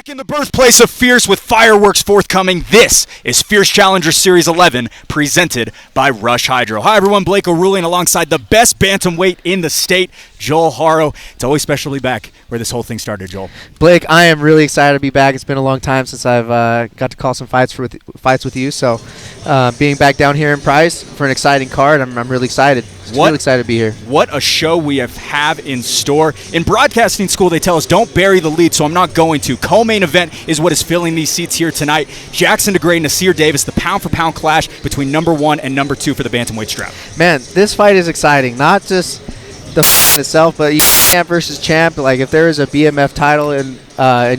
Back in the birthplace of Fierce with fireworks forthcoming, this is Fierce Challenger Series 11, presented by Rush Hydro. Hi everyone, Blake O'Ruling alongside the best bantamweight in the state, Joel Haro. It's always special to be back where this whole thing started, Joel. Blake, I am really excited to be back. It's been a long time since I've got to call some fights with you, so being back down here in Price for an exciting card, I'm really excited. Really excited to be here. What a show we have in store. In broadcasting school, they tell us don't bury the lead, so I'm not going to. Co-main event is what is filling these seats here tonight. Jackson DeGray, Nasir Davis, the pound-for-pound clash between number 1 and number 2 for the bantamweight strap. Man, this fight is exciting. Not just the fight in itself, but champ versus champ. Like, if there is a BMF title in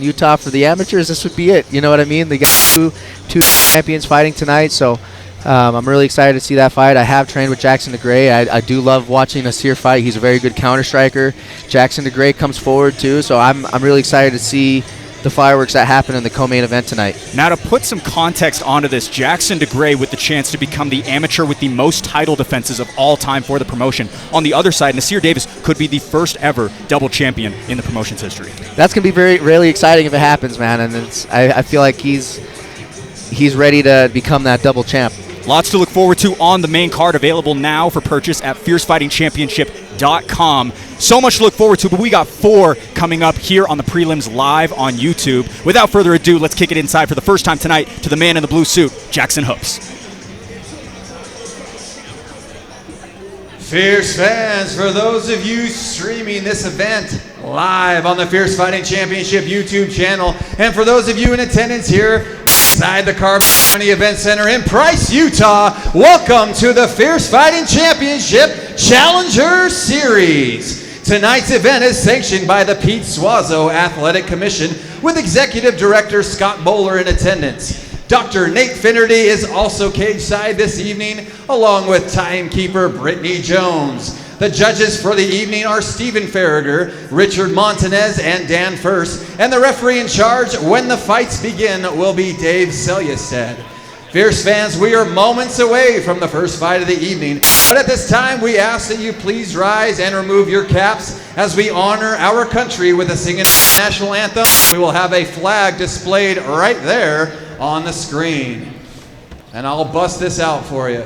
Utah for the amateurs, this would be it. You know what I mean? They got two champions fighting tonight, so I'm really excited to see that fight. I have trained with Jackson DeGray. I do love watching Nasir fight. He's a very good counter striker. Jackson DeGray comes forward too, so I'm really excited to see the fireworks that happen in the co-main event tonight. Now, to put some context onto this, Jackson DeGray with the chance to become the amateur with the most title defenses of all time for the promotion. On the other side, Nasir Davis could be the first ever double champion in the promotion's history. That's going to be really exciting if it happens, man, and I feel like he's ready to become that double champ. Lots to look forward to on the main card, available now for purchase at fiercefightingchampionship.com. So much to look forward to, but we got 4 coming up here on the prelims live on YouTube. Without further ado, let's kick it inside for the first time tonight to the man in the blue suit, Jackson Hooks. Fierce fans, for those of you streaming this event live on the Fierce Fighting Championship YouTube channel, and for those of you in attendance here inside the Carbon County Event Center in Price, Utah, welcome to the Fierce Fighting Championship Challenger Series. Tonight's event is sanctioned by the Pete Suazo Athletic Commission with Executive Director Scott Bowler in attendance. Dr. Nate Finnerty is also cage side this evening, along with timekeeper Brittany Jones. The judges for the evening are Stephen Farragher, Richard Montanez, and Dan First, and the referee in charge when the fights begin will be Dave Selyusted. Fierce fans, we are moments away from the first fight of the evening, but at this time we ask that you please rise and remove your caps as we honor our country with a singing national anthem. We will have a flag displayed right there on the screen, and I'll bust this out for you.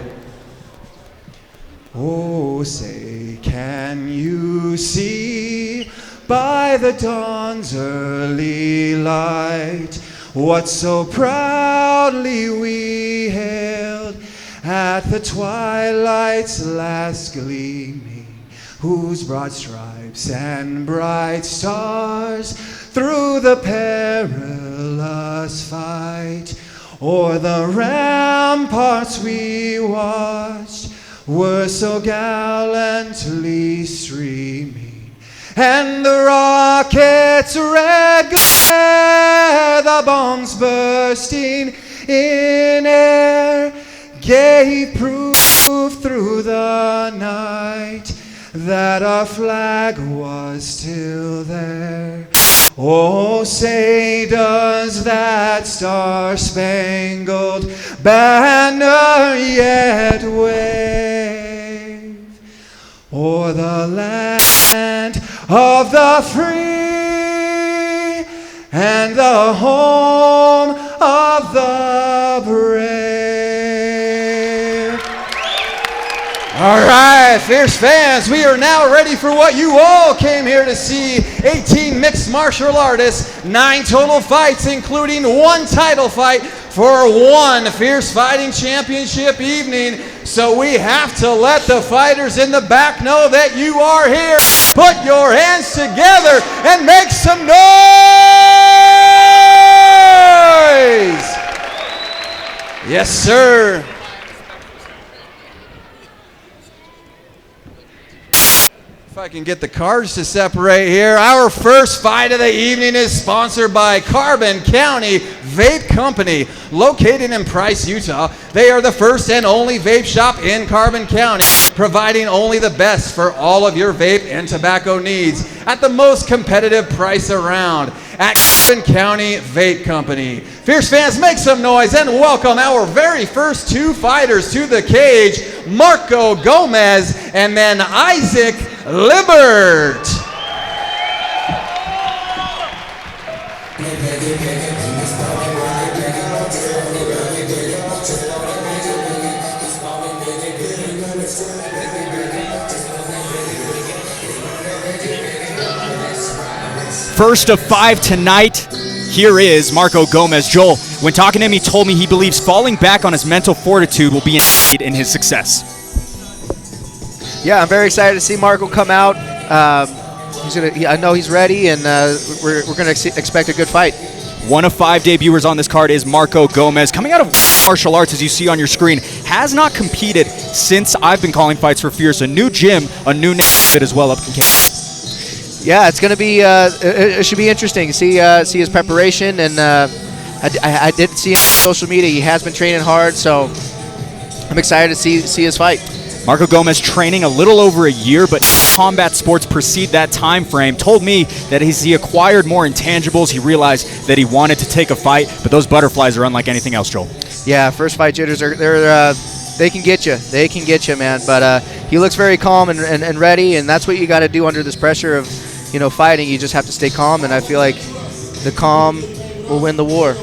Oh, say, can you see by the dawn's early light what so proudly we hailed at the twilight's last gleaming, whose broad stripes and bright stars through the perilous fight o'er the ramparts we watched were so gallantly streaming, and the rockets' red glare, the bombs bursting in air, gave proof through the night that our flag was still there. Oh, say, does that star-spangled banner yet wave o'er the land of the free and the home of the brave? All right, Fierce fans, we are now ready for what you all came here to see. 18 mixed martial artists, 9 total fights, including 1 title fight for 1 Fierce Fighting Championship evening. So we have to let the fighters in the back know that you are here. Put your hands together and make some noise! Yes, sir. If I can get the cards to separate here. Our first fight of the evening is sponsored by Carbon County Vape Company, located in Price, Utah. They are the first and only vape shop in Carbon County, providing only the best for all of your vape and tobacco needs at the most competitive price around at Carbon County Vape Company. Fierce fans, make some noise and welcome our very first 2 fighters to the cage, Marco Gomez and then Isaac Libert. First of 5 tonight, here is Marco Gomez. Joel, when talking to him, he told me he believes falling back on his mental fortitude will be an aid in his success. Yeah, I'm very excited to see Marco come out. I know he's ready, and we're going to expect a good fight. One of 5 debuters on this card is Marco Gomez. Coming out of martial arts, as you see on your screen, has not competed since I've been calling fights for Fierce. A new gym, a new name as well up in Canada. Yeah, it's going to be. It should be interesting. See his preparation, and I did see him on social media. He has been training hard, so I'm excited to see his fight. Marco Gomez training a little over a year, but combat sports precede that time frame. Told me that as he acquired more intangibles, he realized that he wanted to take a fight, but those butterflies are unlike anything else, Joel. Yeah, first fight jitters they can get you. They can get you, man. But he looks very calm and ready, and that's what you got to do under this pressure of fighting. You just have to stay calm, and I feel like the calm will win the war.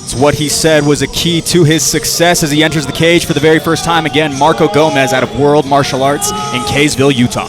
It's what he said was a key to his success as he enters the cage for the very first time. Again, Marco Gomez out of World Martial Arts in Kaysville, Utah.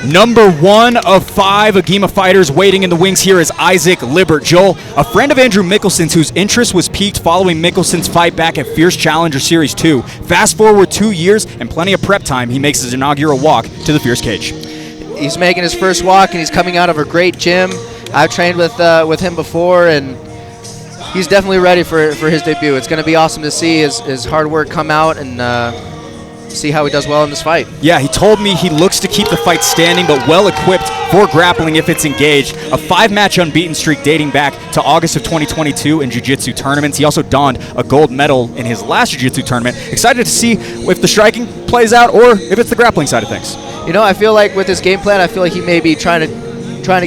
Number 1 of 5 Agema fighters waiting in the wings here is Isaac Libert. Joel, a friend of Andrew Mickelson's whose interest was piqued following Mickelson's fight back at Fierce Challenger Series 2. Fast forward 2 years and plenty of prep time, he makes his inaugural walk to the Fierce cage. He's making his first walk, and he's coming out of a great gym. I've trained with him before, and he's definitely ready for his debut. It's going to be awesome to see his hard work come out and see how he does well in this fight. Yeah, he told me he looks to keep the fight standing but well equipped for grappling if it's engaged. A 5-match unbeaten streak dating back to August of 2022 in jiu-jitsu tournaments. He also donned a gold medal in his last jiu-jitsu tournament. Excited to see if the striking plays out or if it's the grappling side of things. I feel like with his game plan, I feel like he may be trying to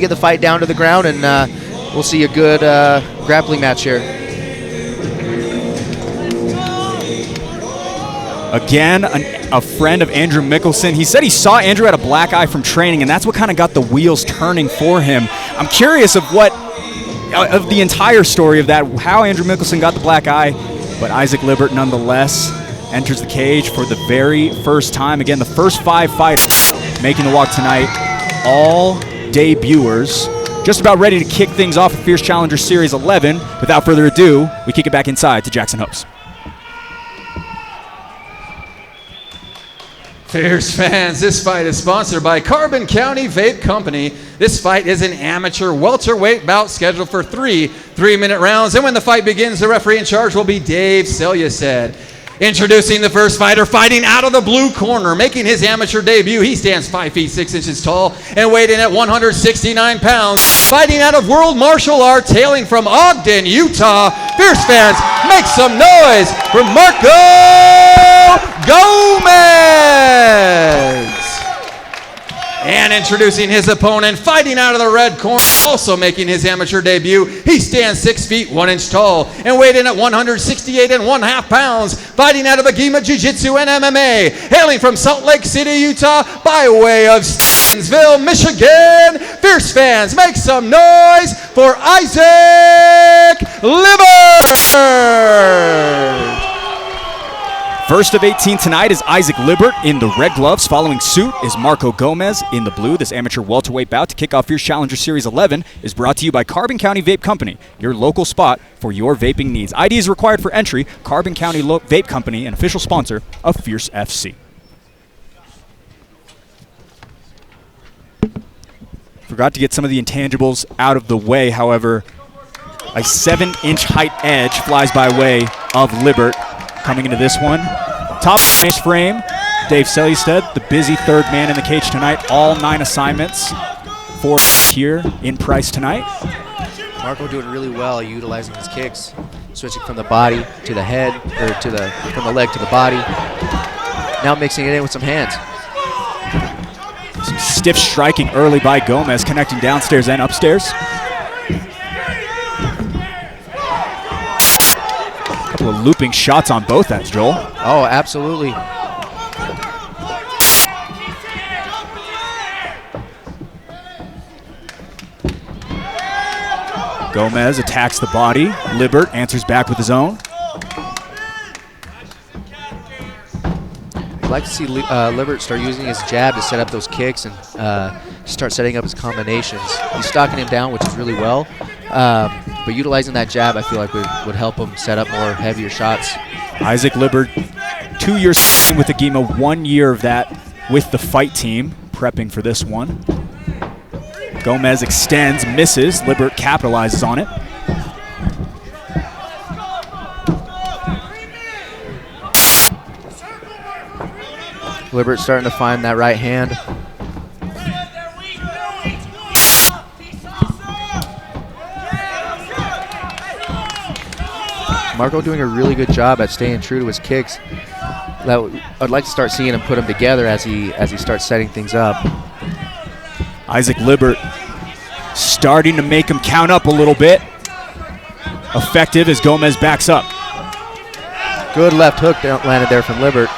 get the fight down to the ground, and we'll see a good grappling match here. Again, a friend of Andrew Mickelson. He said he saw Andrew had a black eye from training, and that's what kind of got the wheels turning for him. I'm curious of the entire story of that, how Andrew Mickelson got the black eye, but Isaac Libert nonetheless enters the cage for the very first time. Again, the first 5 fighters making the walk tonight, all debuters. Just about ready to kick things off at Fierce Challenger Series 11. Without further ado, we kick it back inside to Jackson Hopes. Fierce fans, this fight is sponsored by Carbon County Vape Company. This fight is an amateur welterweight bout scheduled for 3 3-minute rounds. And when the fight begins, the referee in charge will be Dave Selyusad. Introducing the first fighter, fighting out of the blue corner, making his amateur debut. He stands 5 feet 6 inches tall and weighed in at 169 pounds. Fighting out of World Martial Arts, hailing from Ogden, Utah. Fierce fans, make some noise for Marco Gomez. And introducing his opponent, fighting out of the red corner, also making his amateur debut. He stands 6 feet 1 inch tall and weighed in at 168 1/2 pounds. Fighting out of Agema Jiu-Jitsu and MMA, hailing from Salt Lake City, Utah, by way of Stevensville, Michigan. Fierce fans, make some noise for Isaac Libert. First of 18 tonight is Isaac Libert in the red gloves. Following suit is Marco Gomez in the blue. This amateur welterweight bout to kick off Fierce Challenger Series 11 is brought to you by Carbon County Vape Company, your local spot for your vaping needs. ID is required for entry. Carbon County Vape Company, an official sponsor of Fierce FC. Forgot to get some of the intangibles out of the way, however. A 7-inch height edge flies by way of Libert coming into this one. Top finish frame, Dave Selystedt, the busy third man in the cage tonight. All 9 assignments for here in Price tonight. Marco doing really well utilizing his kicks, switching from the body to the head, or from the leg to the body. Now mixing it in with some hands. Some stiff striking early by Gomez, connecting downstairs and upstairs. Couple of looping shots on both ends, Joel. Oh, absolutely. Gomez attacks the body. Libert answers back with his own. I'd like to see Libert start using his jab to set up those kicks and start setting up his combinations. He's stalking him down, which is really well. But utilizing that jab, I feel like would help him set up more heavier shots. Isaac Libert, 2 years with the GEMA, 1 year of that with the fight team, prepping for this one. Gomez extends, misses. Libert capitalizes on it. Libert starting to find that right hand. Marco doing a really good job at staying true to his kicks. I'd like to start seeing him put them together as he starts setting things up. Isaac Libert starting to make him count up a little bit. Effective as Gomez backs up. Good left hook landed there from Libert.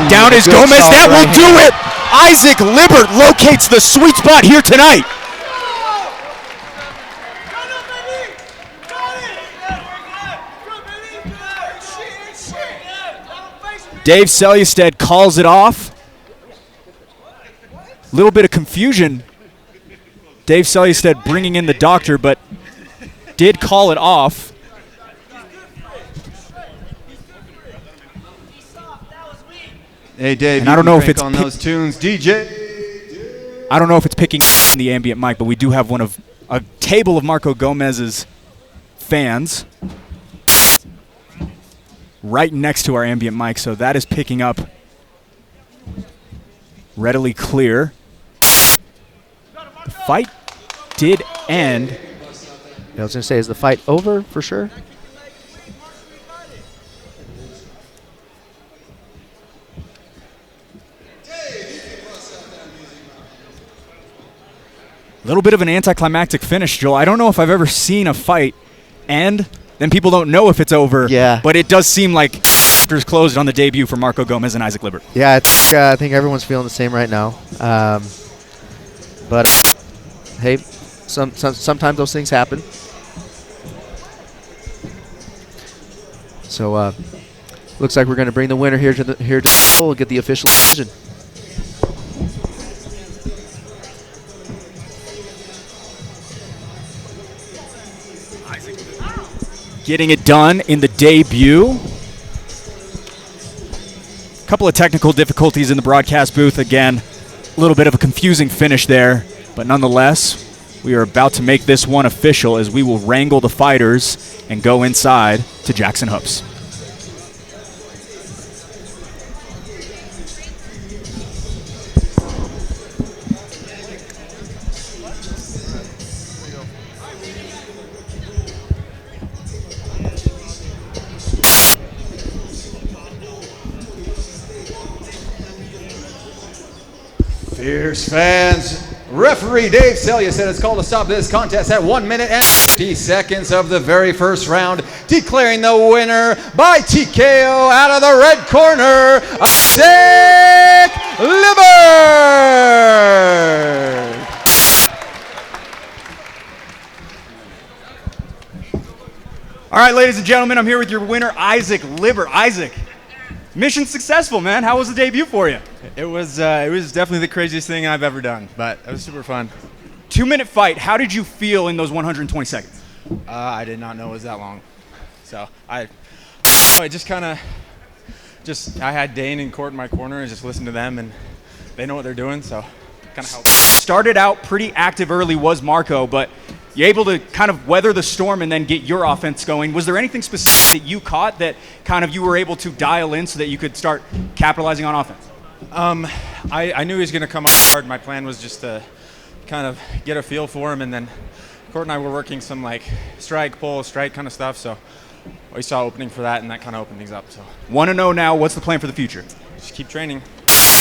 Down is Gomez. That will do it. Isaac Libert locates the sweet spot here tonight. Dave Selystedt calls it off. Little bit of confusion. Dave Selystedt bringing in the doctor, but did call it off. Hey Dave, and I don't know if it's on those tunes, DJ. I don't know if it's picking in the ambient mic, but we do have a table of Marco Gomez's fans right next to our ambient mic, so that is picking up readily clear. The fight did end. Yeah, I was going to say, is the fight over for sure? A little bit of an anticlimactic finish, Joel. I don't know if I've ever seen a fight end, then people don't know if it's over. Yeah. But it does seem like chapters closed on the debut for Marco Gomez and Isaac Libert. Yeah, I think everyone's feeling the same right now. But hey, sometimes those things happen. So looks like we're going to bring the winner here to we'll get the official decision. Getting it done in the debut. A couple of technical difficulties in the broadcast booth. Again, a little bit of a confusing finish there, but nonetheless, we are about to make this one official as we will wrangle the fighters and go inside to Jackson Hoops. Fierce fans, referee Dave Selystedt has called a stop to this contest at 1 minute and 50 seconds of the very first round, declaring the winner by TKO out of the red corner, Isaac Libert. All right, ladies and gentlemen, I'm here with your winner, Isaac Libbert. Isaac, mission successful, man. How was the debut for you? It was definitely the craziest thing I've ever done, but it was super fun. 2-minute fight. How did you feel in those 120 seconds? I did not know it was that long. So I just kind of I had Dane and Court in my corner and just listened to them, and they know what they're doing, so kind of helped. Started out pretty active early was Marco, but you able to kind of weather the storm and then get your offense going. Was there anything specific that you caught that kind of you were able to dial in so that you could start capitalizing on offense? I knew he was going to come up hard. My plan was just to kind of get a feel for him, and then Court and I were working some like strike, pull, strike kind of stuff, so we saw opening for that, and that kind of opened things up. So 1-0 now. What's the plan for the future? just keep training.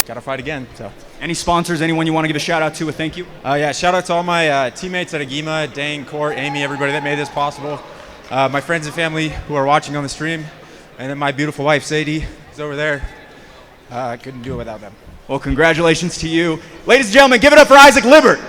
Got to fight again. So. Any sponsors, anyone you want to give a shout out to, a thank you? Yeah, shout out to all my teammates at Agima, Dane, Court, Amy, everybody that made this possible. My friends and family who are watching on the stream, and then my beautiful wife, Sadie, is over there. I couldn't do it without them. Well, congratulations to you. Ladies and gentlemen, give it up for Isaac Libbert.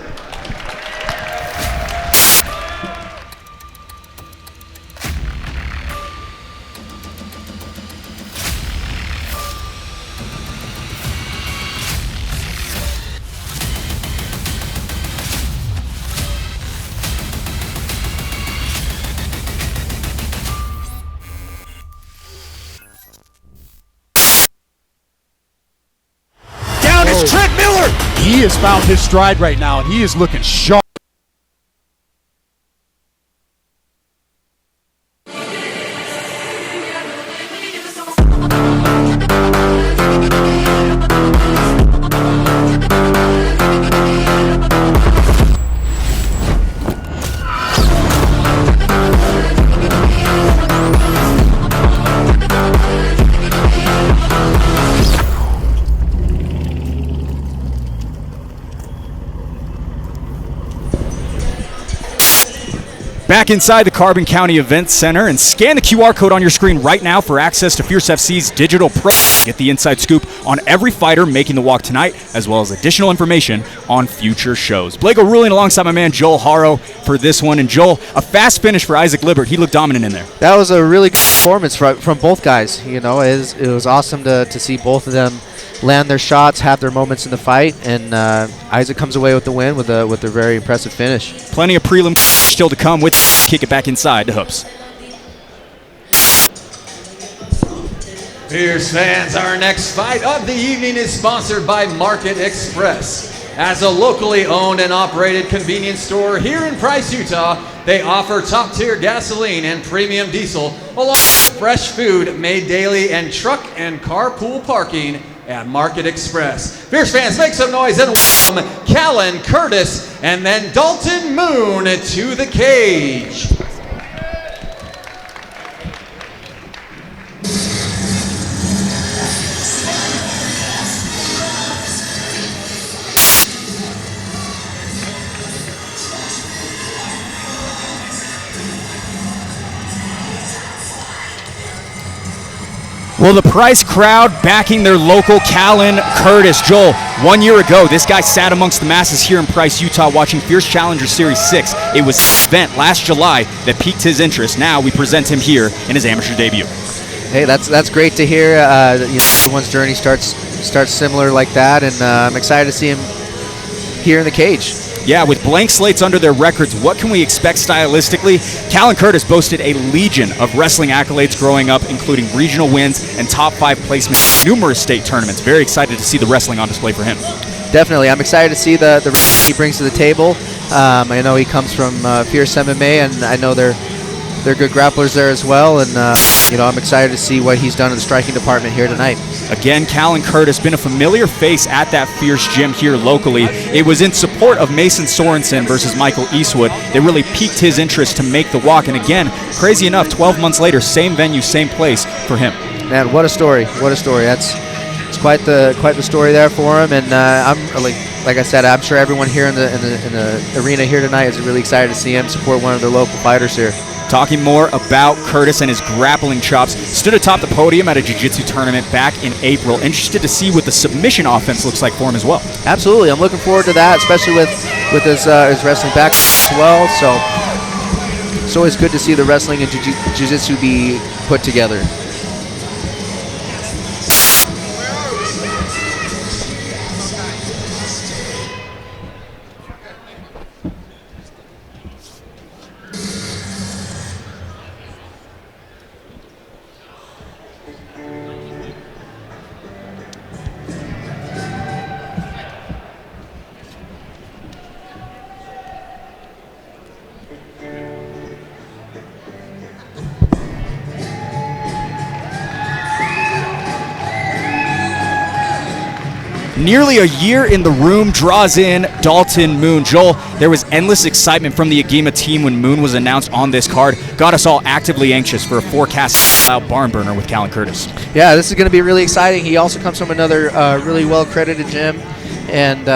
Trent Miller! He has found his stride right now, and he is looking sharp. Back inside the Carbon County Events Center, and scan the QR code on your screen right now for access to Fierce FC's digital pro. Get the inside scoop on every fighter making the walk tonight, as well as additional information on future shows. Blake O'Ruling alongside my man Joel Haro for this one. And Joel, a fast finish for Isaac Libbert. He looked dominant in there. That was a really good performance from both guys. You know, it was awesome to see both of them land their shots, have their moments in the fight, and Isaac comes away with the win with a very impressive finish. Plenty of prelim still to come. With kick it back inside to Hoops. Fierce fans, our next fight of the evening is sponsored by Market Express. As a locally owned and operated convenience store here in Price, Utah, they offer top-tier gasoline and premium diesel, along with fresh food made daily and truck and carpool parking at Market Express. Fierce fans, make some noise and welcome Callan Curtis and then Dalton Moon to the cage. Well, the Price crowd backing their local Callan Curtis. Joel, 1 year ago, this guy sat amongst the masses here in Price, Utah, watching Fierce Challenger Series 6. It was an event last July that piqued his interest. Now we present him here in his amateur debut. Hey, that's great to hear. Everyone's journey starts similar like that, and I'm excited to see him here in the cage. Yeah, with blank slates under their records, what can we expect stylistically? Callan Curtis boasted a legion of wrestling accolades growing up, including regional wins and top 5 placements in numerous state tournaments. Very excited to see the wrestling on display for him. Definitely. I'm excited to see the wrestling he brings to the table. I know he comes from Fierce MMA, and I know they're good grapplers there as well, and I'm excited to see what he's done in the striking department here tonight. Again, Callan Curtis, been a familiar face at that Fierce gym here locally. It was in support of Mason Sorensen versus Michael Eastwood that really piqued his interest to make the walk. And again, crazy enough, 12 months later, same venue, same place for him. Man, what a story! What a story! It's quite the story there for him. And I'm like I said, I'm sure everyone here in the arena here tonight is really excited to see him support one of their local fighters here. Talking more about Curtis and his grappling chops, stood atop the podium at a jiu-jitsu tournament back in April. Interested to see what the submission offense looks like for him as well. Absolutely. I'm looking forward to that, especially with his wrestling background as well. So It's always good to see the wrestling and jiu-jitsu be put together. Nearly a year in the room draws in Dalton Moon. Joel, there was endless excitement from the Agema team when Moon was announced on this card. Got us all actively anxious for a forecast out barn burner with Callan Curtis. Yeah, this is going to be really exciting. He also comes from another really well-credited gym, and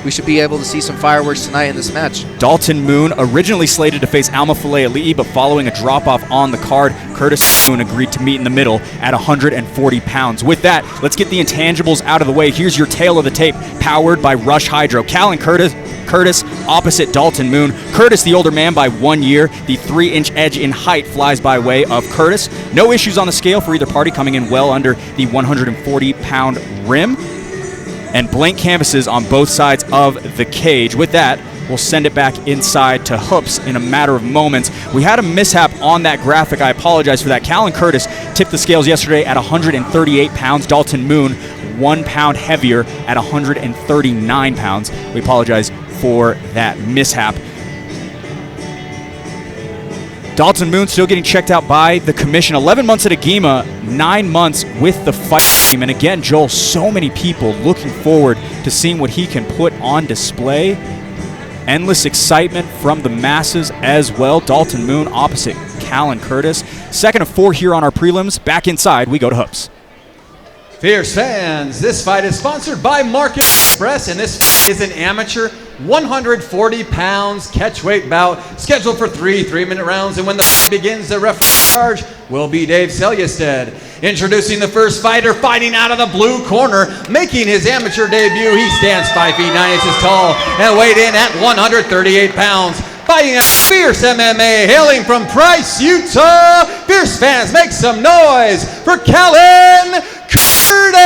we should be able to see some fireworks tonight in this match. Dalton Moon originally slated to face Alma Filet Ali, but following a drop-off on the card, Curtis Moon agreed to meet in the middle at 140 pounds. With that, let's get the intangibles out of the way. Here's your tail of the tape, powered by Rush Hydro. Callan Curtis opposite Dalton Moon. Curtis, the older man by 1 year. The 3-inch edge in height flies by way of Curtis. No issues on the scale for either party, coming in well under the 140-pound rim. And blank canvases on both sides of the cage. With that, we'll send it back inside to Hoops in a matter of moments. We had a mishap on that graphic. I apologize for that. Callan Curtis tipped the scales yesterday at 138 pounds. Dalton Moon, 1 pound heavier at 139 pounds. We apologize for that mishap. Dalton Moon still getting checked out by the commission. 11 months at Agema, 9 months with the fight team. And again, Joel, so many people looking forward to seeing what he can put on display. Endless excitement from the masses as well. Dalton Moon opposite Callan Curtis. Second of 4 here on our prelims. Back inside, we go to Hoops. Fierce fans, this fight is sponsored by Market Express, and this fight is an amateur 140 pounds catchweight bout scheduled for 3 3-minute rounds, and when the fight begins, the referee in charge will be Dave Selyestead. Introducing the first fighter, fighting out of the blue corner, making his amateur debut. He stands 5 feet 9 inches tall and weighed in at 138 pounds. Fighting at Fierce MMA, hailing from Price, Utah. Fierce fans, make some noise for Callan Curtis!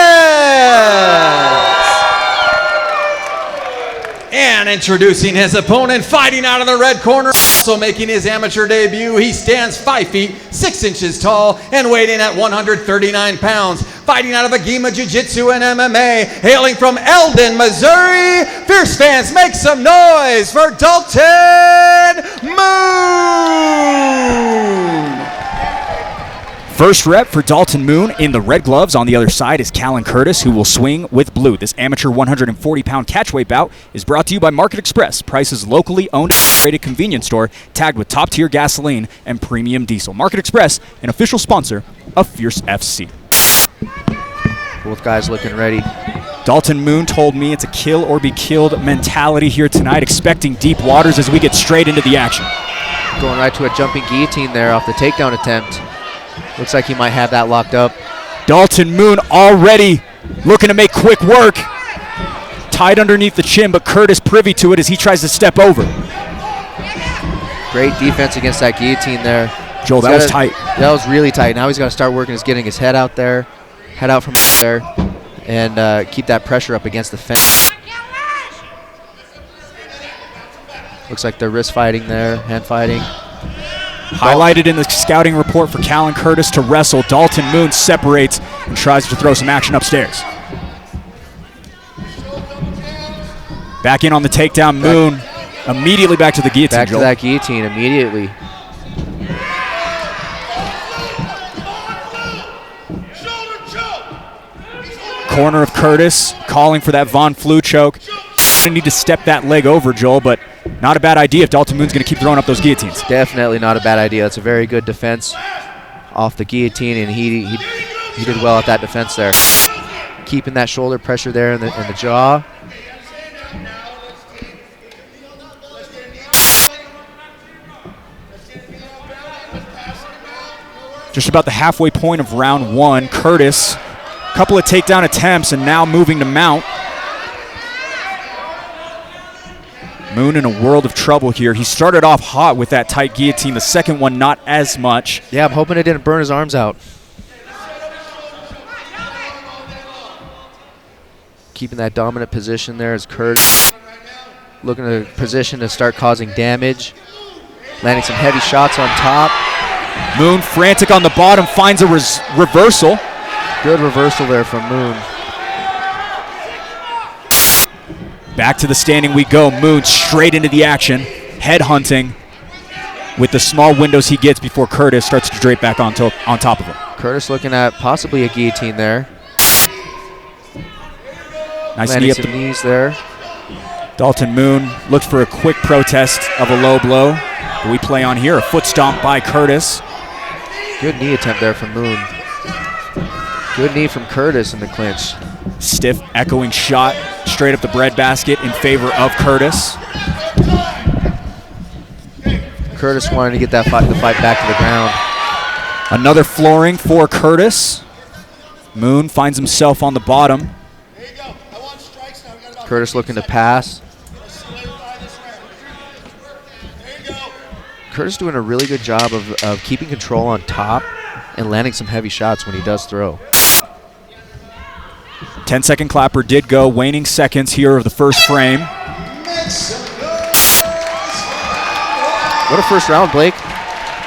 And introducing his opponent, fighting out of the red corner, also making his amateur debut. He stands 5 feet 6 inches tall and weighed in at 139 pounds. Fighting out of Agema Jiu-Jitsu and MMA, hailing from Eldon, Missouri. Fierce fans, make some noise for Dalton Moon! First rep for Dalton Moon in the red gloves. On the other side is Callan Curtis, who will swing with blue. This amateur 140-pound catchweight bout is brought to you by Market Express, Price's locally owned and operated convenience store, tagged with top-tier gasoline and premium diesel. Market Express, an official sponsor of Fierce FC. Both guys looking ready. Dalton Moon told me it's a kill or be killed mentality here tonight, expecting deep waters as we get straight into the action. Going right to a jumping guillotine there off the takedown attempt. Looks like he might have that locked up. Dalton Moon already looking to make quick work. Tied underneath the chin, but Curtis privy to it as he tries to step over. Great defense against that guillotine there. Joel, that was tight. That was really tight. Now he's got to start working is getting his head out there, head out from there, and keep that pressure up against the fence. Looks like they're wrist fighting there, hand fighting. Highlighted in the scouting report for Callan Curtis to wrestle. Dalton Moon separates and tries to throw some action upstairs. Back in on the takedown. Moon immediately back to the guillotine. Back to that guillotine immediately. Corner of Curtis calling for that Von Flue choke. Going to need to step that leg over, Joel, but not a bad idea if Dalton Moon's going to keep throwing up those guillotines. Definitely not a bad idea. It's a very good defense off the guillotine, and he did well at that defense there. Keeping that shoulder pressure there in the jaw. Just about the halfway point of round one. Curtis, a couple of takedown attempts and now moving to mount. Moon in a world of trouble here. He started off hot with that tight guillotine. The second one, not as much. Yeah, I'm hoping it didn't burn his arms out. Keeping that dominant position there is Curtis. Looking at a position to start causing damage. Landing some heavy shots on top. Moon frantic on the bottom, finds a reversal. Good reversal there from Moon. Back to the standing we go. Moon straight into the action. Head hunting with the small windows he gets before Curtis starts to drape back on top of him. Curtis looking at possibly a guillotine there. Nice Landing knee up some the knees there. Dalton Moon looks for a quick protest of a low blow. But we play on here. A foot stomp by Curtis. Good knee attempt there from Moon. Good knee from Curtis in the clinch. Stiff, echoing shot straight up the breadbasket in favor of Curtis. Curtis wanted to get the fight back to the ground. Another flooring for Curtis. Moon finds himself on the bottom. Curtis looking to pass. Curtis doing a really good job of keeping control on top and landing some heavy shots when he does throw. 10-second clapper did go. Waning seconds here of the first frame. What a first round, Blake.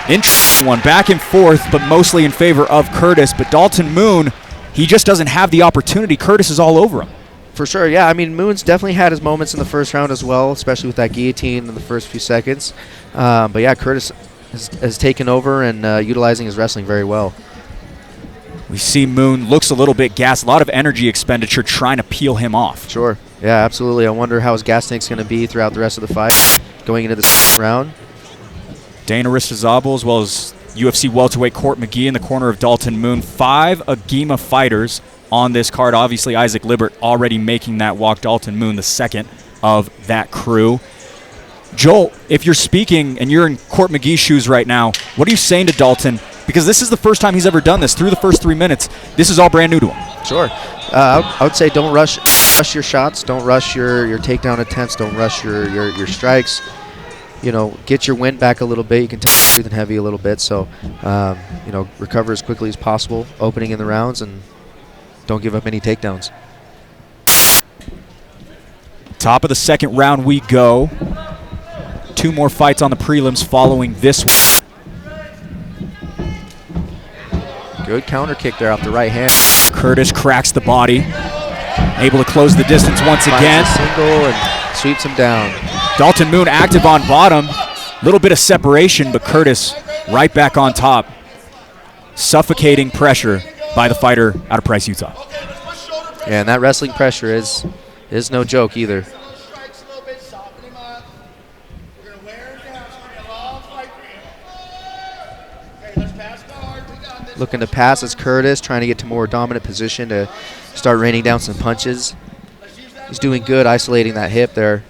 Interesting one. Back and forth, but mostly in favor of Curtis. But Dalton Moon, he just doesn't have the opportunity. Curtis is all over him. For sure, yeah. I mean, Moon's definitely had his moments in the first round as well, especially with that guillotine in the first few seconds. But yeah, Curtis has taken over and utilizing his wrestling very well. We see Moon looks a little bit gassed. A lot of energy expenditure trying to peel him off. Sure. Yeah, absolutely. I wonder how his gas tank's going to be throughout the rest of the fight going into the second round. Dana Aristizabal as well as UFC welterweight Court McGee in the corner of Dalton Moon. 5 Agima fighters on this card. Obviously, Isaac Libbert already making that walk. Dalton Moon, the second of that crew. Joel, if you're speaking and you're in Court McGee's shoes right now, what are you saying to Dalton? Because this is the first time he's ever done this. Through the first 3 minutes, this is all brand new to him. Sure. I would say don't rush your shots. Don't rush your takedown attempts. Don't rush your strikes. You know, get your wind back a little bit. You can take smooth and heavy a little bit. So, you know, recover as quickly as possible, opening in the rounds, and don't give up any takedowns. Top of the second round we go. 2 more fights on the prelims following this one. Good counter kick there off the right hand. Curtis cracks the body. Able to close the distance once Finds again. a single and sweeps him down. Dalton Moon active on bottom. Little bit of separation, but Curtis right back on top. Suffocating pressure by the fighter out of Price, Utah. Yeah, and that wrestling pressure is no joke either. Looking to pass is Curtis, trying to get to more dominant position to start raining down some punches. He's doing good isolating that hip there.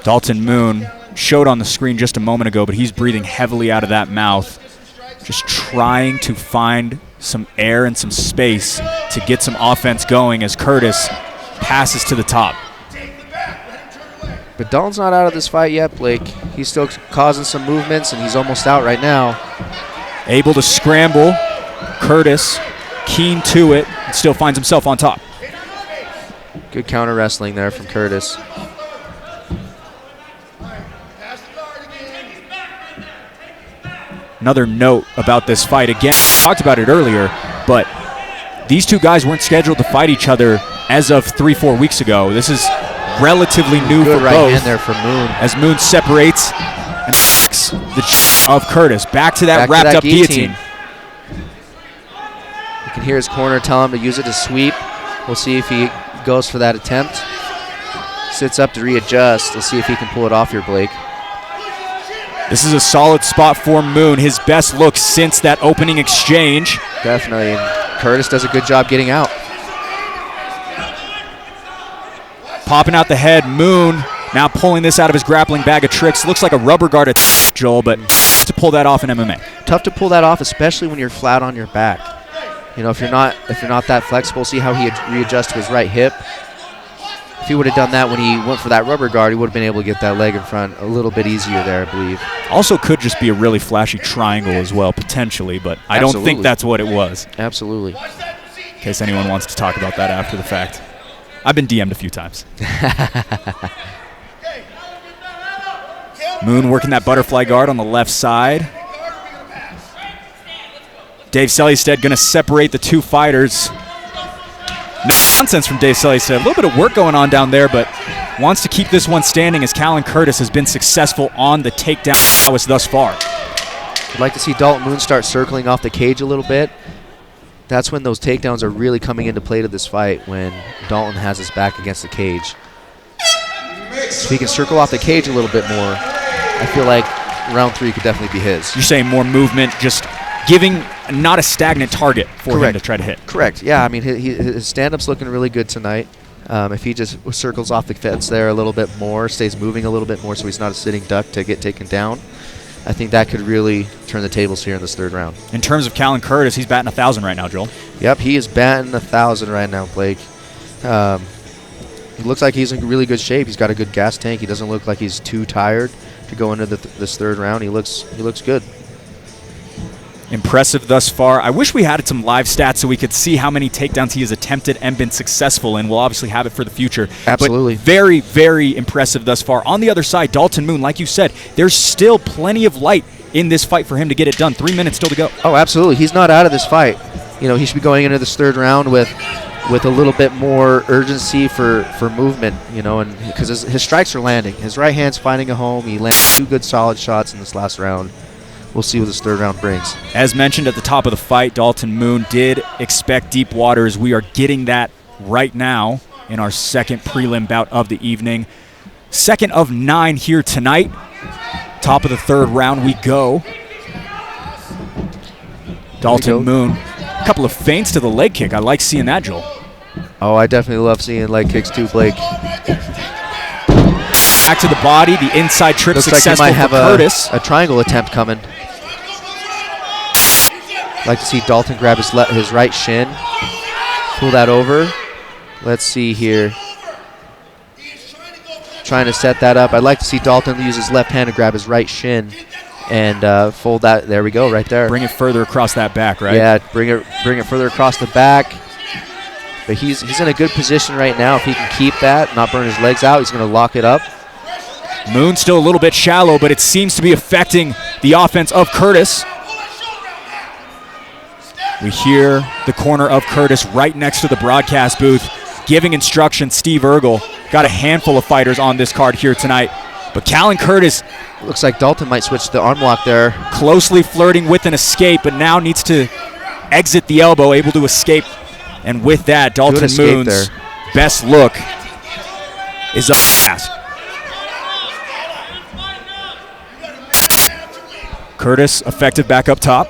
Dalton Moon showed on the screen just a moment ago, but he's breathing heavily out of that mouth. Just trying to find some air and some space to get some offense going as Curtis passes to the top. But Dalton's not out of this fight yet, Blake. He's still causing some movements, and he's almost out right now. Able to scramble. Curtis, keen to it, and still finds himself on top. Good counter wrestling there from Curtis. Another note about this fight. Again, we talked about it earlier, but these two guys weren't scheduled to fight each other as of 3-4 weeks ago. This is relatively new Good for right both. hand there from Moon. As Moon separates and attacks the chin of Curtis. Back to that wrapped up guillotine. You can hear his corner tell him to use it to sweep. We'll see if he goes for that attempt. Sits up to readjust. Let's see if he can pull it off here, Blake. This is a solid spot for Moon. His best look since that opening exchange. Definitely. And Curtis does a good job getting out. Popping out the head. Moon now pulling this out of his grappling bag of tricks. Looks like a rubber guard at Joel, but to pull that off in MMA. Tough to pull that off, especially when you're flat on your back. You know, if you're not that flexible, see how he readjusts to his right hip. If he would have done that when he went for that rubber guard, he would have been able to get that leg in front a little bit easier there, I believe. Also could just be a really flashy triangle as well, potentially, but I don't think that's what it was. Absolutely. In case anyone wants to talk about that after the fact. I've been DM'd a few times. Moon working that butterfly guard on the left side. Dave Sellistead going to separate the two fighters. No nonsense from Dave Sellistead. A little bit of work going on down there, but wants to keep this one standing as Callan Curtis has been successful on the takedown prowess thus far. I'd like to see Dalton Moon start circling off the cage a little bit. That's when those takedowns are really coming into play to this fight, when Dalton has his back against the cage. If he can circle off the cage a little bit more, I feel like round 3 could definitely be his. You're saying more movement, just giving not a stagnant target for him to try to hit. Correct. Yeah, I mean, his stand-up's looking really good tonight. If he just circles off the fence there a little bit more, stays moving a little bit more so he's not a sitting duck to get taken down, I think that could really turn the tables here in this third round. In terms of Callan Curtis, he's batting 1,000 right now, Joel. Yep, he is batting 1,000 right now, Blake. He looks like he's in really good shape. He's got a good gas tank. He doesn't look like he's too tired to go into this third round. He looks good. Impressive thus far. I wish we had some live stats so we could see how many takedowns he has attempted and been successful in. We'll obviously have it for the future. Absolutely. But very, very impressive thus far. On the other side, Dalton Moon, like you said, there's still plenty of light in this fight for him to get it done. 3 minutes still to go. Oh, absolutely. He's not out of this fight. You know, he should be going into this third round with a little bit more urgency for movement, you know, and because his strikes are landing. His right hand's finding a home. He landed 2 good solid shots in this last round. We'll see what this third round brings. As mentioned at the top of the fight, Dalton Moon did expect deep waters. We are getting that right now in our second prelim bout of the evening. Second of 9 here tonight. Top of the third round we go. Dalton Moon. A couple of feints to the leg kick. I like seeing that, Joel. Oh, I definitely love seeing leg kicks too, Blake. Back to the body, the inside trip Looks successful like he might for have Curtis. a triangle attempt coming. Like to see Dalton grab his right shin, pull that over. Let's see here. Trying to set that up. I'd like to see Dalton use his left hand to grab his right shin and fold that. There we go, right there. Bring it further across that back, right? Yeah, bring it further across the back. But he's in a good position right now. If he can keep that, not burn his legs out, he's going to lock it up. Moon still a little bit shallow, but it seems to be affecting the offense of Curtis. We hear the corner of Curtis right next to the broadcast booth giving instructions. Steve Ergel got a handful of fighters on this card here tonight. But Callan Curtis looks like Dalton might switch the arm lock there. Closely flirting with an escape, but now needs to exit the elbow, able to escape. And with that, Dalton Moon's best look is up fast. Curtis effective back up top.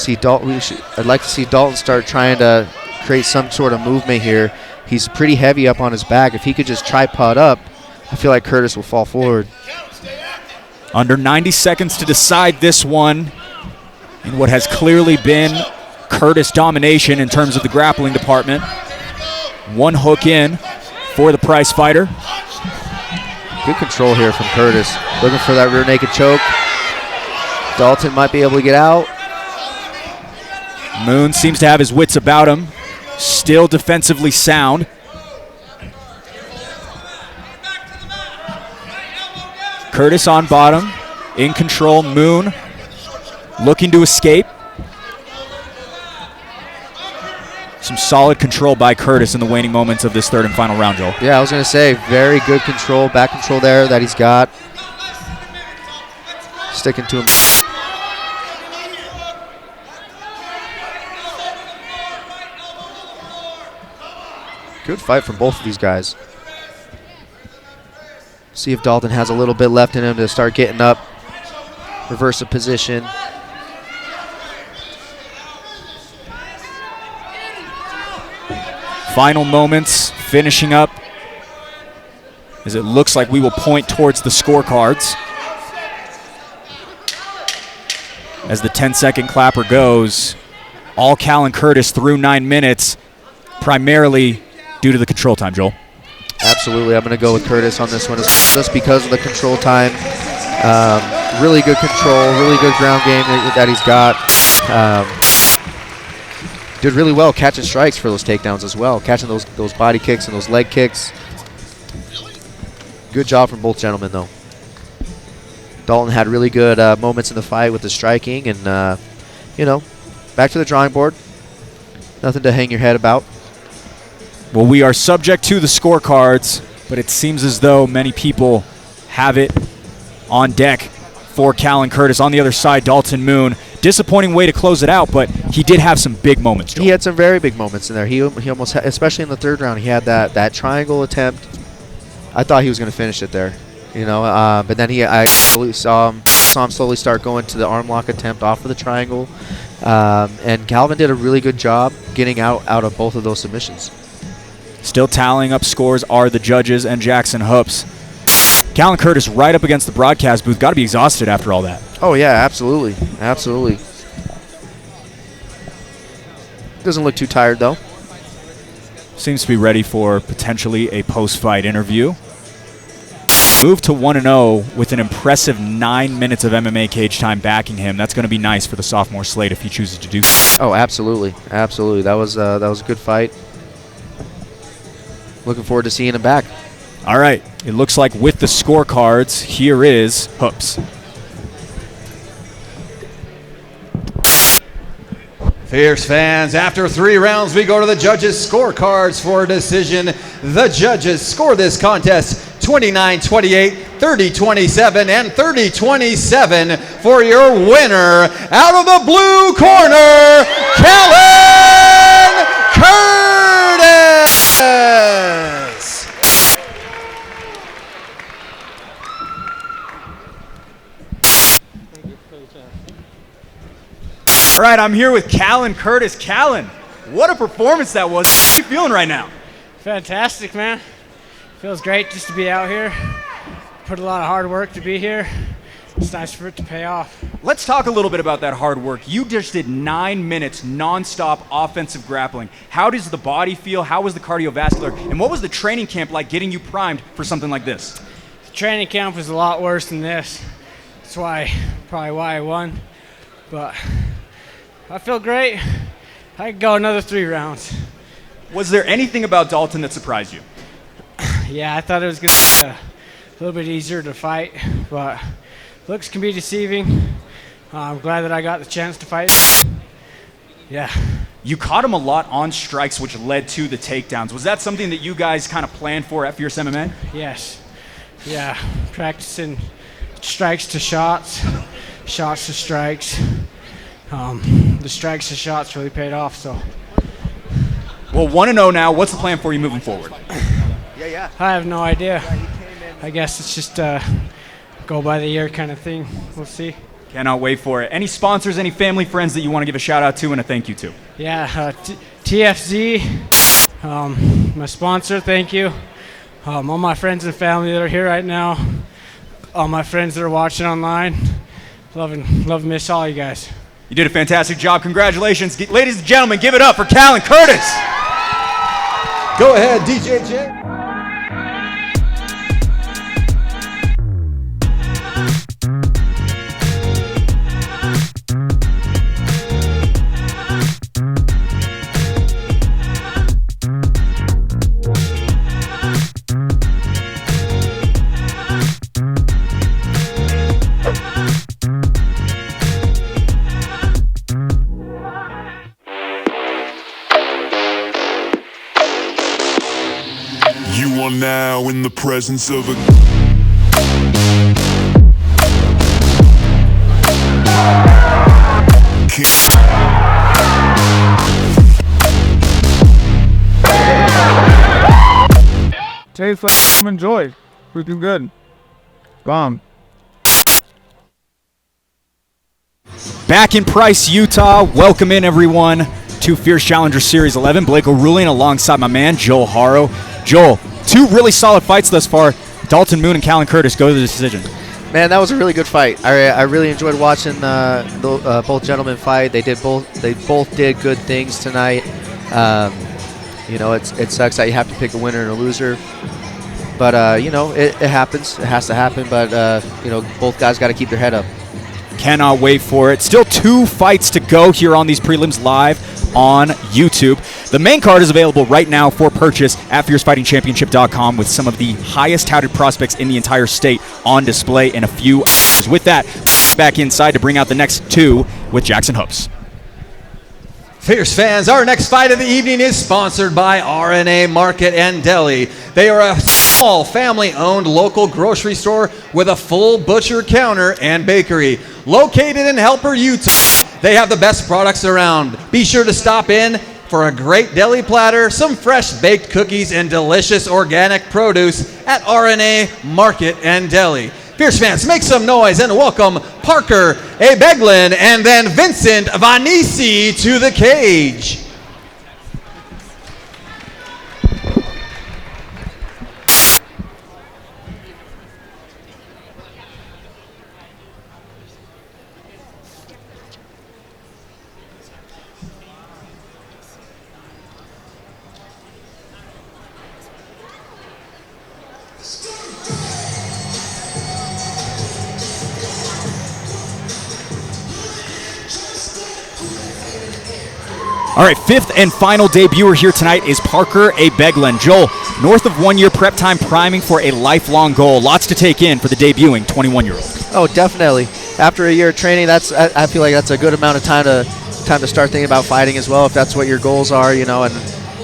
I'd like to see Dalton start trying to create some sort of movement here. He's pretty heavy up on his back. If he could just tripod up, I feel like Curtis will fall forward. Under 90 seconds to decide this one in what has clearly been Curtis domination in terms of the grappling department. One hook in for the prize fighter. Good control here from Curtis. Looking for that rear naked choke. Dalton might be able to get out. Moon seems to have his wits about him. Still defensively sound. Curtis on bottom, in control. Moon looking to escape. Some solid control by Curtis in the waning moments of this third and final round, Joel. Yeah, I was going to say, very good control, back control there that he's got. Sticking to him. Good fight from both of these guys. See if Dalton has a little bit left in him to start getting up. Reverse the position. Final moments, finishing up as it looks like we will point towards the scorecards. As the 10-second clapper goes, all Callan Curtis through 9 minutes. primarily due to the control time, Joel. Absolutely. I'm going to go with Curtis on this one just because of the control time. Really good control, really good ground game that he's got. Did really well catching strikes for those takedowns as well, catching those body kicks and those leg kicks. Good job from both gentlemen, though. Dalton had really good moments in the fight with the striking, and, back to the drawing board. Nothing to hang your head about. Well, we are subject to the scorecards, but it seems as though many people have it on deck for Callan Curtis. On the other side, Dalton Moon. Disappointing way to close it out, but he did have some big moments, Joel. He had some very big moments in there. He almost had, especially in the third round, he had that triangle attempt. I thought he was going to finish it there, but then I saw him slowly start going to the arm lock attempt off of the triangle, and Calvin did a really good job getting out of both of those submissions. Still tallying up scores are the judges and Jackson Hoops. Callan Curtis right up against the broadcast booth. Got to be exhausted after all that. Oh, yeah, absolutely. Absolutely. Doesn't look too tired, though. Seems to be ready for potentially a post-fight interview. Move to 1-0 with an impressive 9 minutes of MMA cage time backing him. That's going to be nice for the sophomore slate if he chooses to do so. Oh, absolutely. Absolutely. That was a good fight. Looking forward to seeing him back. All right. It looks like with the scorecards, here is Hoops. Fierce fans, after 3 rounds, we go to the judges' scorecards for a decision. The judges score this contest 29-28, 30-27, and 30-27 for your winner. Out of the blue corner, Callan Curtis! All right, I'm here with Callan Curtis. Callan, what a performance that was. How are you feeling right now? Fantastic, man. Feels great just to be out here. Put a lot of hard work to be here. It's nice for it to pay off. Let's talk a little bit about that hard work. You just did 9 minutes nonstop offensive grappling. How does the body feel? How was the cardiovascular? And what was the training camp like getting you primed for something like this? The training camp was a lot worse than this. That's probably why I won. But I feel great. I could go another 3 rounds. Was there anything about Dalton that surprised you? Yeah, I thought it was going to be a little bit easier to fight, but looks can be deceiving. I'm glad that I got the chance to fight. Yeah. You caught him a lot on strikes, which led to the takedowns. Was that something that you guys kind of planned for at Fierce MMA? Yes. Yeah, practicing strikes to shots, shots to strikes. The strikes to shots really paid off, so. Well, 1-0 now. What's the plan for you moving forward? I have no idea. I guess it's just go by the ear kind of thing. We'll see. Cannot wait for it. Any sponsors, any family, friends that you want to give a shout out to and a thank you to? Yeah, TFZ, my sponsor, thank you. All my friends and family that are here right now. All my friends that are watching online. Love and miss all you guys. You did a fantastic job. Congratulations. Ladies and gentlemen, give it up for Callan Curtis. Go ahead, DJ J. You are now in the presence of a king. Tastes like I'm enjoyed. Freaking good. Bomb. Back in Price, Utah. Welcome in, everyone, to Fierce Challenger Series 11. Blake O'Rulean alongside my man, Joel Haro. Joel, 2 really solid fights thus far. Dalton Moon and Callan Curtis go to the decision. Man, that was a really good fight. I really enjoyed watching both gentlemen fight. They both did good things tonight. You know, it sucks that you have to pick a winner and a loser. But, you know, it happens. It has to happen. But, you know, both guys got to keep their head up. Cannot wait for it. Still 2 fights to go here on these prelims live on YouTube. The main card is available right now for purchase at FierceFightingChampionship.com with some of the highest touted prospects in the entire state on display in a few hours. With that, back inside to bring out the next 2 with Jackson Hopes. Fierce fans, our next fight of the evening is sponsored by RNA Market and Deli. They are a small family-owned local grocery store with a full butcher counter and bakery. Located in Helper, Utah, they have the best products around. Be sure to stop in for a great deli platter, some fresh baked cookies, and delicious organic produce at RNA Market and Deli. Fierce fans, make some noise and welcome Parker A. Beglin and then Vincent Vanisi to the cage. All right, 5th and final debuter here tonight is Parker A. Beglin. Joel, north of 1 year prep time, priming for a lifelong goal. Lots to take in for the debuting 21-year-old. Oh, definitely. After a year of training, I feel like that's a good amount of time to start thinking about fighting as well, if that's what your goals are, you know. And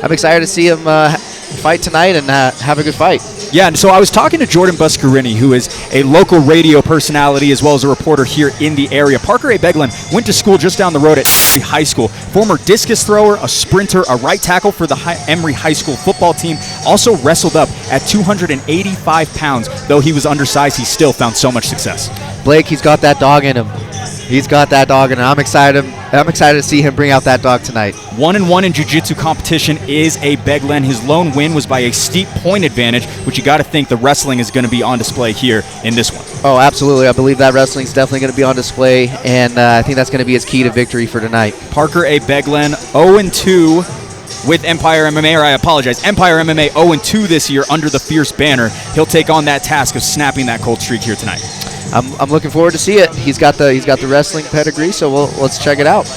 I'm excited to see him fight tonight and have a good fight. Yeah, and so I was talking to Jordan Buscarini, who is a local radio personality as well as a reporter here in the area. Parker A. Beglin went to school just down the road at Emory High School. Former discus thrower, a sprinter, a right tackle for the Emory High School football team. Also wrestled up at 285 pounds. Though he was undersized, he still found so much success. Blake, he's got that dog in him. He's got that dog in him. I'm excited to see him bring out that dog tonight. 1-1 in jiu-jitsu competition is A. Beglin. His lone win was by a steep point advantage, which you got to think the wrestling is going to be on display here in this one. Oh, absolutely. I believe that wrestling is definitely going to be on display, and I think that's going to be his key to victory for tonight. Parker A. Beglin, 0-2 with Empire MMA, or I apologize, Empire MMA 0-2 this year under the Fierce banner. He'll take on that task of snapping that cold streak here tonight. I'm looking forward to see it. He's got the wrestling pedigree, so let's check it out.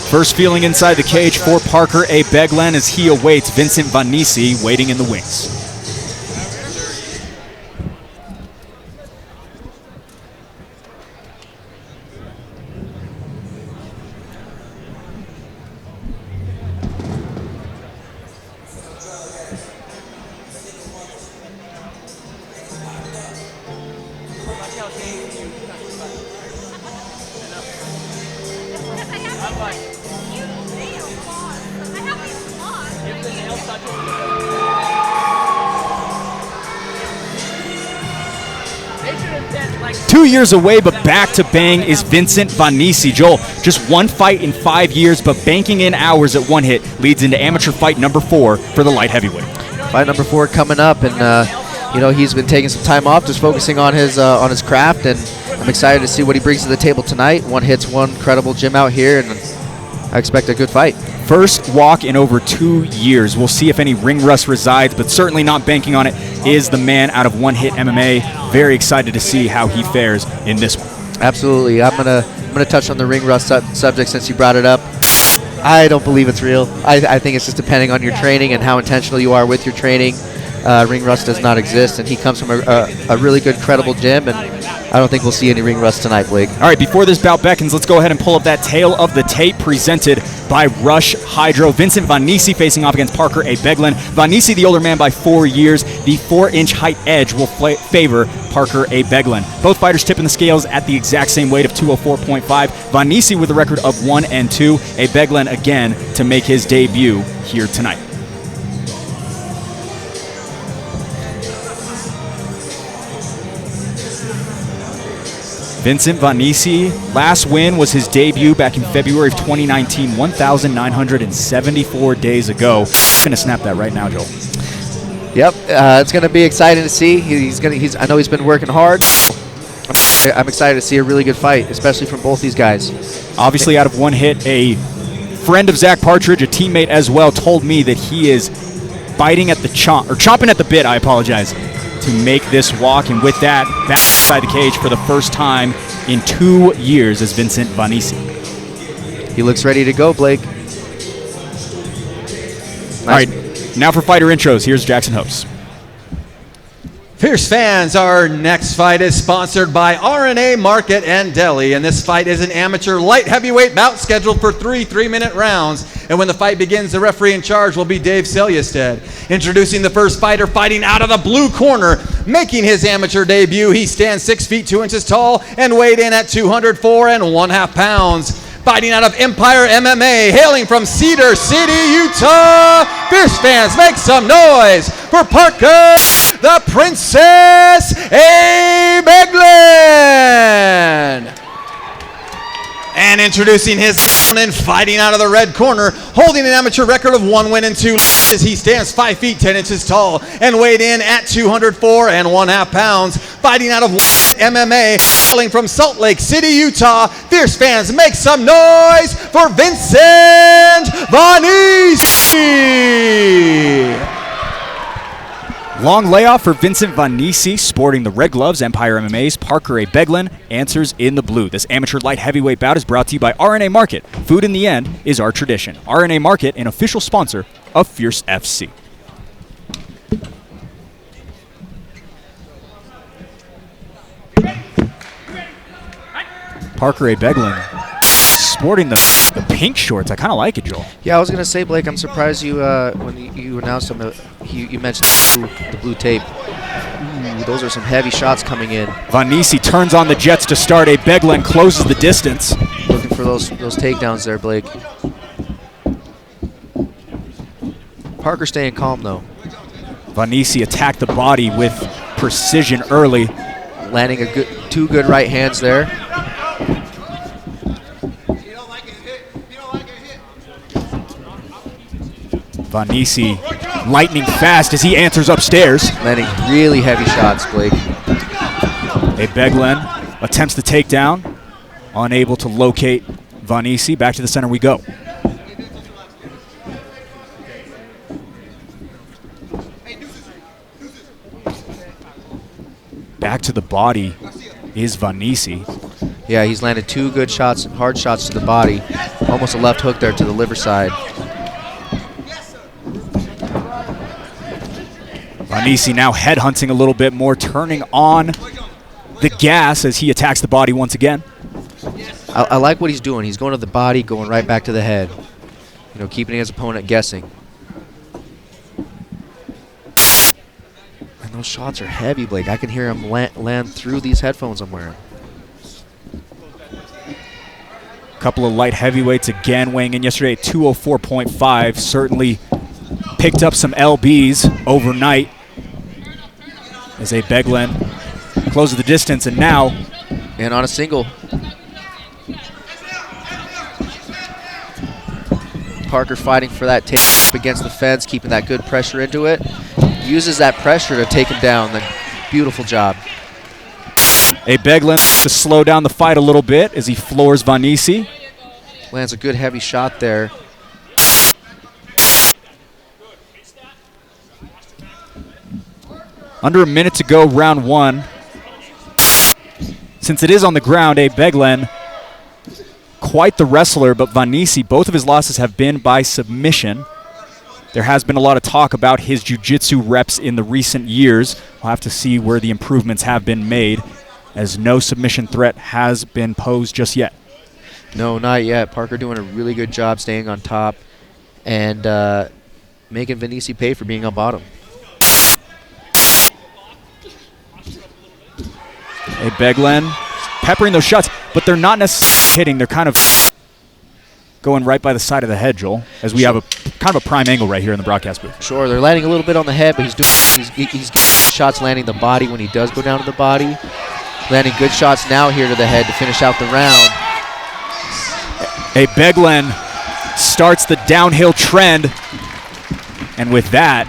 First feeling inside the cage for Parker A. Beglin as he awaits Vincent Vanisi waiting in the wings. Two years away, but back to bang is Vincent Vanisi. Joel, just one fight in 5 years, but banking in hours at one hit leads into amateur fight number 4 for the light heavyweight. Fight number 4 coming up, and you know, he's been taking some time off, just focusing on his craft, and I'm excited to see what he brings to the table tonight. One hit's one credible gym out here, and I expect a good fight. First walk in over 2 years. We'll see if any ring rust resides, but certainly not banking on it is the man out of One Hit MMA. Very excited to see how he fares in this one. Absolutely. I'm gonna touch on the ring rust subject since you brought it up. I don't believe it's real. I think it's just depending on your training and how intentional you are with your training. Ring rust does not exist, and he comes from a really good, credible gym, and I don't think we'll see any ring rust tonight, Blake. All right, before this bout beckons, let's go ahead and pull up that tail of the tape presented by Rush Hydro. Vincent Vanisi facing off against Parker A. Beglin. Vanisi, the older man by 4 years. The 4-inch height edge will favor Parker A. Beglin. Both fighters tipping the scales at the exact same weight of 204.5. Vanisi with a record of 1-2. A. Beglin again to make his debut here tonight. Vincent Vanisi, last win was his debut back in February of 2019, 1,974 days ago. Going to snap that right now, Joel. Yep, it's going to be exciting to see. I know he's been working hard. I'm excited to see a really good fight, especially from both these guys. Obviously, out of One Hit, a friend of Zach Partridge, a teammate as well, told me that he is chomping at the bit, I apologize, to make this walk. And with that, back inside the cage for the first time in 2 years is Vincent Vanisi. He looks ready to go, Blake. All right, now for fighter intros. Here's Jackson Hopes. Fierce fans, our next fight is sponsored by RNA Market and Deli, and this fight is an amateur light heavyweight bout scheduled for 3 3-minute rounds. And when the fight begins, the referee in charge will be Dave Selyestead. Introducing the first fighter, fighting out of the blue corner, making his amateur debut. He stands 6 feet 2 inches tall and weighed in at 204 1/2 pounds. Fighting out of Empire MMA, hailing from Cedar City, Utah. Fierce fans, make some noise for Parker, the Princess A. Beglan. And introducing his opponent, fighting out of the red corner, holding an amateur record of 1 win and 2 losses. He stands 5 feet 10 inches tall and weighed in at 204 1/2 pounds. Fighting out of MMA, hailing from Salt Lake City, Utah. Fierce fans, make some noise for Vincent Vanisi. Long layoff for Vincent Vanisi, sporting the red gloves. Empire MMA's Parker A. Beglan answers in the blue. This amateur light heavyweight bout is brought to you by RNA Market. Food in the end is our tradition. RNA Market, an official sponsor of Fierce FC. Parker A. Beglan sporting the pink shorts. I kind of like it, Joel. Yeah, I was going to say, Blake, I'm surprised you, when you announced him, you mentioned the blue tape. Ooh, those are some heavy shots coming in. Vanisi turns on the jets to start. A. Beglan closes the distance. Looking for those takedowns there, Blake. Parker staying calm, though. Vanisi attacked the body with precision early. Landing two good right hands there. Vanisi lightning fast as he answers upstairs. Landing really heavy shots, Blake. A. Beglan attempts the takedown, unable to locate Vanisi. Back to the center we go. Back to the body is Vanisi. Yeah, he's landed 2 good shots, hard shots to the body. Almost a left hook there to the liver side. Vanisi now headhunting a little bit more, turning on the gas as he attacks the body once again. I like what he's doing. He's going to the body, going right back to the head. You know, keeping his opponent guessing. And those shots are heavy, Blake. I can hear him land through these headphones I'm wearing. Couple of light heavyweights again weighing in yesterday at 204.5. Certainly picked up some LBs overnight as A. Beglan closes the distance, and now and on a single. Parker fighting for that take up against the fence, keeping that good pressure into it. Uses that pressure to take him down. Then beautiful job. A. Beglan to slow down the fight a little bit as he floors Vanisi. Lands a good heavy shot there. Under a minute to go, round 1. Since it is on the ground, A. Beglan, quite the wrestler, but Vanisi, both of his losses have been by submission. There has been a lot of talk about his jiu-jitsu reps in the recent years. We'll have to see where the improvements have been made, as no submission threat has been posed just yet. No, not yet. Parker doing a really good job staying on top and making Vanisi pay for being on bottom. A. Beglan peppering those shots, but they're not necessarily hitting. They're kind of going right by the side of the head, Joel, as we have a kind of a prime angle right here in the broadcast booth. Sure, they're landing a little bit on the head, but he's getting shots landing the body when he does go down to the body. Landing good shots now here to the head to finish out the round. A. Beglan starts the downhill trend, and with that,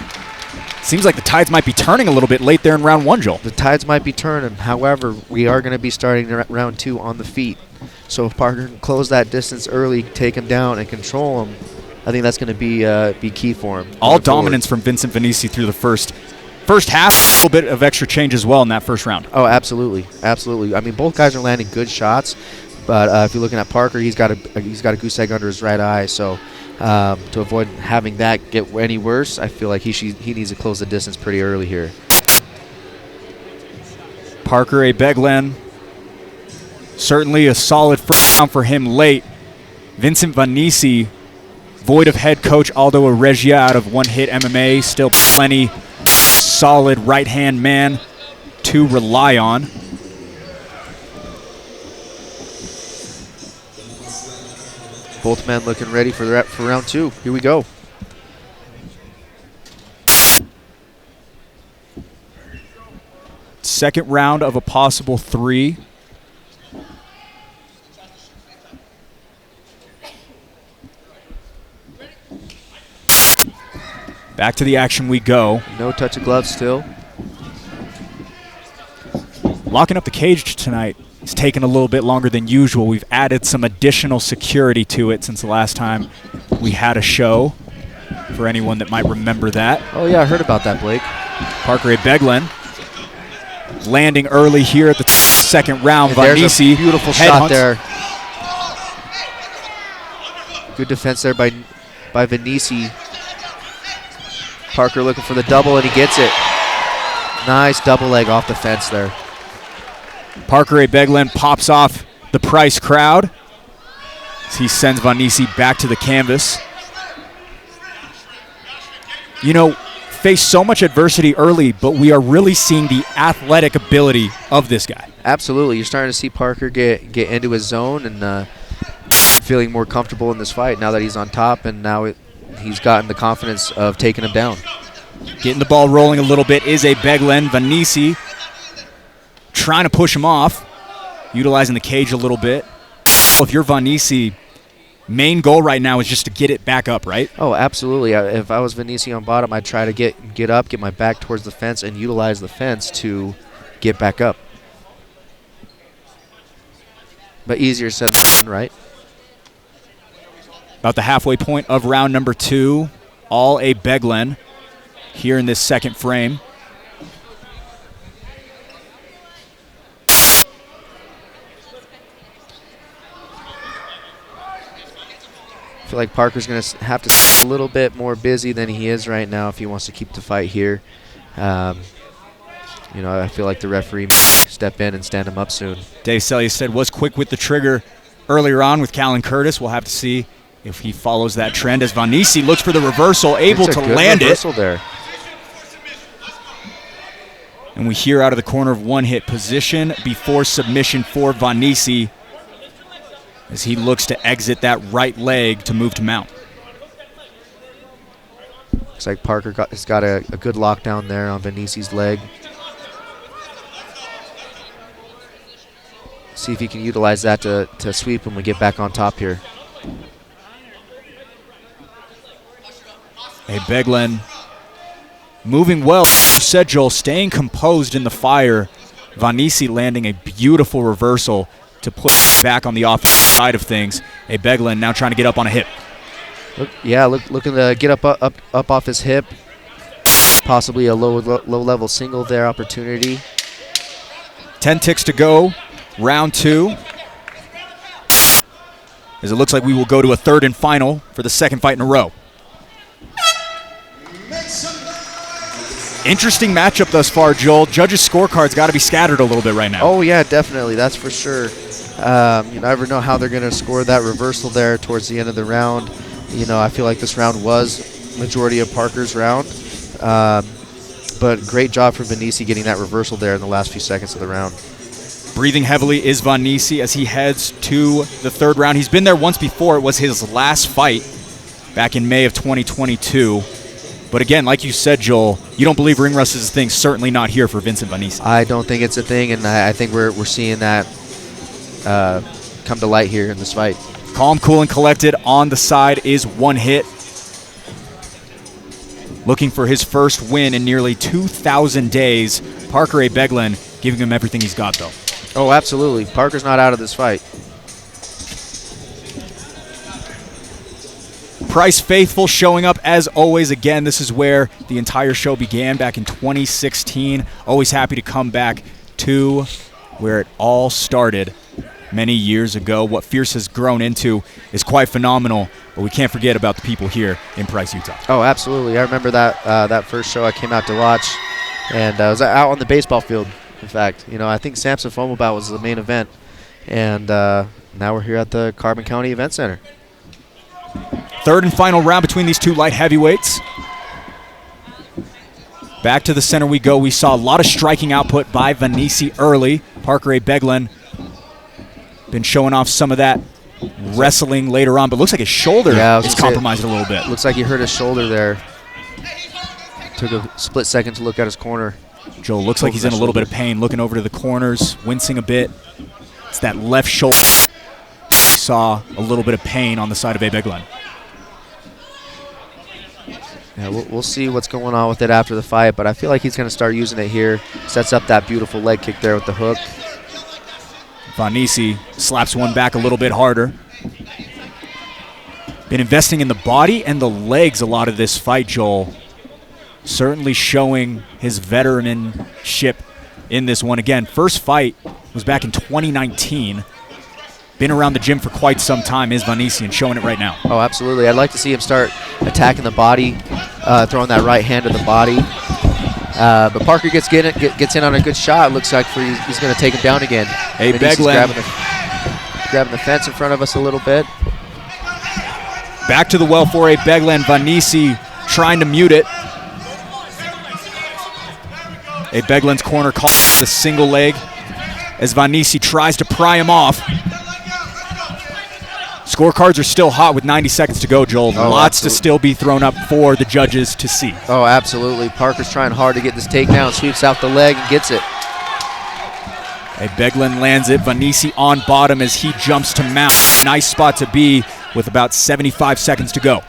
seems like the tides might be turning a little bit late there in round 1, Joel. The tides might be turning. However, we are going to be starting round 2 on the feet. So if Parker can close that distance early, take him down, and control him, I think that's going to be key for him. All dominance from Vincent Vanisi through the first half. A little bit of extra change as well in that first round. Oh, absolutely, absolutely. I mean, both guys are landing good shots, but if you're looking at Parker, he's got a goose egg under his right eye. So to avoid having that get any worse, I feel like he needs to close the distance pretty early here. Parker Ebeglen, certainly a solid first round for him late. Vincent Vanisi, void of head coach Aldo Regia out of One Hit MMA, still plenty solid right-hand man to rely on. Both men looking ready for round 2. Here we go. Second round of a possible 3. Back to the action we go. No touch of gloves still. Locking up the cage tonight is taking a little bit longer than usual. We've added some additional security to it since the last time we had a show, for anyone that might remember that. Oh, yeah, I heard about that, Blake. Parker Ebeglen landing early here at the second round. And there's Vanisi, a beautiful shot there. Good defense there by Vanisi. Parker looking for the double, and he gets it. Nice double leg off the fence there. Parker Ebeglen pops off the Price crowd as he sends Vanisi back to the canvas. You know, faced so much adversity early, but we are really seeing the athletic ability of this guy. Absolutely. You're starting to see Parker get into his zone and feeling more comfortable in this fight now that he's on top, and now he's gotten the confidence of taking him down. Getting the ball rolling a little bit is Ebeglen. Vanisi trying to push him off, utilizing the cage a little bit. If you're Vanisi, main goal right now is just to get it back up, right? Oh, absolutely. If I was Vanisi on bottom, I'd try to get up, get my back towards the fence, and utilize the fence to get back up. But easier said than done, right? About the halfway point of round number 2, all Ebeglen here in this second frame. I feel like Parker's going to have to stay a little bit more busy than he is right now if he wants to keep the fight here. You know, I feel like the referee may step in and stand him up soon. Dave Sellius said was quick with the trigger earlier on with Callan Curtis. We'll have to see if he follows that trend as Vanisi looks for the reversal, able to land it. There. And we hear out of the corner of One Hit, position before submission for Vanisi as he looks to exit that right leg to move to mount. Looks like Parker has got a good lockdown there on Vanisi's leg. See if he can utilize that to sweep when we get back on top here. Ebeglen moving well, you said, Joel, staying composed in the fire. Vanisi landing a beautiful reversal to put back on the offensive side of things. Ebeglen now trying to get up on a hip. Looking to get up off his hip. Possibly a low level single there opportunity. 10 ticks to go, round 2. As it looks like we will go to a third and final for the second fight in a row. Interesting matchup thus far, Joel. Judges' scorecards got to be scattered a little bit right now. Oh, yeah, definitely. That's for sure. You never know how they're going to score that reversal there towards the end of the round. You know, I feel like this round was majority of Parker's round. But great job for Vanisi getting that reversal there in the last few seconds of the round. Breathing heavily is Vanisi as he heads to the third round. He's been there once before. It was his last fight back in May of 2022. But again, like you said, Joel, you don't believe ring rust is a thing. Certainly not here for Vincent Vanisi. I don't think it's a thing, and I think we're seeing that come to light here in this fight. Calm, cool, and collected on the side is One Hit. Looking for his first win in nearly 2,000 days. Parker Ebeglen giving him everything he's got, though. Oh, absolutely. Parker's not out of this fight. Price faithful showing up as always. Again, this is where the entire show began back in 2016. Always happy to come back to where it all started many years ago. What Fierce has grown into is quite phenomenal, but we can't forget about the people here in Price, Utah. Oh, absolutely. I remember that first show I came out to watch, and I was out on the baseball field, in fact. I think Samson Fomobout was the main event, and now we're here at the Carbon County Event Center. Third and final round between these two light heavyweights. Back to the center we go. We saw a lot of striking output by Vanisi early. Parker A. Beglin been showing off some of that wrestling later on, but looks like his shoulder is compromised a little bit. Looks like he hurt his shoulder there. Took a split second to look at his corner. Joe looks like he's in a little bit of pain, looking over to the corners, wincing a bit. It's that left shoulder. We saw a little bit of pain on the side of A. Beglin. Yeah, we'll see what's going on with it after the fight, but I feel like he's going to start using it here. Sets up that beautiful leg kick there with the hook. Vanisi slaps one back a little bit harder. Been investing in the body and the legs a lot of this fight, Joel. Certainly showing his veteranship in this one. Again, first fight was back in 2019. Been around the gym for quite some time, is Vanisi, and showing it right now. Oh, absolutely. I'd like to see him start attacking the body, throwing that right hand to the body. But Parker gets in on a good shot. Looks like he's going to take him down again. A. Beglin grabbing the fence in front of us a little bit. Back to the well for A. Beglin. Vanisi trying to mute it. A. Beglin's corner calls the single leg as Vanisi tries to pry him off. Scorecards are still hot with 90 seconds to go, Joel. Lots to still be thrown up for the judges to see. Oh, absolutely. Parker's trying hard to get this takedown, sweeps out the leg and gets it. A. Beglin lands it. Vanisi on bottom as he jumps to mount. Nice spot to be with about 75 seconds to go.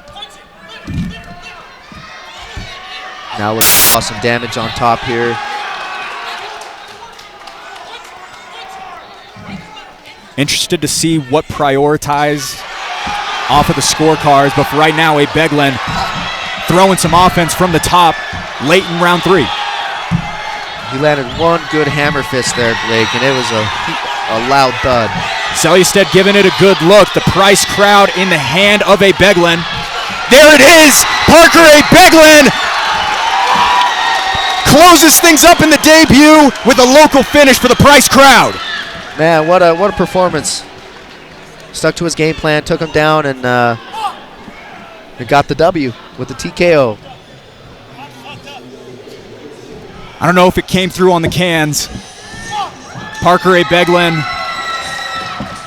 Now looking to cause some damage on top here. Interested to see what prioritize off of the scorecards, but for right now, A. Beglin throwing some offense from the top late in round 3. He landed one good hammer fist there, Blake, and it was a loud thud. Selystedt giving it a good look. The Price crowd in the hand of A. Beglin. There it is! Parker A. Beglin closes things up in the debut with a local finish for the Price crowd. Man, what a performance. Stuck to his game plan, took him down, and got the W with the TKO. I don't know if it came through on the cans. Parker A. Beglin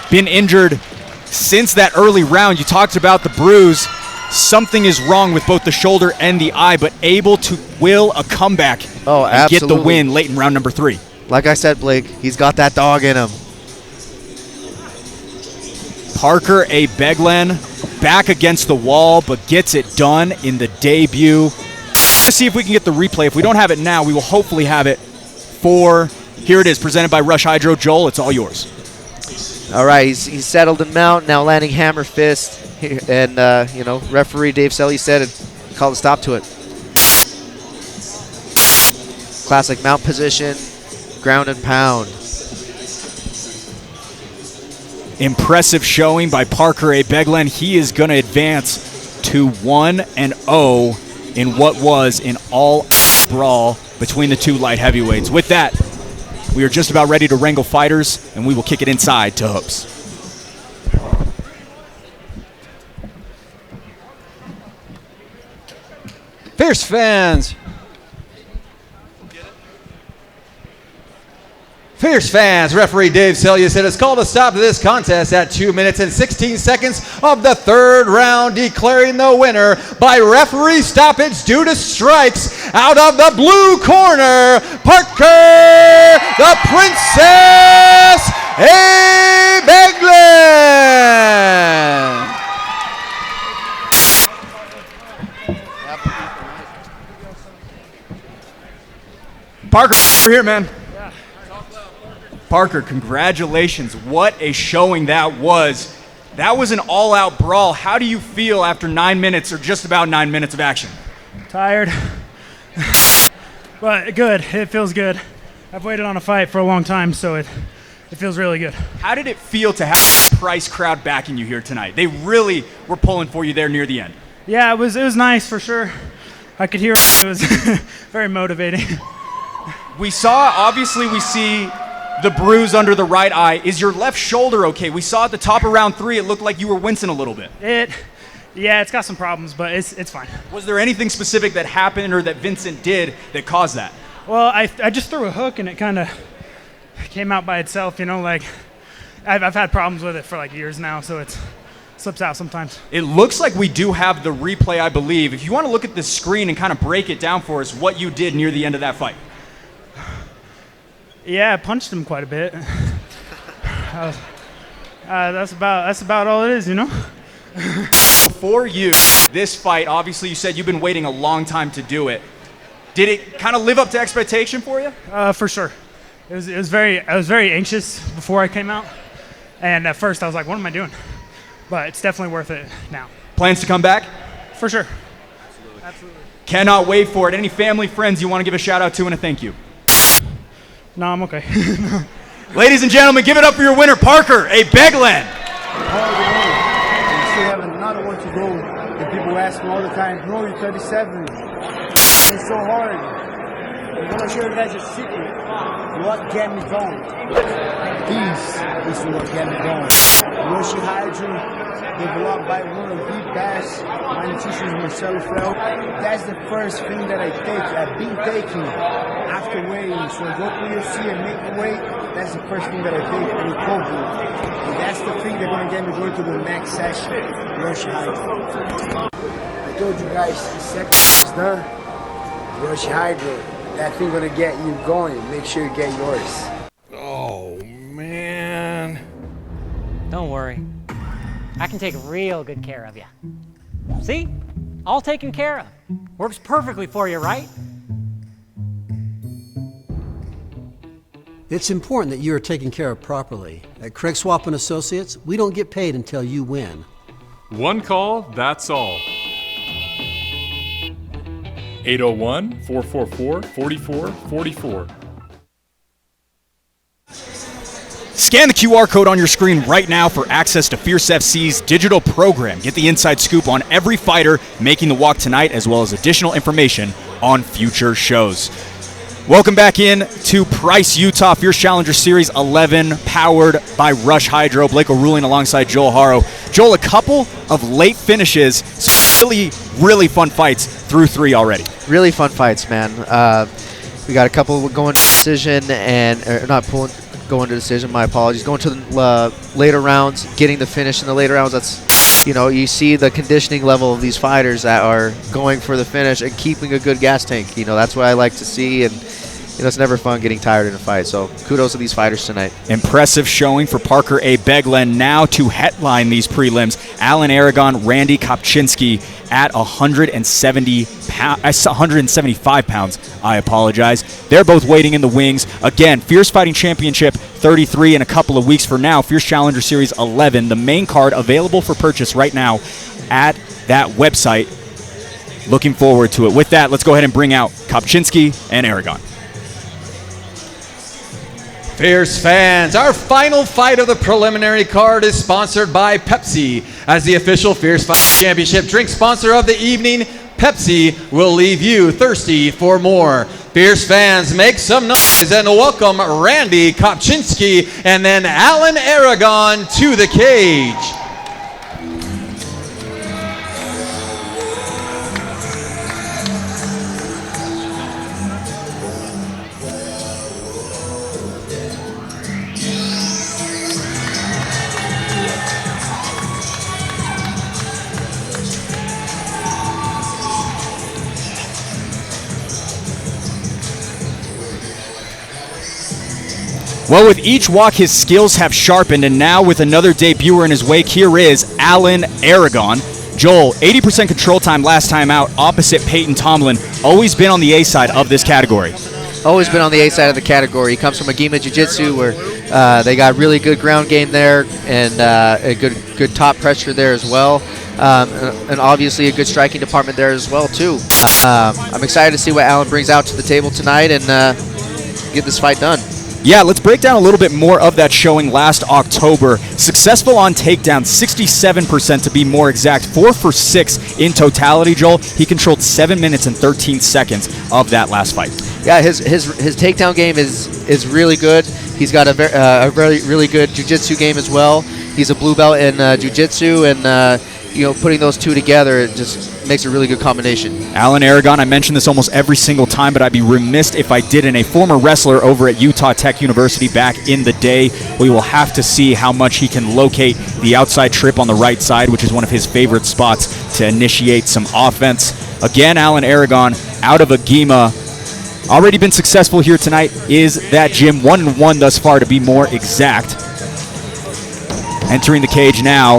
been injured since that early round. You talked about the bruise. Something is wrong with both the shoulder and the eye, but able to will a comeback and get the win late in round number 3. Like I said, Blake, he's got that dog in him. Parker A. Beglin back against the wall, but gets it done in the debut. Let's see if we can get the replay. If we don't have it now, we will hopefully have it for, here it is, presented by Rush Hydro. Joel, it's all yours. All right, he's settled in mount, now landing hammer fist. And, referee Dave Selystedt had called a stop to it. Classic mount position, ground and pound. Impressive showing by Parker A. Beglin. He is going to advance to 1-0 in what was an all brawl between the two light heavyweights. With that, we are just about ready to wrangle fighters, and we will kick it inside to Hoops. Fierce fans. Fierce fans, referee Dave Selystedt has called a stop to this contest at 2 minutes and 16 seconds of the third round, declaring the winner by referee stoppage due to strikes out of the blue corner, Parker the Princess A. Beglin. Parker, over here, man. Parker, congratulations. What a showing that was. That was an all-out brawl. How do you feel after 9 minutes or just about 9 minutes of action? Tired, but good. It feels good. I've waited on a fight for a long time, so it feels really good. How did it feel to have the Price crowd backing you here tonight? They really were pulling for you there near the end. Yeah, it was nice for sure. I could hear it was very motivating. We see the bruise under the right eye. Is your left shoulder okay? We saw at the top of round 3, it looked like you were wincing a little bit. Yeah, it's got some problems, but it's fine. Was there anything specific that happened or that Vincent did that caused that? Well, I just threw a hook and it kind of came out by itself, you know, like I've had problems with it for like years now, so it slips out sometimes. It looks like we do have the replay, I believe. If you want to look at the screen and kind of break it down for us, what you did near the end of that fight. Yeah, I punched him quite a bit. That's about all it is, you know? For you, this fight, obviously you said you've been waiting a long time to do it. Did it kind of live up to expectation for you? For sure. I was very anxious before I came out, and at first I was like, what am I doing? But it's definitely worth it now. Plans to come back? For sure. Absolutely. Cannot wait for it. Any family, friends you want to give a shout out to and a thank you? No, I'm okay. Ladies and gentlemen, give it up for your winner, Parker A. Beglan. You still have another one to go. And people ask me all the time, bro, you're 37. It's so hard. I'm going to show you guys a secret. What get me going? Peace is what get me going. Roshi Hydro, developed by one of the best dietitians, Marcelo Frel. That's the first thing that I've been taking after weighing. So I go to UFC and make the weight. That's the first thing that I take and recover. And that's the thing that's going to get me going to the next session. Roshi Hydro. I told you guys, the second is done. Roshi Hydro. That thing gonna get you going. Make sure you get yours. Oh, man. Don't worry. I can take real good care of you. See? All taken care of. Works perfectly for you, right? It's important that you are taken care of properly. At Craig Swap & Associates, we don't get paid until you win. One call, that's all. 801-444-4444. Scan the QR code on your screen right now for access to Fierce FC's digital program. Get the inside scoop on every fighter making the walk tonight, as well as additional information on future shows. Welcome back in to Price, Utah, Fierce Challenger Series 11, powered by Rush Hydro. Blake O'Ruling alongside Joel Haro. Joel, a couple of late finishes, some really fun fights through 3 already. Really fun fights, man. We got a couple going to decision going to decision, my apologies. Going to the later rounds, getting the finish in the later rounds. That's, you know, you see the conditioning level of these fighters that are going for the finish and keeping a good gas tank. You know, that's what I like to see, and you know, it's never fun getting tired in a fight. So kudos to these fighters tonight. Impressive showing for Parker A. Beglan. Now to headline these prelims, Alan Aragon, Randy Kopczynski at 175 pounds. I apologize. They're both waiting in the wings. Again, Fierce Fighting Championship 33 in a couple of weeks from now. Fierce Challenger Series 11, the main card available for purchase right now at that website. Looking forward to it. With that, let's go ahead and bring out Kopczynski and Aragon. Fierce fans, our final fight of the preliminary card is sponsored by Pepsi. As the official Fierce Fighting Championship drink sponsor of the evening, Pepsi will leave you thirsty for more. Fierce fans, make some noise and welcome Randy Kopczynski and then Alan Aragon to the cage. Well, with each walk, his skills have sharpened, and now with another debuter in his wake, here is Alan Aragon. Joel, 80% control time last time out, opposite Peyton Tomlin, always been on the A side of this category. always been on the A side of the category. He comes from Agima Jiu-Jitsu, where they got really good ground game there and a good top pressure there as well. And obviously a good striking department there as well too. I'm excited to see what Alan brings out to the table tonight and get this fight done. Yeah, let's break down a little bit more of that showing last October. Successful on takedown, 67% to be more exact, 4 for 6 in totality, Joel. He controlled 7 minutes and 13 seconds of that last fight. Yeah, his takedown game is really good. He's got a really good jiu-jitsu game as well. He's a blue belt in jiu-jitsu, and putting those two together, it just makes a really good combination. Alan Aragon, I mention this almost every single time, but I'd be remiss if I didn't. A former wrestler over at Utah Tech University back in the day. We will have to see how much he can locate the outside trip on the right side, which is one of his favorite spots to initiate some offense. Again, Alan Aragon out of Agima. Already been successful here tonight. Is that gym 1-1 thus far, to be more exact. Entering the cage now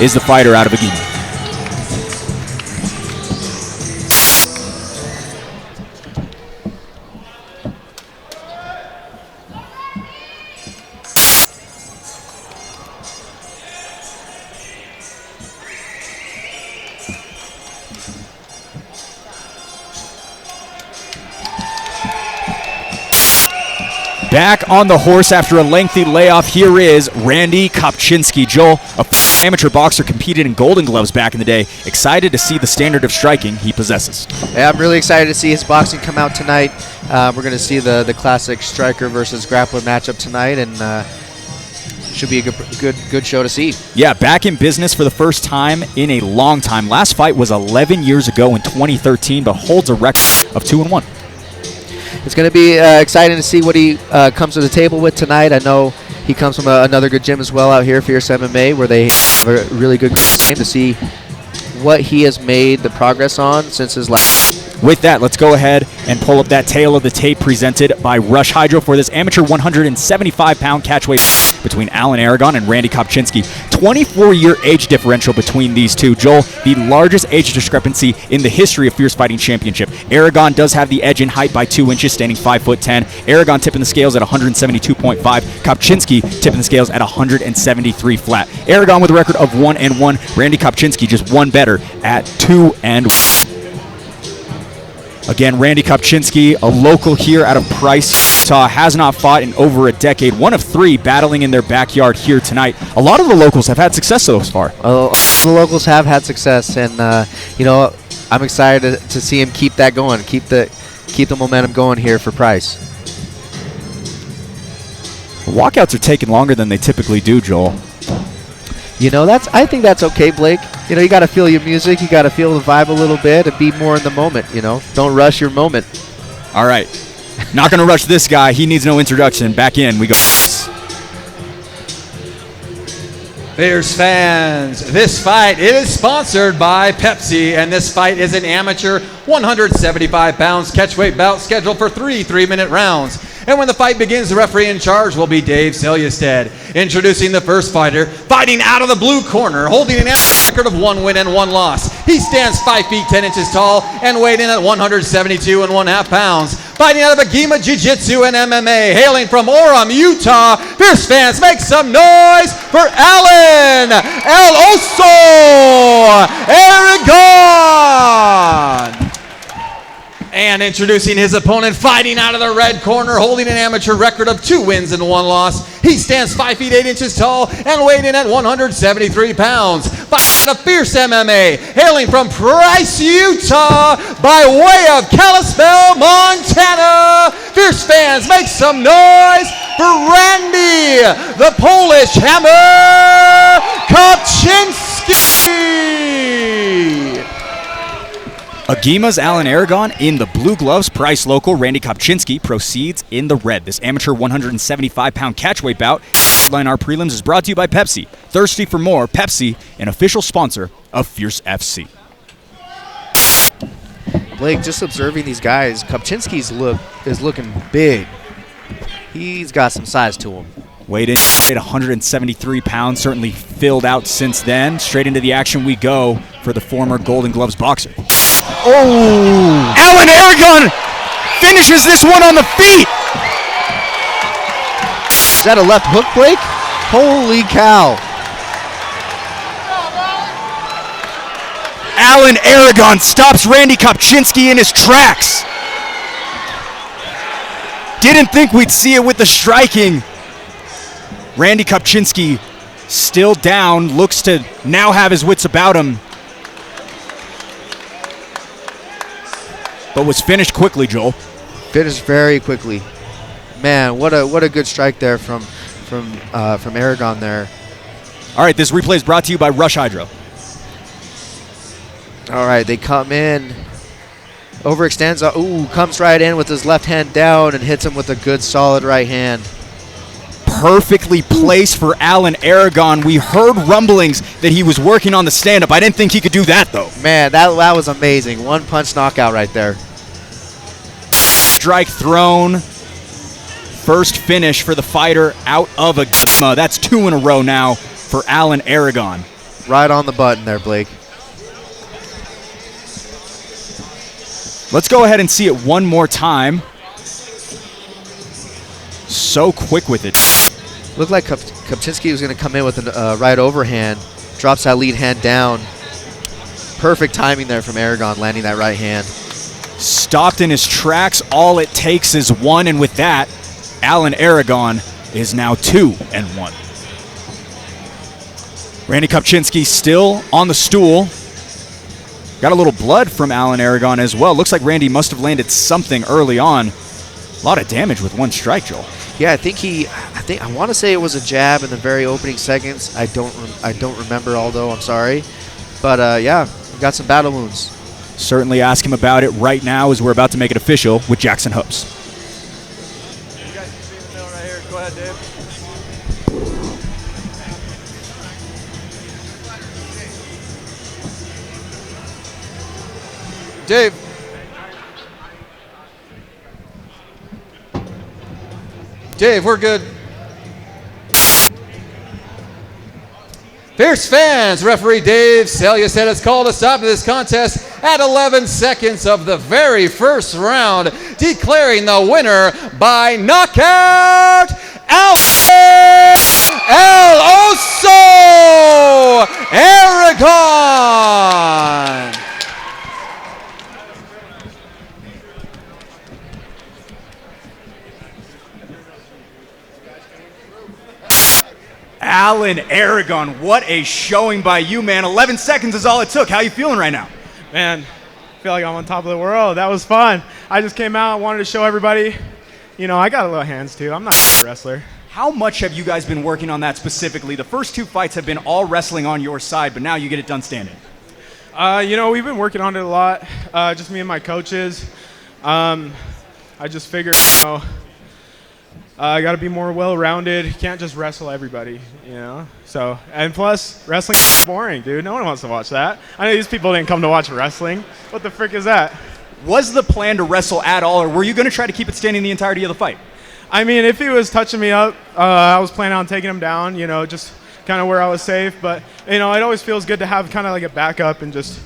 is the fighter out of Agima. Back on the horse after a lengthy layoff, here is Randy Kopczynski. Joel, a amateur boxer, competed in Golden Gloves back in the day. Excited to see the standard of striking he possesses. Yeah, I'm really excited to see his boxing come out tonight. We're going to see the classic striker versus grappler matchup tonight, and should be a good show to see. Yeah, back in business for the first time in a long time. Last fight was 11 years ago in 2013, but holds a record of 2-1. It's going to be exciting to see what he comes to the table with tonight. I know he comes from another good gym as well out here, Fierce MMA, where they have a really good game to see what he has made the progress on since his last. With that, let's go ahead and pull up that tail of the tape presented by Rush Hydro for this amateur 175-pound catchweight between Alan Aragon and Randy Kopczynski. 24-year age differential between these two. Joel, the largest age discrepancy in the history of Fierce Fighting Championship. Aragon does have the edge in height by 2 inches, standing 5'10". Aragon tipping the scales at 172.5. Kopczynski tipping the scales at 173 flat. Aragon with a record of 1-1. Randy Kopczynski just one better at 2-1. Again, Randy Kopczynski, a local here out of Price, Utah, has not fought in over a decade. One of 3 battling in their backyard here tonight. A lot of the locals have had success so far. The locals have had success, and I'm excited to see him keep that going, keep the momentum going here for Price. Walkouts are taking longer than they typically do, Joel. I think that's okay, Blake. You got to feel your music. You got to feel the vibe a little bit and be more in the moment, Don't rush your moment. All right. Not going to rush this guy. He needs no introduction. Back in we go. Fierce fans, this fight is sponsored by Pepsi, and this fight is an amateur 175 pounds catchweight bout scheduled for 3 3-minute rounds. And when the fight begins, the referee in charge will be Dave Selyustad. Introducing the first fighter, fighting out of the blue corner, holding an amateur record of 1 win and 1 loss. He stands 5 feet 10 inches tall and weighed in at 172.5 pounds. Fighting out of Agima Jiu-Jitsu and MMA, hailing from Orem, Utah. Fierce fans, make some noise for Alan El Oso Aragon. And introducing his opponent, fighting out of the red corner, holding an amateur record of 2 wins and 1 loss. He stands 5 feet 8 inches tall and weighed in at 173 pounds. Fighting out of Fierce MMA, hailing from Price, Utah, by way of Kalispell, Montana. Fierce fans, make some noise for Randy, the Polish Hammer Kopczynski. Agima's Alan Aragon in the blue gloves. Price local Randy Kopczynski proceeds in the red. This amateur 175-pound catchweight bout, headline our prelims, is brought to you by Pepsi. Thirsty for more? Pepsi, an official sponsor of Fierce FC. Blake, just observing these guys, Kopczynski's look is looking big. He's got some size to him. Weighed in at 173 pounds, certainly filled out since then. Straight into the action we go for the former Golden Gloves boxer. Oh! Alan Aragon finishes this one on the feet. Is that a left hook, Blake? Holy cow. Alan Aragon stops Randy Kopczynski in his tracks. Didn't think we'd see it with the striking. Randy Kopczynski still down, looks to now have his wits about him. But was finished quickly, Joel. Finished very quickly. Man, what a good strike there from Aragon there. All right, this replay is brought to you by Rush Hydro. All right, they come in. Overextends. Ooh, comes right in with his left hand down and hits him with a good solid right hand. Perfectly placed for Alan Aragon. We heard rumblings that he was working on the stand-up. I didn't think he could do that, though. Man, that was amazing. One punch knockout right there. Strike thrown. First finish for the fighter out of a GEMA. That's 2 in a row now for Alan Aragon. Right on the button there, Blake. Let's go ahead and see it one more time. So quick with it. Looked like Kopczynski was going to come in with a right overhand. Drops that lead hand down. Perfect timing there from Aragon, landing that right hand. Stopped in his tracks. All it takes is one, and with that, Alan Aragon is now 2-1. Randy Kopczynski still on the stool. Got a little blood from Alan Aragon as well. Looks like Randy must have landed something early on. A lot of damage with one strike, Joel. Yeah, I want to say it was a jab in the very opening seconds. I don't remember, although I'm sorry. But yeah, got some battle wounds. Certainly ask him about it right now as we're about to make it official with Jackson Hopes. You guys can see the middle right here. Go ahead, Dave. Dave. Dave, we're good. Fierce fans, referee Dave Selyaset has called a stop to this contest at 11 seconds of the very first round, declaring the winner by knockout, Alan El Oso Aragon. Alan Aragon, what a showing by you, man. 11 seconds is all it took. How you feeling right now? Man, I feel like I'm on top of the world. That was fun. I just came out, wanted to show everybody, you know, I got little hands too. I'm not a wrestler. How much have you guys been working on that specifically? The first 2 fights have been all wrestling on your side, but now you get it done standing. You know, we've been working on it a lot, just me and my coaches. I just figured, you know, I got to be more well-rounded. You can't just wrestle everybody, you know? So, and plus, wrestling's boring, dude. No one wants to watch that. I know these people didn't come to watch wrestling. What the frick is that? Was the plan to wrestle at all, or were you going to try to keep it standing the entirety of the fight? I mean, if he was touching me up, I was planning on taking him down, you know, just kind of where I was safe. But, you know, it always feels good to have kind of like a backup and just,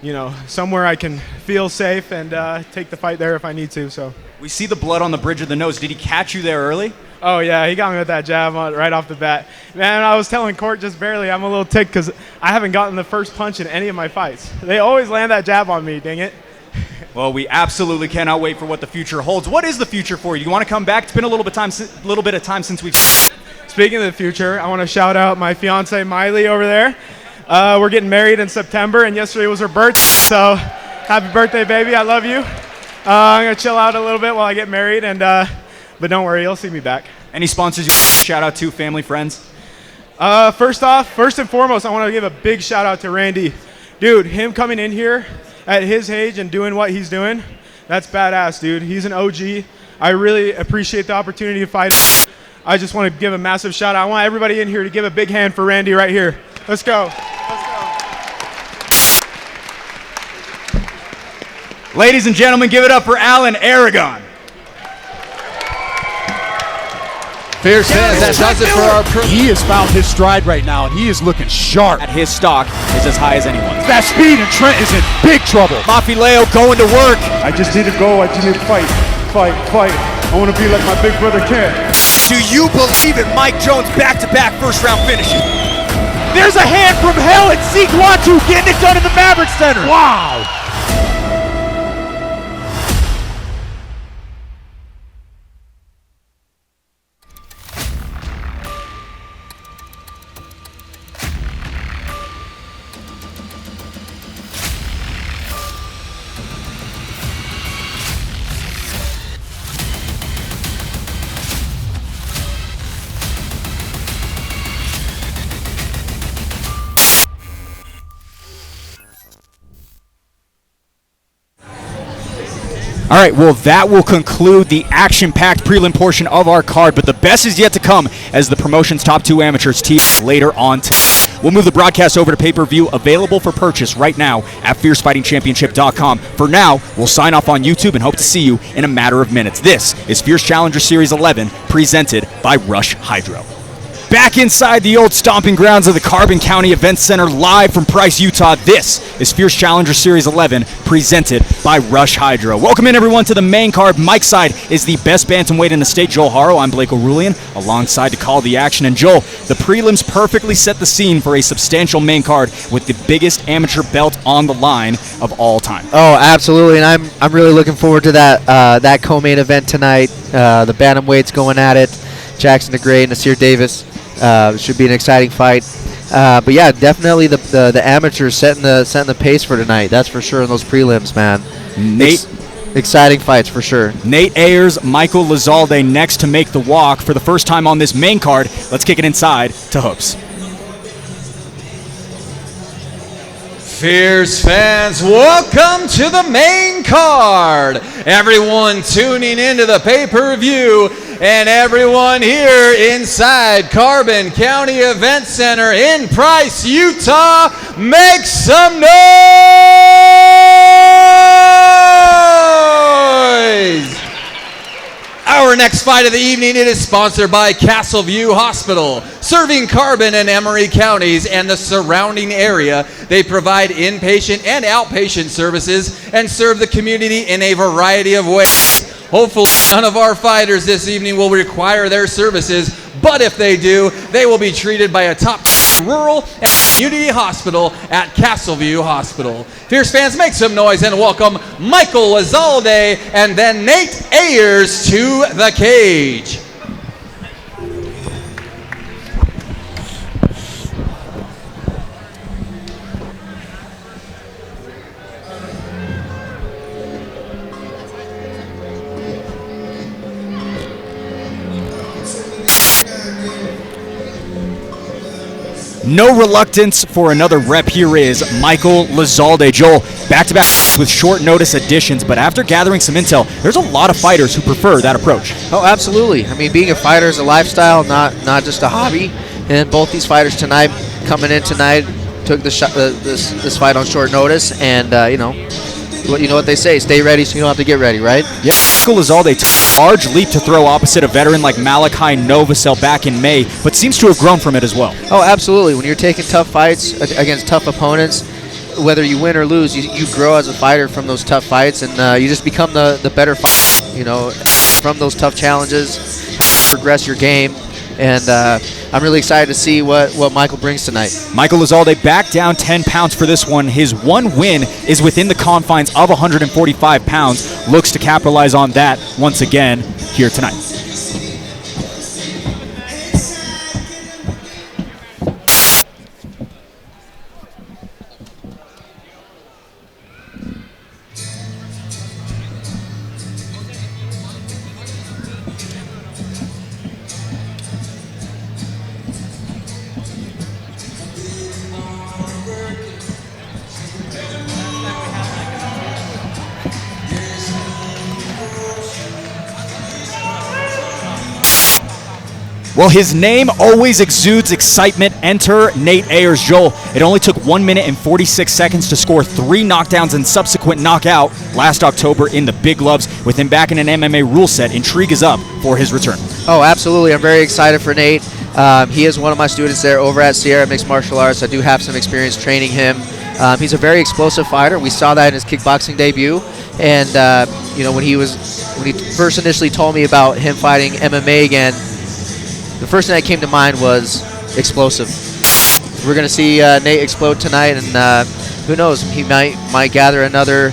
you know, somewhere I can feel safe and take the fight there if I need to, so. We see the blood on the bridge of the nose. Did he catch you there early? Oh, yeah, he got me with that jab right off the bat. Man, I was telling Court just barely, I'm a little ticked because I haven't gotten the first punch in any of my fights. They always land that jab on me, dang it. Well, we absolutely cannot wait for what the future holds. What is the future for you? You want to come back? It's been a little bit of time since we've... Speaking of the future, I want to shout out my fiance Miley over there. We're getting married in September, and yesterday was her birthday, so happy birthday, baby. I love you. I'm going to chill out a little bit while I get married, and but don't worry, you'll see me back. Any sponsors you shout out to, family, friends? First and foremost, I want to give a big shout out to Randy. Dude, him coming in here at his age and doing what he's doing, that's badass, dude. He's an OG. I really appreciate the opportunity to fight him. I just want to give a massive shout out. I want everybody in here to give a big hand for Randy right here. Let's go. Ladies and gentlemen, give it up for Alan Aragon. Fierce fans, that does it for our... He has found his stride right now, and he is looking sharp. His stock is as high as anyone's. That speed, and Trent is in big trouble. Mafileo going to work. I just need to go. I just need to fight. fight. I want to be like my big brother Ken. Do you believe in Mike Jones back-to-back first-round finishes? There's a hand from hell at Siguatu getting it done in the Maverick Center. Wow. All right, well, that will conclude the action-packed prelim portion of our card, but the best is yet to come as the promotion's top 2 amateurs tee up later on today. We'll move the broadcast over to pay-per-view, available for purchase right now at FierceFightingChampionship.com. For now, we'll sign off on YouTube and hope to see you in a matter of minutes. This is Fierce Challenger Series 11, presented by Rush Hydro. Back inside the old stomping grounds of the Carbon County Event Center, live from Price, Utah, this is Fierce Challenger Series 11, presented by Rush Hydro. Welcome in, everyone, to the main card. Mike's side is the best bantamweight in the state, Joel Haro. I'm Blake O'Rulian, alongside to call the action. And Joel, the prelims perfectly set the scene for a substantial main card with the biggest amateur belt on the line of all time. Oh, absolutely, and I'm really looking forward to that co-main event tonight. The bantamweights going at it. Jackson DeGray, Nasir Davis. Should be an exciting fight. But yeah, definitely the amateurs setting the pace for tonight. That's for sure in those prelims, man. Nate, exciting fights for sure. Nate Ayers, Michael Lazalde next to make the walk for the first time on this main card. Let's kick it inside to Hoops. Fierce fans, welcome to the main card. Everyone tuning into the pay-per-view and everyone here inside Carbon County Event Center in Price, Utah, make some noise! Our next fight of the evening, it is sponsored by Castleview Hospital. Serving Carbon and Emery counties and the surrounding area, they provide inpatient and outpatient services and serve the community in a variety of ways. Hopefully, none of our fighters this evening will require their services, but if they do, they will be treated by a top rural and community hospital at Castleview Hospital. Fierce fans, make some noise and welcome Michael Lazalde and then Nate Ayers to the cage. No reluctance for another rep. Here is Michael Lazalde. Joel, back-to-back with short notice additions, but after gathering some intel, there's a lot of fighters who prefer that approach. Oh, absolutely. I mean, being a fighter is a lifestyle, not just a hobby. And both these fighters tonight, coming in tonight, took this fight on short notice, and you know what they say: stay ready, so you don't have to get ready, right? Yeah, Michael Lazalde took a large leap to throw opposite a veteran like Malachi Novosel back in May, but seems to have grown from it as well. Oh, absolutely. When you're taking tough fights against tough opponents, whether you win or lose, you grow as a fighter from those tough fights, and you just become the better fighter, you know, from those tough challenges, how to progress your game. And I'm really excited to see what Michael brings tonight. Michael Lazalde back down 10 pounds for this one. His one win is within the confines of 145 pounds. Looks to capitalize on that once again here tonight. Well, his name always exudes excitement. Enter Nate Ayers. Joel, it only took 1 minute and 46 seconds to score 3 knockdowns and subsequent knockout last October in the Big Gloves. With him back in an MMA rule set, intrigue is up for his return. Oh, absolutely. I'm very excited for Nate. He is one of my students there over at Sierra Mixed Martial Arts. I do have some experience training him. He's a very explosive fighter. We saw that in his kickboxing debut. And, when he first initially told me about him fighting MMA again, the first thing that came to mind was explosive. We're going to see Nate explode tonight, and who knows? He might gather another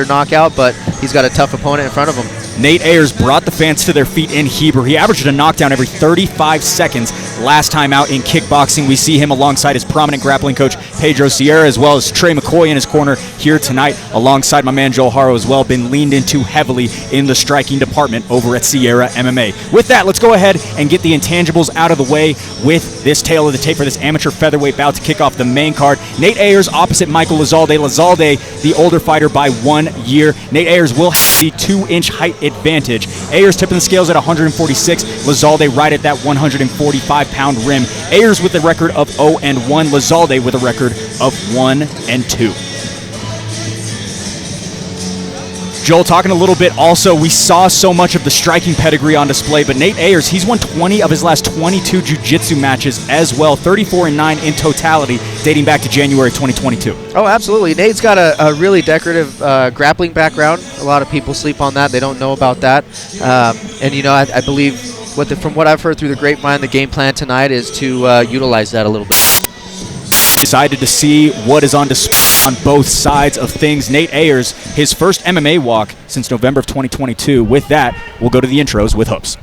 knockout, but he's got a tough opponent in front of him. Nate Ayers brought the fans to their feet in Heber. He averaged a knockdown every 35 seconds last time out in kickboxing. We see him alongside his prominent grappling coach, Pedro Sierra, as well as Trey McCoy in his corner here tonight, alongside my man Joel Haro as well, been leaned into heavily in the striking department over at Sierra MMA. With that, let's go ahead and get the intangibles out of the way with this tale of the tape for this amateur featherweight bout to kick off the main card. Nate Ayers opposite Michael Lazalde. Lazalde, the older fighter by 1 year. Nate Ayers will have the 2-inch height advantage. Ayers tipping the scales at 146. Lazalde right at that 145-pound rim. Ayers with a record of 0-1. Lazalde with a record of 1-2. Joel, talking a little bit also, we saw so much of the striking pedigree on display, but Nate Ayers, he's won 20 of his last 22 jiu-jitsu matches as well, 34-9 in totality, dating back to January 2022. Oh, absolutely. Nate's got a really decorative grappling background. A lot of people sleep on that. They don't know about that. I believe, from what I've heard through the grapevine, the game plan tonight is to utilize that a little bit. Excited to see what is on display on both sides of things. Nate Ayers, his first MMA walk since November of 2022. With that, we'll go to the intros with Hoops.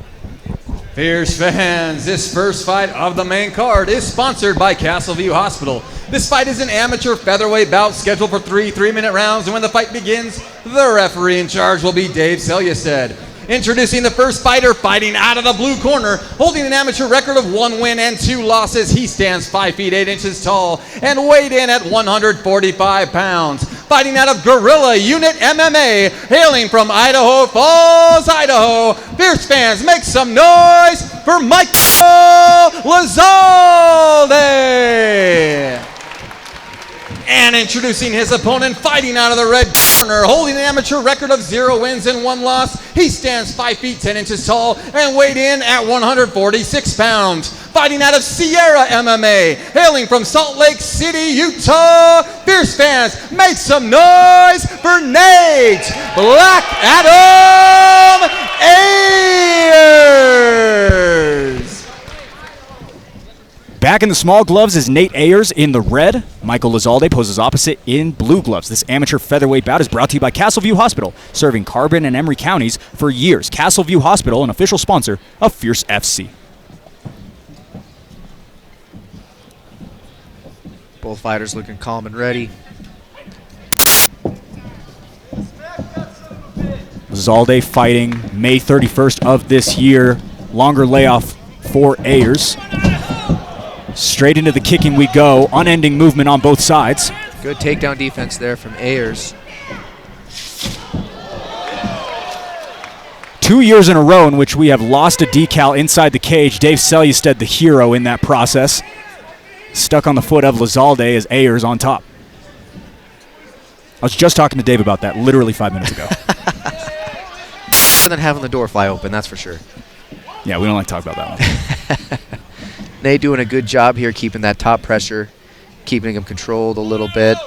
Fierce fans, this first fight of the main card is sponsored by Castleview Hospital. This fight is an amateur featherweight bout scheduled for 3 3-minute rounds, and when the fight begins, the referee in charge will be Dave Selyusted. Introducing the first fighter, fighting out of the blue corner, holding an amateur record of 1 win and 2 losses. He stands 5 feet 8 inches tall and weighed in at 145 pounds. Fighting out of Gorilla Unit MMA, hailing from Idaho Falls, Idaho. Fierce fans, make some noise for Michael Lazalde. And introducing his opponent, fighting out of the red corner, holding an amateur record of 0 wins and 1 loss. He stands 5 feet 10 inches tall and weighed in at 146 pounds. Fighting out of Sierra MMA, hailing from Salt Lake City, Utah. Fierce fans, make some noise for Nate Black Adam Ayers. Back in the small gloves is Nate Ayers in the red. Michael Lazalde poses opposite in blue gloves. This amateur featherweight bout is brought to you by Castleview Hospital, serving Carbon and Emory counties for years. Castleview Hospital, an official sponsor of Fierce FC. Both fighters looking calm and ready. Lazalde fighting May 31st of this year. Longer layoff for Ayers. Straight into the kicking we go. Unending movement on both sides. Good takedown defense there from Ayers. 2 years in a row in which we have lost a decal inside the cage. Dave Selyusted, the hero in that process. Stuck on the foot of Lazalde as Ayers on top. I was just talking to Dave about that literally 5 minutes ago. Better than having the door fly open, that's for sure. Yeah, we don't like to talk about that one. Nate doing a good job here keeping that top pressure, keeping him controlled a little bit.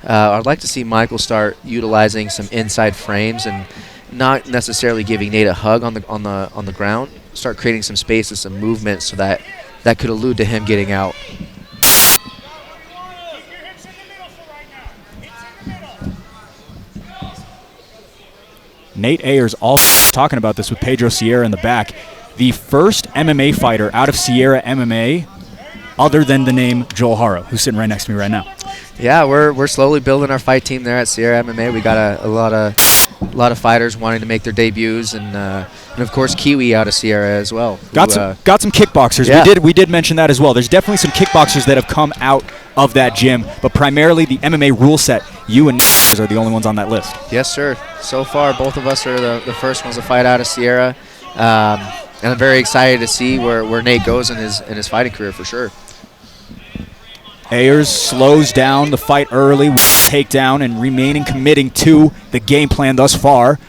I'd like to see Michael start utilizing some inside frames and not necessarily giving Nate a hug on the ground. Start creating some space and some movement so that could allude to him getting out. Nate Ayers also talking about this with Pedro Sierra in the back. The first MMA fighter out of Sierra MMA other than the name Joel Haro, who's sitting right next to me right now. Yeah, we're slowly building our fight team there at Sierra MMA. We got a lot of fighters wanting to make their debuts, and of course Kiwi out of Sierra as well. Got some kickboxers. Yeah. We did mention that as well. There's definitely some kickboxers that have come out of that gym, but primarily the MMA rule set. You and Nate are the only ones on that list. Yes, sir. So far, both of us are the first ones to fight out of Sierra. And I'm very excited to see where Nate goes in his fighting career for sure. Ayers slows down the fight early with a takedown and remaining committing to the game plan thus far.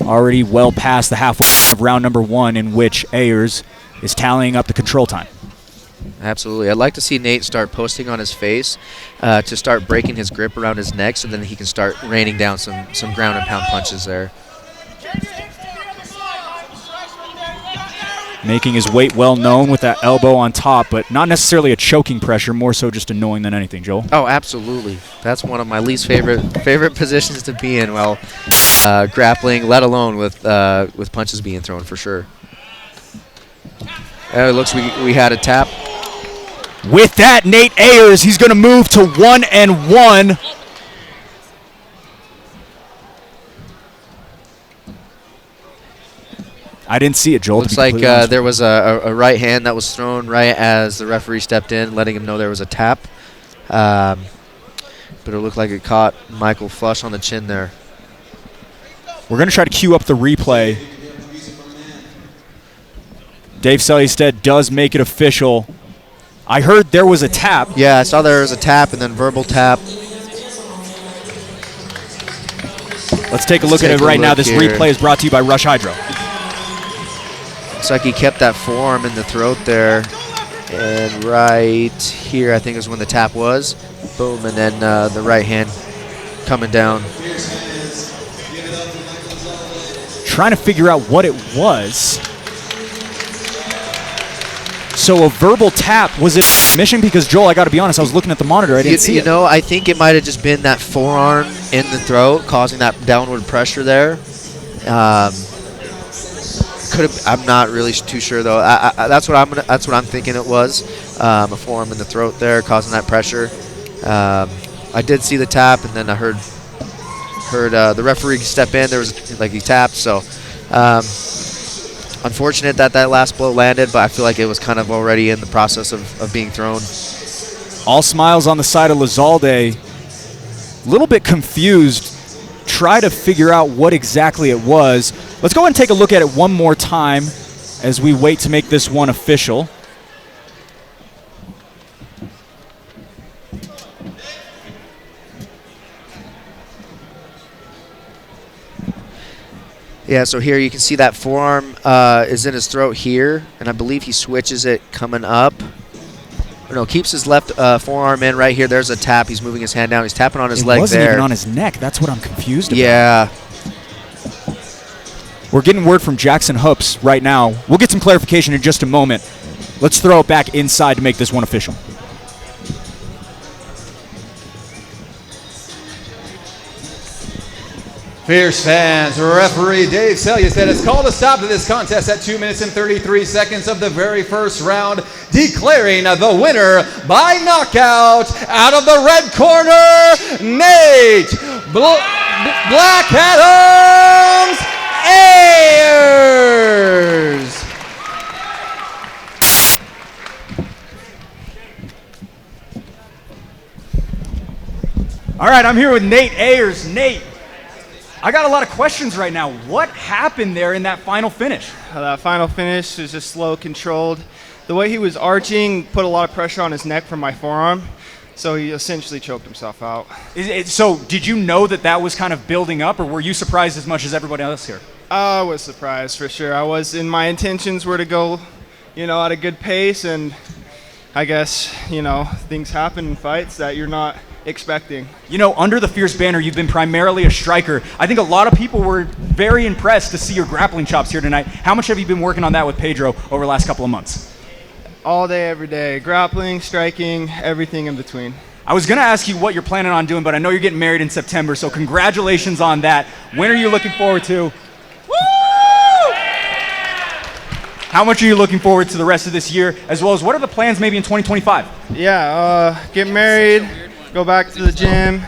Already well past the halfway of round number 1 in which Ayers is tallying up the control time. Absolutely. I'd like to see Nate start posting on his face to start breaking his grip around his neck so then he can start raining down some ground and pound punches there. Making his weight well known with that elbow on top, but not necessarily a choking pressure, more so just annoying than anything, Joel. Oh, absolutely. That's one of my least favorite positions to be in while grappling, let alone with punches being thrown for sure. It looks we had a tap. With that, Nate Ayers, he's going to move to 1-1. I didn't see it, Joel. Looks like there was a right hand that was thrown right as the referee stepped in, letting him know there was a tap. But it looked like it caught Michael flush on the chin there. We're going to try to cue up the replay. Dave Selystedt does make it official. I heard there was a tap. Yeah, I saw there was a tap and then verbal tap. Let's take a look at it right now. This replay is brought to you by Rush Hydro. Looks like he kept that forearm in the throat there. And right here, I think is when the tap was. Boom, and then the right hand coming down. Trying to figure out what it was. So a verbal tap, was it submission? Because, Joel, I got to be honest, I was looking at the monitor. I didn't see it. You know, I think it might have just been that forearm in the throat causing that downward pressure there. I'm not really too sure though. That's what I'm thinking it was. A forearm in the throat there, causing that pressure. I did see the tap, and then I heard the referee step in. There was he tapped. So unfortunate that last blow landed, but I feel like it was kind of already in the process of being thrown. All smiles on the side of Lizalde. A little bit confused. Try to figure out what exactly it was. Let's go ahead and take a look at it one more time as we wait to make this one official. Yeah, so here you can see that forearm is in his throat here, and I believe he switches it coming up. No, keeps his left forearm in right here. There's a tap. He's moving his hand down. He's tapping on his leg there. It wasn't even on his neck. That's what I'm confused about. Yeah. We're getting word from Jackson Hoops right now. We'll get some clarification in just a moment. Let's throw it back inside to make this one official. Fierce fans, referee Dave Selystedt has called a stop to this contest at 2 minutes and 33 seconds of the very first round, declaring the winner by knockout out of the red corner, Nate Black Adams Ayers. All right, I'm here with Nate Ayers. Nate, I got a lot of questions right now. What happened there in that final finish? That final finish was just slow, controlled. The way he was arching put a lot of pressure on his neck from my forearm, so he essentially choked himself out. So did you know that was kind of building up, or were you surprised as much as everybody else here? I was surprised for sure. My intentions were to go, at a good pace, and I guess, things happen in fights that you're not expecting. Under the Fierce banner, you've been primarily a striker. I think a lot of people were very impressed to see your grappling chops here tonight. How much have you been working on that with Pedro over the last couple of months? All day, every day. Grappling, striking, everything in between. I was going to ask you what you're planning on doing, but I know you're getting married in September, so congratulations on that. When are you looking forward to? Woo! How much are you looking forward to the rest of this year, as well as what are the plans maybe in 2025? Yeah, get married, go back to the gym,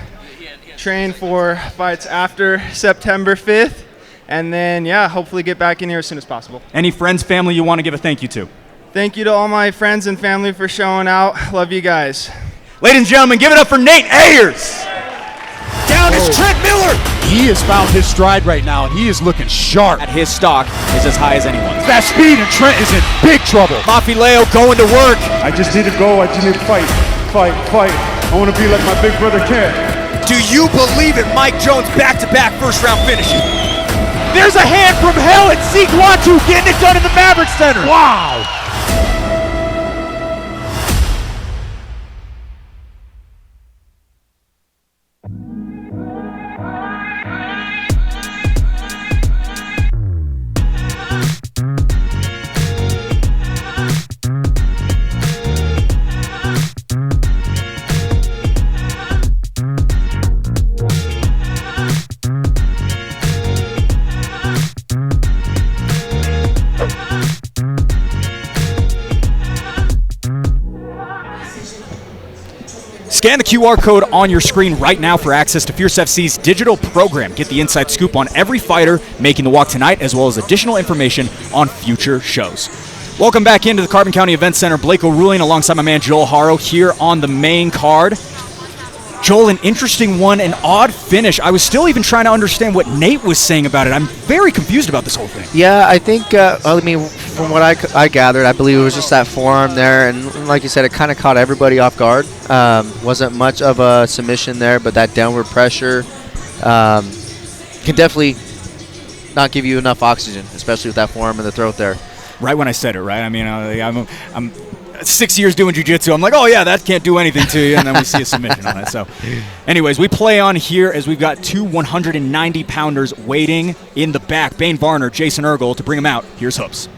train for fights after September 5th, and then, hopefully get back in here as soon as possible. Any friends, family you want to give a thank you to? Thank you to all my friends and family for showing out. Love you guys. Ladies and gentlemen, give it up for Nate Ayers. Down is Trent Miller. He has found his stride right now, and he is looking sharp. His stock is as high as anyone's. That speed, and Trent is in big trouble. Mafileo going to work. I just need to go. I just need to fight. I want to be like my big brother Ken. Do you believe it? Mike Jones back-to-back first-round finishes. There's a hand from hell at Seek Watu getting it done in the Maverick Center. Wow. Scan the QR code on your screen right now for access to Fierce FC's digital program. Get the inside scoop on every fighter making the walk tonight, as well as additional information on future shows. Welcome back into the Carbon County Event Center. Blake O'Rulean alongside my man Joel Haro here on the main card. Joel, an interesting one, an odd finish. I was still even trying to understand what Nate was saying about it. I'm very confused about this whole thing. Yeah, I think, from what I gathered, I believe it was just that forearm there. And like you said, it kind of caught everybody off guard. Wasn't much of a submission there, but that downward pressure can definitely not give you enough oxygen, especially with that forearm in the throat there. Right when I said it, right? I mean, I'm 6 years doing jiu-jitsu. I'm like, oh, yeah, that can't do anything to you. And then we see a submission on it. So anyways, we play on here as we've got two 190-pounders waiting in the back. Bane Varner, Jason Ergel. To bring them out, here's Hoops.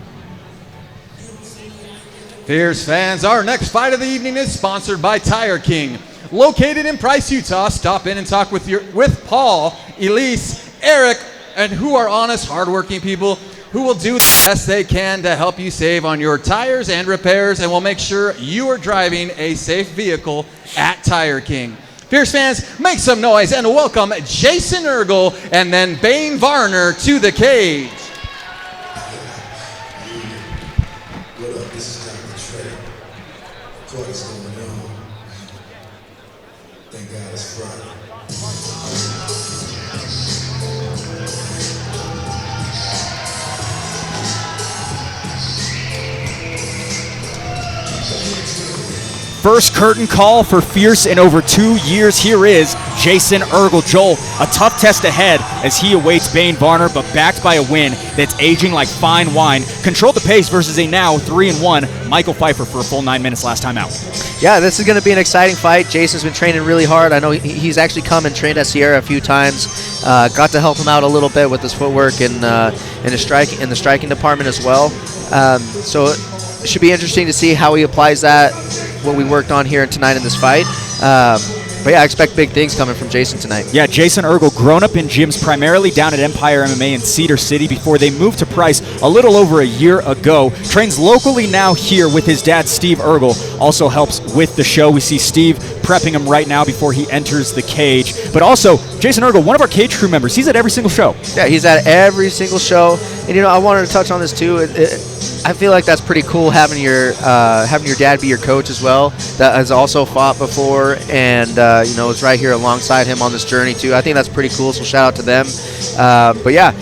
Fierce fans, our next fight of the evening is sponsored by Tire King. Located in Price, Utah, stop in and talk with Paul, Elise, Eric, and who are honest, hardworking people who will do the best they can to help you save on your tires and repairs, and will make sure you are driving a safe vehicle at Tire King. Fierce fans, make some noise and welcome Jason Ergel and then Bane Varner to the cage. What up? This is Dr. Trey. What is going on? Thank God it's Friday. First curtain call for Fierce in over 2 years. Here is Jason Ergel. Joel, a tough test ahead as he awaits Bane Varner, but backed by a win that's aging like fine wine. Controlled the pace versus a now 3-1 Michael Pfeiffer for a full 9 minutes last time out. Yeah, this is going to be an exciting fight. Jason's been training really hard. I know he's actually come and trained at Sierra a few times. Got to help him out a little bit with his footwork and in the striking department as well. So it should be interesting to see how he applies that, what we worked on here tonight in this fight. But yeah, I expect big things coming from Jason tonight. Yeah, Jason Ergel, grown up in gyms primarily down at Empire MMA in Cedar City before they moved to Price a little over a year ago. Trains locally now here with his dad, Steve Ergel. Also helps with the show. We see Steve prepping him right now before he enters the cage. But also, Jason Ergel, one of our cage crew members, he's at every single show. Yeah, he's at every single show. And, I wanted to touch on this, too. I feel like that's pretty cool having your dad be your coach as well. That has also fought before and, is right here alongside him on this journey, too. I think that's pretty cool, so shout out to them. But, yeah,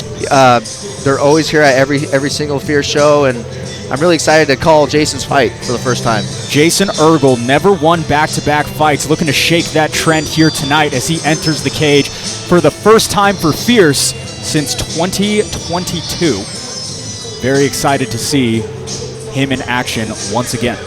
they're always here at every single Fierce show, and I'm really excited to call Jason's fight for the first time. Jason Ergel never won back-to-back fights, looking to shake that trend here tonight as he enters the cage for the first time for Fierce since 2022. Very excited to see him in action once again.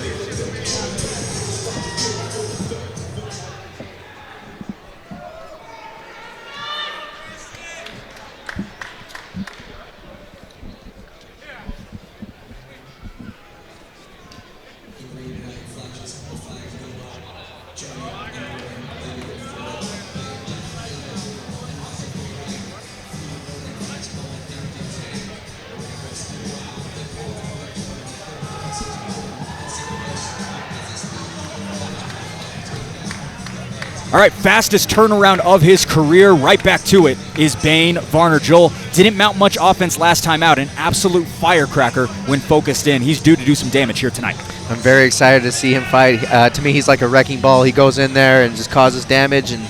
All right, fastest turnaround of his career, right back to it, is Bane Varner. Joel didn't mount much offense last time out, an absolute firecracker when focused in. He's due to do some damage here tonight. I'm very excited to see him fight. To me, he's like a wrecking ball. He goes in there and just causes damage, and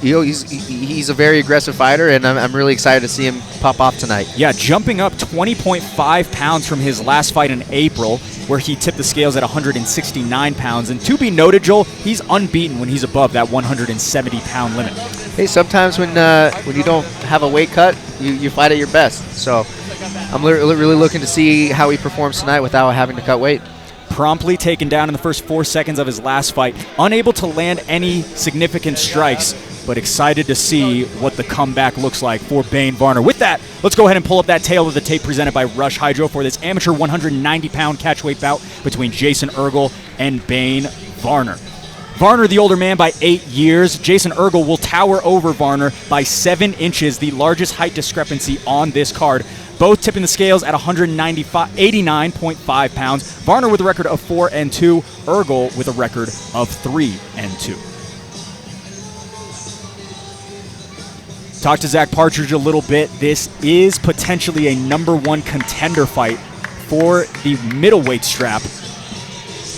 he's a very aggressive fighter, and I'm really excited to see him pop off tonight. Yeah, jumping up 20.5 pounds from his last fight in April, where he tipped the scales at 169 pounds. And to be noted, Joel, he's unbeaten when he's above that 170-pound limit. Hey, sometimes when you don't have a weight cut, you fight at your best. So I'm really looking to see how he performs tonight without having to cut weight. Promptly taken down in the first 4 seconds of his last fight, unable to land any significant strikes, but excited to see what the comeback looks like for Bane Varner. With that, let's go ahead and pull up that tail of the tape presented by Rush Hydro for this amateur 190-pound catchweight bout between Jason Ergel and Bane Varner. Varner, the older man, by 8 years. Jason Ergel will tower over Varner by 7 inches, the largest height discrepancy on this card. both tipping the scales at 89.5 pounds. Varner with a record of 4-2. Ergel with a record of 3-2. Talk to Zach Partridge a little bit. This is potentially a #1 contender fight for the middleweight strap.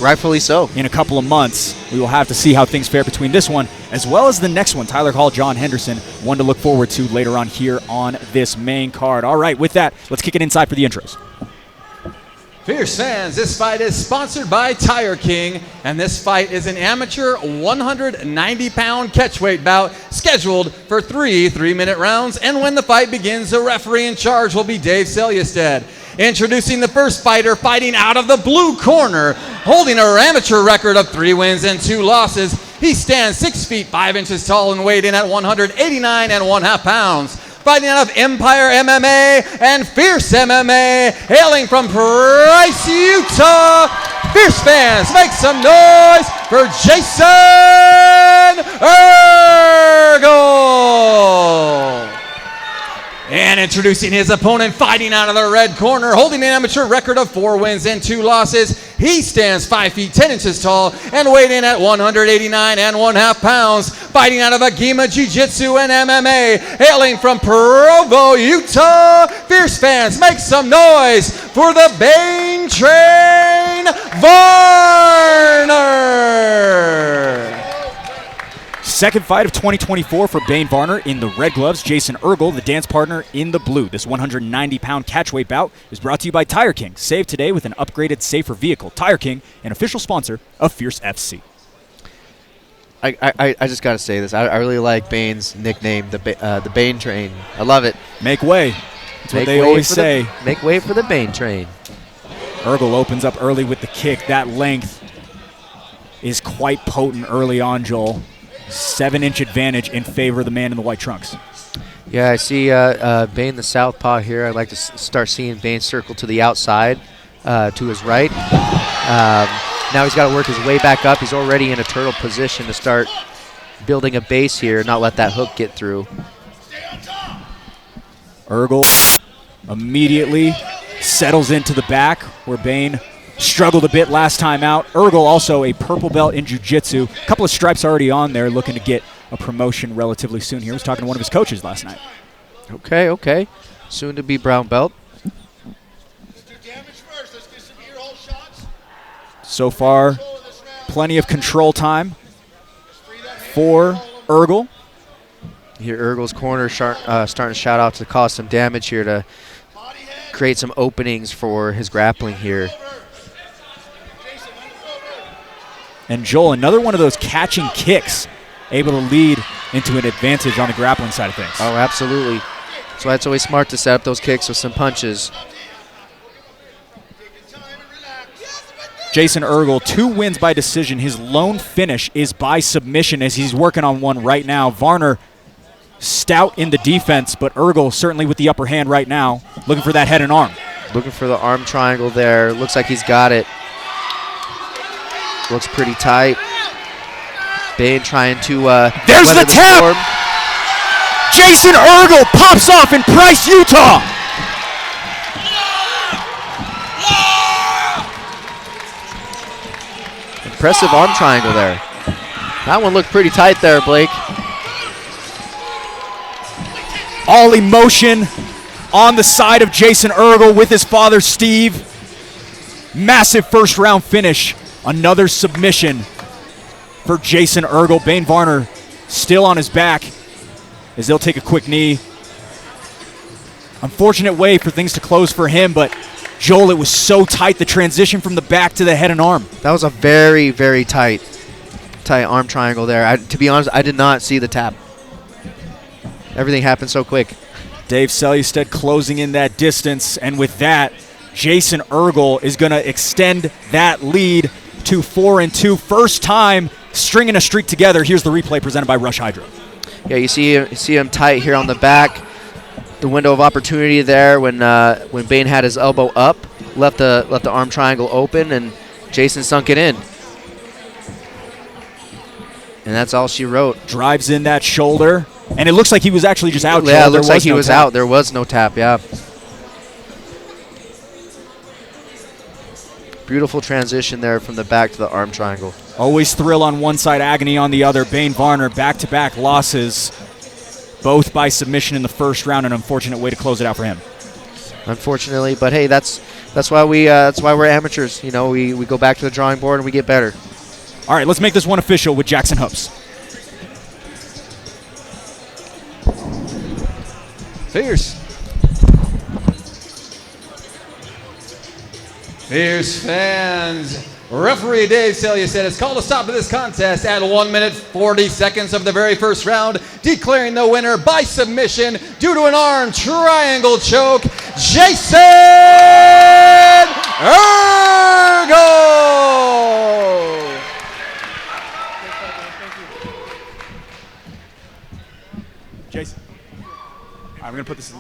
Rightfully so. In a couple of months, we will have to see how things fare between this one as well as the next one. Tyler Hall, John Henderson, one to look forward to later on here on this main card. All right, with that, let's kick it inside for the intros. Fierce fans, this fight is sponsored by Tire King, and this fight is an amateur 190-pound catchweight bout scheduled for 3 3-minute rounds, and when the fight begins, the referee in charge will be Dave Selyustad. Introducing the first fighter, fighting out of the blue corner, holding an amateur record of 3 wins and 2 losses. He stands 6 feet 5 inches tall and weighed in at 189.5 pounds. Fighting out of Empire MMA and Fierce MMA, hailing from Price, Utah. Fierce fans, make some noise for Jason Ergel. And introducing his opponent, fighting out of the red corner, holding an amateur record of 4 wins and 2 losses. He stands 5 feet 10 inches tall and weighed in at 189.5 pounds. Fighting out of Agima Jiu-Jitsu and MMA, hailing from Provo, Utah. Fierce fans, make some noise for the Bane Train Varner. Second fight of 2024 for Bane Varner in the red gloves. Jason Ergel, the dance partner, in the blue. This 190-pound catchweight bout is brought to you by Tire King. Save today with an upgraded, safer vehicle. Tire King, an official sponsor of Fierce FC. I just got to say this. I really like Bane's nickname, the Bane Train. I love it. Make way. That's what they always say. Make way for the Bane Train. Ergel opens up early with the kick. That length is quite potent early on, Joel. 7-inch advantage in favor of the man in the white trunks. Yeah, I see Bane the southpaw here. I'd like to start seeing Bane circle to the outside, to his right. Now he's got to work his way back up. He's already in a turtle position to start building a base here, not let that hook get through. Ergel immediately settles into the back where Bane struggled a bit last time out. Ergel also a purple belt in jiu-jitsu. A couple of stripes already on there, looking to get a promotion relatively soon here. He was talking to one of his coaches last night. Okay. Soon to be brown belt. So far, plenty of control time for Ergel. Here, Ergel's corner starting to shout out to cause some damage here to create some openings for his grappling here. And Joel, another one of those catching kicks, able to lead into an advantage on the grappling side of things. Oh, absolutely. That's why it's always smart to set up those kicks with some punches. Jason Ergel, 2 wins by decision. His lone finish is by submission as he's working on one right now. Varner stout in the defense, but Ergel certainly with the upper hand right now, looking for that head and arm. Looking for the arm triangle there. Looks like he's got it. Looks pretty tight. Bane trying to there's the tap! Storm. Jason Ergel pops off in Price, Utah! Impressive arm triangle there. That one looked pretty tight there, Blake. All emotion on the side of Jason Ergel with his father, Steve. Massive first round finish. Another submission for Jason Ergel. Bane Varner still on his back as they'll take a quick knee. Unfortunate way for things to close for him, but Joel, it was so tight, the transition from the back to the head and arm. That was a very, very tight arm triangle there. To be honest, I did not see the tap. Everything happened so quick. Dave Selyustad closing in that distance, and with that, Jason Ergel is going to extend that lead to 4-2. First time stringing a streak together. Here's the replay presented by Rush Hydro. Yeah, you see him tight here on the back. The window of opportunity there when Bane had his elbow up, left the arm triangle open, and Jason sunk it in. And that's all she wrote. Drives in that shoulder, and it looks like he was actually just out. Yeah, Joel. it looks like he was out. There was no tap, yeah. Beautiful transition there from the back to the arm triangle. Always thrill on one side, agony on the other. Bane Varner, back-to-back losses, both by submission in the first round. An unfortunate way to close it out for him. Unfortunately, but hey, that's why we're amateurs. You know, we go back to the drawing board and we get better. All right, let's make this one official with Jackson Hubs. Fierce. Fierce fans. Referee Dave Celia said it's called a stop to this contest at 1 minute 40 seconds of the very first round, declaring the winner by submission due to an arm triangle choke, Jason Ergel. Jason. I'm going to put this in.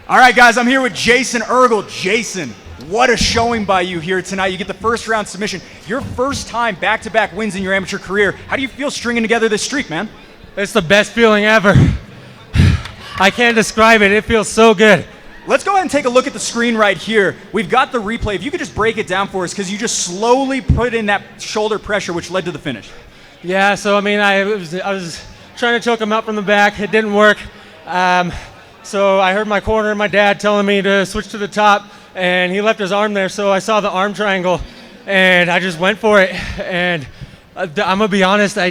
All right, guys, I'm here with Jason Ergel. Jason, what a showing by you here tonight. You get the first round submission. Your first time back-to-back wins in your amateur career. How do you feel stringing together this streak, man? It's the best feeling ever. I can't describe it. It feels so good. Let's go ahead and take a look at the screen right here. We've got the replay. If you could just break it down for us, because you just slowly put in that shoulder pressure, which led to the finish. Yeah, so I mean, I was trying to choke him out from the back. It didn't work. So I heard my corner and my dad telling me to switch to the top, and he left his arm there, so I saw the arm triangle, and I just went for it. And I'm gonna be honest, I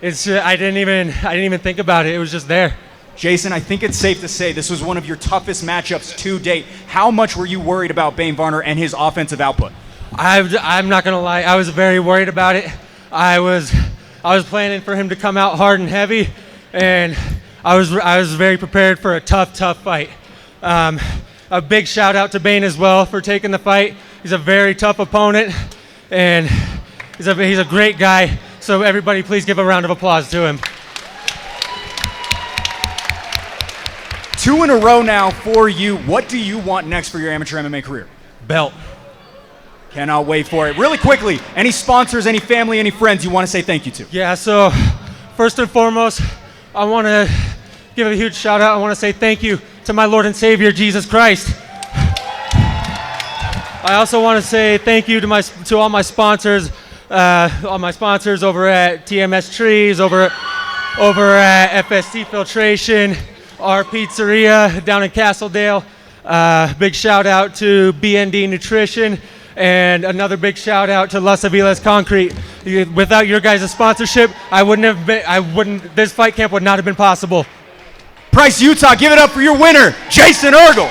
didn't even think about it. It was just there. Jason, I think it's safe to say this was one of your toughest matchups to date. How much were you worried about Bane Varner and his offensive output? I'm not gonna lie, I was very worried about it. I was planning for him to come out hard and heavy, and I was very prepared for a tough fight. A big shout out to Bane as well for taking the fight. He's a very tough opponent, and he's a great guy. So everybody, please give a round of applause to him. 2 in a row now for you. What do you want next for your amateur MMA career? Belt. Cannot wait for it. Really quickly, any sponsors, any family, any friends you want to say thank you to? Yeah, so first and foremost, I want to give a huge shout out. I want to say thank you to my Lord and Savior, Jesus Christ. I also want to say thank you to all my sponsors over at TMS Trees, over at FST Filtration, our pizzeria down in Castledale. Big shout out to BND Nutrition, and another big shout out to Las Avilas Concrete. Without your guys' sponsorship, this fight camp would not have been possible. Price, Utah, give it up for your winner, Jason Ergel.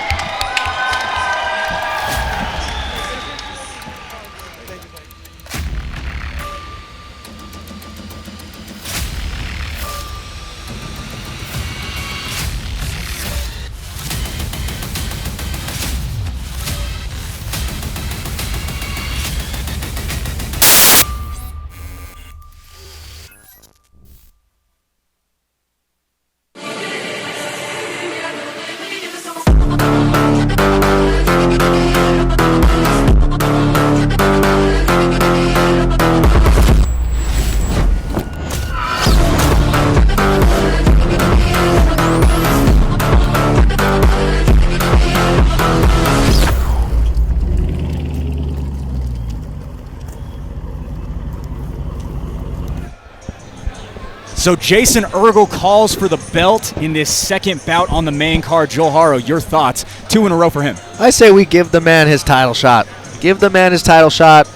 So Jason Ergel calls for the belt in this second bout on the main card. Joel Haro, your thoughts? 2 in a row for him. I say we give the man his title shot. Give the man his title shot.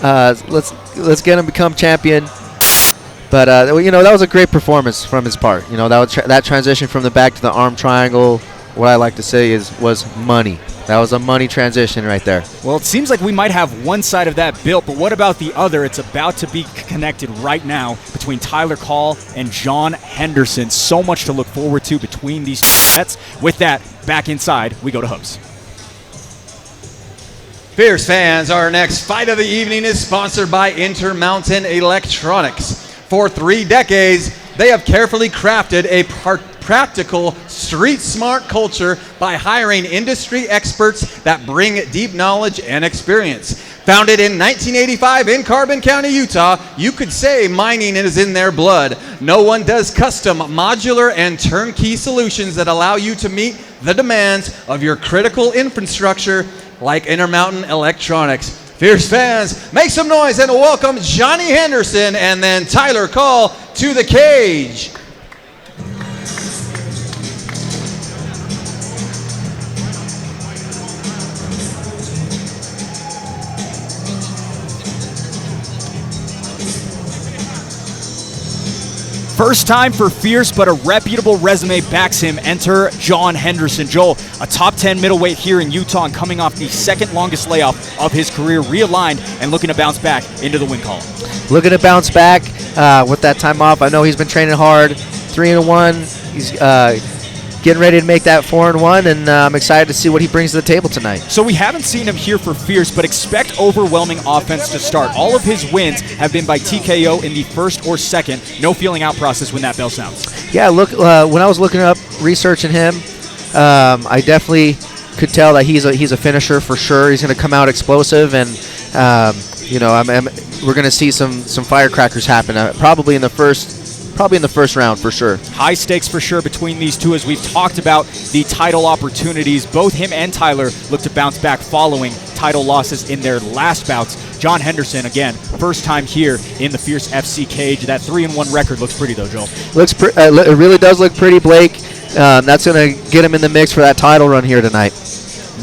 Let's get him become champion. But you know, that was a great performance from his part. You know, that transition from the back to the arm triangle. What I like to say was money. That was a money transition right there. Well, it seems like we might have one side of that built, but what about the other? It's about to be connected right now between Tyler Call and John Henderson. So much to look forward to between these two vets. With that, back inside, we go to Hubs. Fierce fans, our next fight of the evening is sponsored by Intermountain Electronics. For 3 decades, they have carefully crafted a practical, street-smart culture by hiring industry experts that bring deep knowledge and experience. Founded in 1985 in Carbon County, Utah, you could say mining is in their blood. No one does custom, modular, and turnkey solutions that allow you to meet the demands of your critical infrastructure like Intermountain Electronics. Fierce fans, make some noise and welcome Johnny Henderson and then Tyler Call to the cage. First time for Fierce, but a reputable resume backs him. Enter John Henderson. Joel, a top 10 middleweight here in Utah and coming off the second longest layoff of his career, realigned and looking to bounce back into the win column. Looking to bounce back with that time off. I know he's been training hard. 3-1. He's getting ready to make that 4-1, and I'm excited to see what he brings to the table tonight. So we haven't seen him here for Fierce, but expect overwhelming offense to start. All of his wins have been by TKO in the first or second. No feeling out process when that bell sounds. Yeah, look, when I was looking up, researching him, I definitely could tell that he's a finisher for sure. He's going to come out explosive, and we're going to see some firecrackers happen probably in the first round for sure. High stakes for sure between these two, as we've talked about the title opportunities. Both him and Tyler look to bounce back following title losses in their last bouts. John Henderson, again, first time here in the Fierce FC cage. That 3-1 record looks pretty though, Joel. It really does look pretty, Blake. That's going to get him in the mix for that title run here tonight.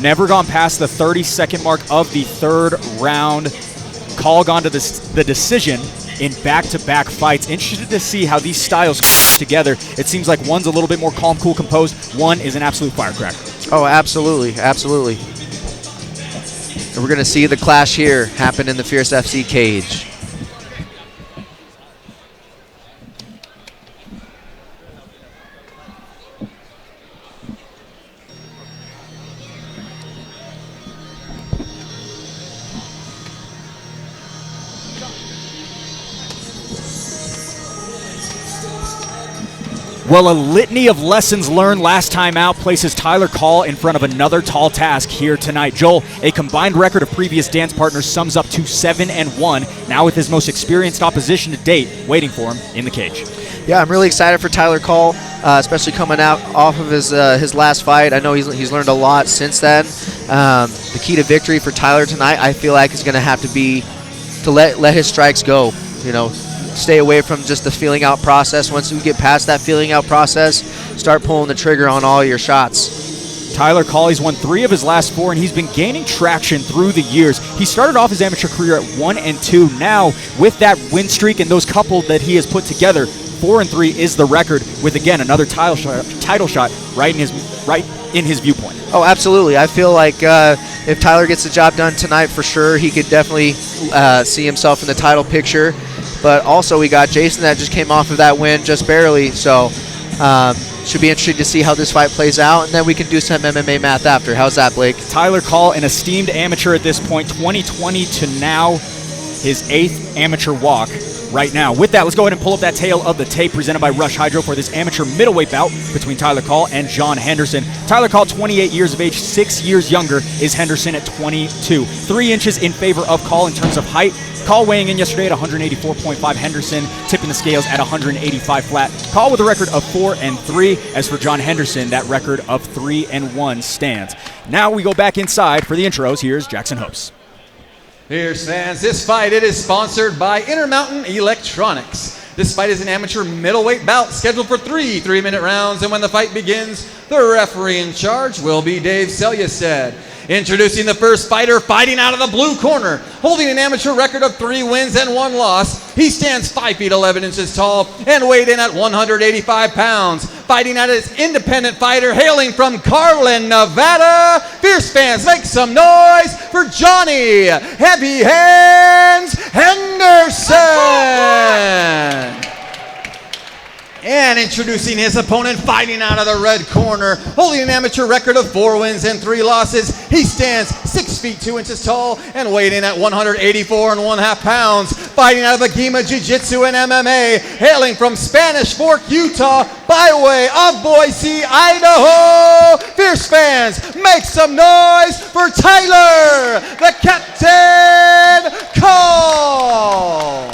Never gone past the 30-second mark of the third round. Call gone to the decision in back-to-back fights. Interested to see how these styles come together. It seems like one's a little bit more calm, cool, composed. One is an absolute firecracker. Oh, absolutely, absolutely. And we're going to see the clash here happen in the Fierce FC cage. Well, a litany of lessons learned last time out places Tyler Call in front of another tall task here tonight. Joel, a combined record of previous dance partners sums up to 7-1, now with his most experienced opposition to date waiting for him in the cage. Yeah, I'm really excited for Tyler Call, especially coming out off of his last fight. I know he's learned a lot since then. The key to victory for Tyler tonight, I feel like, is going to have to be to let his strikes go. Stay away from just the feeling out process. Once you get past that feeling out process, start pulling the trigger on all your shots. Tyler Call, he's won 3 of his last 4, and he's been gaining traction through the years. He started off his amateur career at 1-2. Now, with that win streak and those couple that he has put together, 4-3 is the record, with again another title shot right in his viewpoint. Oh, absolutely. I feel like if Tyler gets the job done tonight, for sure, he could definitely see himself in the title picture. But also we got Jason that just came off of that win just barely, so should be interesting to see how this fight plays out, and then we can do some MMA math after. How's that, Blake? Tyler Call, an esteemed amateur at this point, 2020 to now his 8th amateur walk right now. With that, let's go ahead and pull up that tail of the tape presented by Rush Hydro for this amateur middleweight bout between Tyler Call and John Henderson. Tyler Call, 28 years of age, 6 years younger is Henderson at 22. 3 inches in favor of Call in terms of height. Call weighing in yesterday at 184.5. Henderson tipping the scales at 185 flat. Call with a record of 4-3. As for John Henderson, that record of 3-1 stands. Now we go back inside for the intros. Here's Jackson Hopes. Fierce fans, this fight, it is sponsored by Intermountain Electronics. This fight is an amateur middleweight bout scheduled for 3 3-minute rounds, and when the fight begins, the referee in charge will be Dave Selyusted. Introducing the first fighter, fighting out of the blue corner, holding an amateur record of 3 wins and 1 loss. He stands 5 feet 11 inches tall and weighed in at 185 pounds. Fighting out as independent fighter, hailing from Carlin, Nevada. Fierce fans, make some noise for Johnny Heavy Hands Henderson. And introducing his opponent, fighting out of the red corner, holding an amateur record of 4 wins and 3 losses. He stands 6 feet 2 inches tall and weighed in at 184.5 pounds. Fighting out of Agima Jiu-Jitsu and MMA, hailing from Spanish Fork, Utah, by way of Boise, Idaho. Fierce fans, make some noise for Tyler, the Captain Call.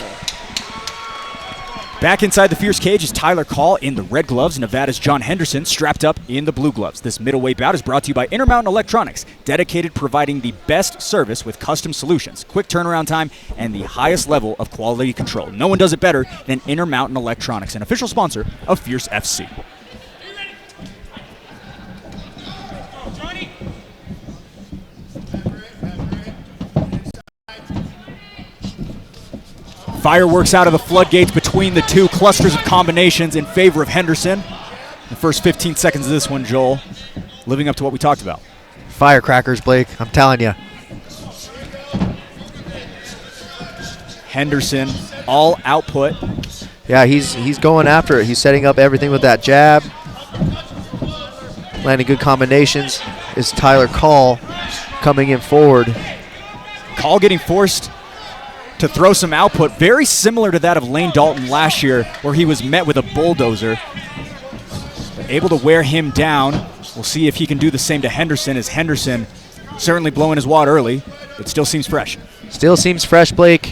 Back inside the Fierce cage is Tyler Call in the red gloves. Nevada's John Henderson strapped up in the blue gloves. This middleweight bout is brought to you by Intermountain Electronics, dedicated providing the best service with custom solutions, quick turnaround time, and the highest level of quality control. No one does it better than Intermountain Electronics, an official sponsor of Fierce FC. Fireworks out of the floodgates between the two clusters of combinations in favor of Henderson. The first 15 seconds of this one, Joel, living up to what we talked about. Firecrackers, Blake. I'm telling you. Henderson, all output. Yeah, he's going after it. He's setting up everything with that jab. Landing good combinations. Is Tyler Call coming in forward. Call getting forced to throw some output, very similar to that of Lane Dalton last year, where he was met with a bulldozer. But able to wear him down. We'll see if he can do the same to Henderson, as Henderson certainly blowing his wad early, but still seems fresh. Still seems fresh, Blake.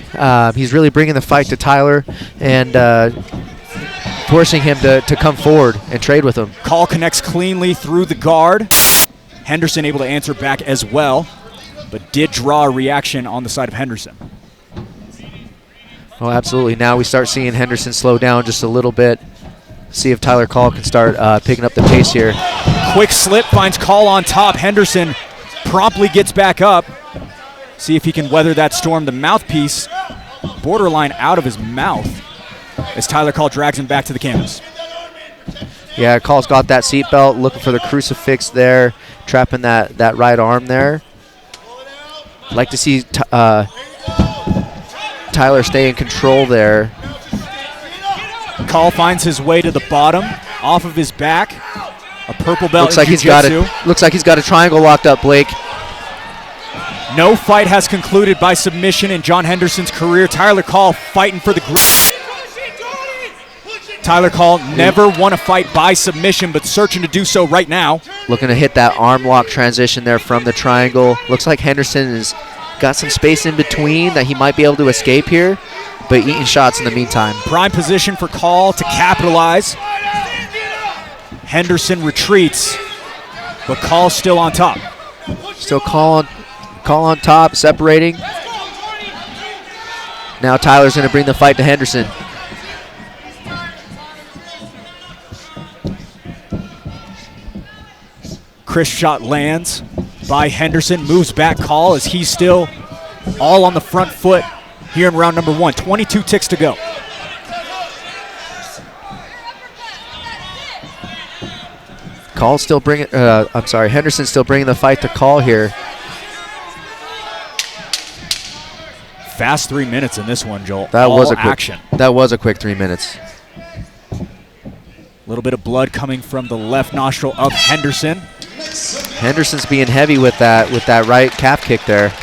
He's really bringing the fight to Tyler and forcing him to come forward and trade with him. Call connects cleanly through the guard. Henderson able to answer back as well, but did draw a reaction on the side of Henderson. Oh, absolutely. Now we start seeing Henderson slow down just a little bit. See if Tyler Call can start picking up the pace here. Quick slip finds Call on top. Henderson promptly gets back up. See if he can weather that storm. The mouthpiece borderline out of his mouth as Tyler Call drags him back to the canvas. Yeah, Call's got that seatbelt, looking for the crucifix there, trapping that right arm there. Like to see Tyler stay in control there. Call finds his way to the bottom, off of his back. A purple belt looks like in jiu-jitsu. Looks like he's got a triangle locked up, Blake. No fight has concluded by submission in John Henderson's career. Tyler Call fighting for the group. Tyler Call never won a fight by submission, but searching to do so right now. Looking to hit that arm lock transition there from the triangle. Looks like Henderson has got some space in between that he might be able to escape here, but eating shots in the meantime. Prime position for Call to capitalize. Henderson retreats, but Call still on top. Still Call on top, separating. Now Tyler's going to bring the fight to Henderson. Crisp shot lands by Henderson, moves back Call as he's still all on the front foot here in round number one. 22 ticks to go. Call's still bringing, Henderson's still bringing the fight to Call here. Fast 3 minutes in this one, Joel. That was a quick 3 minutes. A little bit of blood coming from the left nostril of Henderson. Henderson's being heavy with that right calf kick there.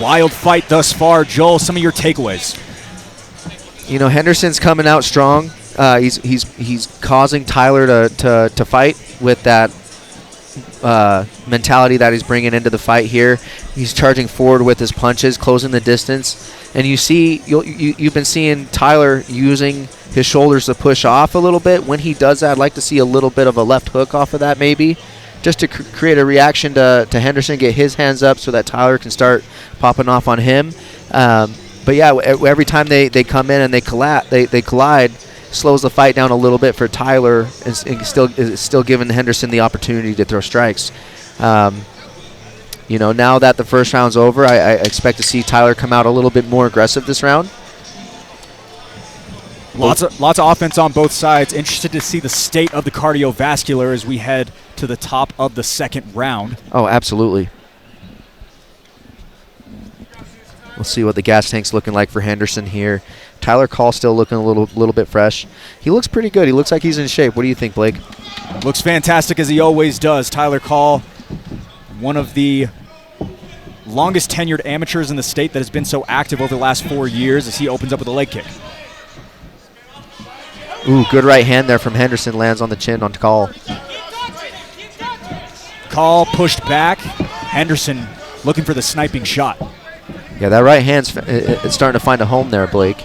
Wild fight thus far, Joel. Some of your takeaways. You know, Henderson's coming out strong. He's causing Tyler to fight with that mentality that he's bringing into the fight here. He's charging forward with his punches, closing the distance, and you've been seeing Tyler using his shoulders to push off a little bit. When he does that, I'd like to see a little bit of a left hook off of that maybe, just to create a reaction to Henderson, get his hands up so that Tyler can start popping off on him. But yeah, every time they come in and they collide, slows the fight down a little bit for Tyler, and still giving Henderson the opportunity to throw strikes. You know, now that the first round's over, I expect to see Tyler come out a little bit more aggressive this round. Lots of offense on both sides. Interested to see the state of the cardiovascular as we head to the top of the second round. Oh, absolutely. We'll see what the gas tank's looking like for Henderson here. Tyler Call still looking a little bit fresh. He looks pretty good. He looks like he's in shape. What do you think, Blake? Looks fantastic as he always does. Tyler Call, one of the longest tenured amateurs in the state that has been so active over the last 4 years as he opens up with a leg kick. Ooh, good right hand there from Henderson, lands on the chin on Call. Call pushed back. Henderson looking for the sniping shot. Yeah, that right hand's it's starting to find a home there, Blake.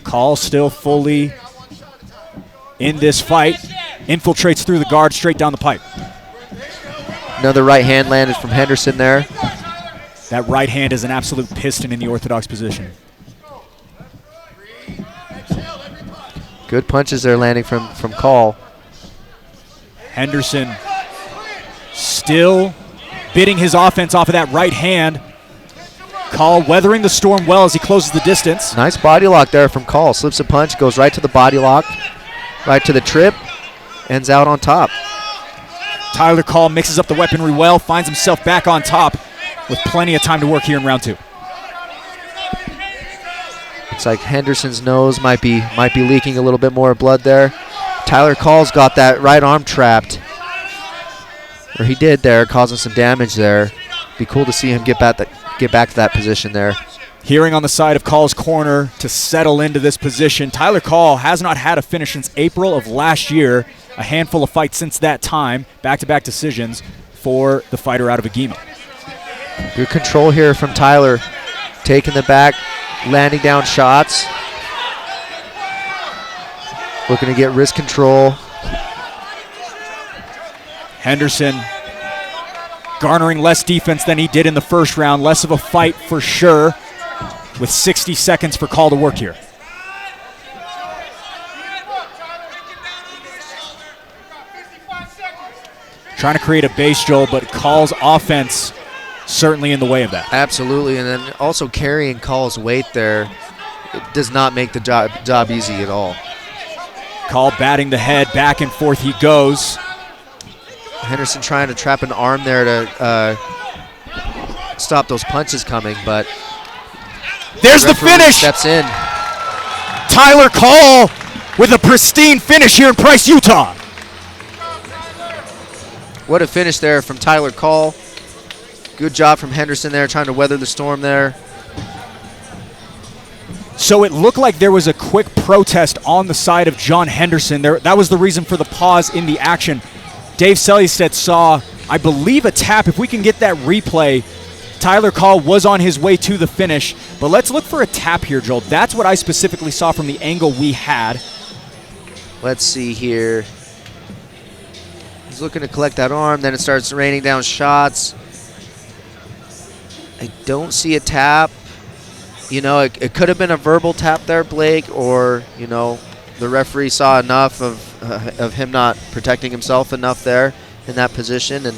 Call still fully in this fight. Infiltrates through the guard straight down the pipe. Another right hand landed from Henderson there. That right hand is an absolute piston in the orthodox position. Good punches there landing from Call. Henderson still bidding his offense off of that right hand. Call weathering the storm well as he closes the distance. Nice body lock there from Call. Slips a punch, goes right to the body lock, right to the trip, ends out on top. Tyler Call mixes up the weaponry well, finds himself back on top with plenty of time to work here in round 2. Looks like Henderson's nose might be leaking a little bit more blood there. Tyler Call's got that right arm trapped. Or he did there, causing some damage there. Be cool to see him get back to that position there. Hearing on the side of Call's corner to settle into this position. Tyler Call has not had a finish since April of last year. A handful of fights since that time. Back-to-back decisions for the fighter out of Agema. Good control here from Tyler. Taking the back, landing down shots. Looking to get wrist control. Henderson garnering less defense than he did in the first round. Less of a fight for sure, with 60 seconds for Call to work here. Trying to create a base, Joel, but Call's offense certainly in the way of that. Absolutely, and then also carrying Call's weight there, it does not make the job easy at all. Call batting the head, back and forth he goes. Henderson trying to trap an arm there to stop those punches coming, but there's the finish. Steps in. Tyler Call with a pristine finish here in Price, Utah. What a finish there from Tyler Call. Good job from Henderson there, trying to weather the storm there. So it looked like there was a quick protest on the side of John Henderson. That was the reason for the pause in the action. Dave Selystedt saw, I believe, a tap. If we can get that replay, Tyler Call was on his way to the finish. But let's look for a tap here, Joel. That's what I specifically saw from the angle we had. Let's see here. He's looking to collect that arm, then it starts raining down shots. I don't see a tap. You know, it could have been a verbal tap there, Blake, or, you know, the referee saw enough of him not protecting himself enough there in that position and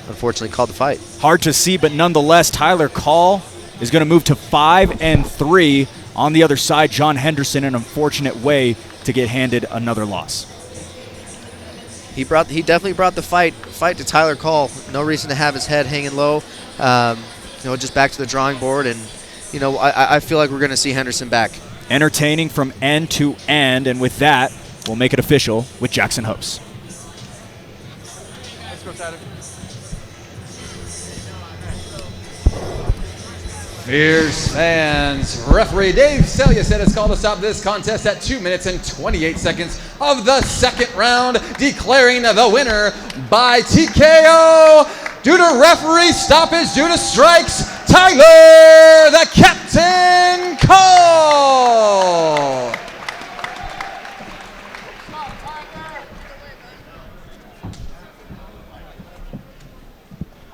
unfortunately called the fight. Hard to see, but nonetheless, Tyler Call is going to move to 5-3. On the other side, John Henderson, an unfortunate way to get handed another loss. He definitely brought the fight to Tyler Call. No reason to have his head hanging low. You know, just back to the drawing board, and you know, I feel like we're going to see Henderson back. Entertaining from end to end, and with that, we'll make it official with Jackson Hopes. Let's go, Tyler. Fierce fans, referee Dave Selystedt has called to stop this contest at 2 minutes and 28 seconds of the second round, declaring the winner by TKO due to referee stoppage due to strikes, Tyler the Captain Call.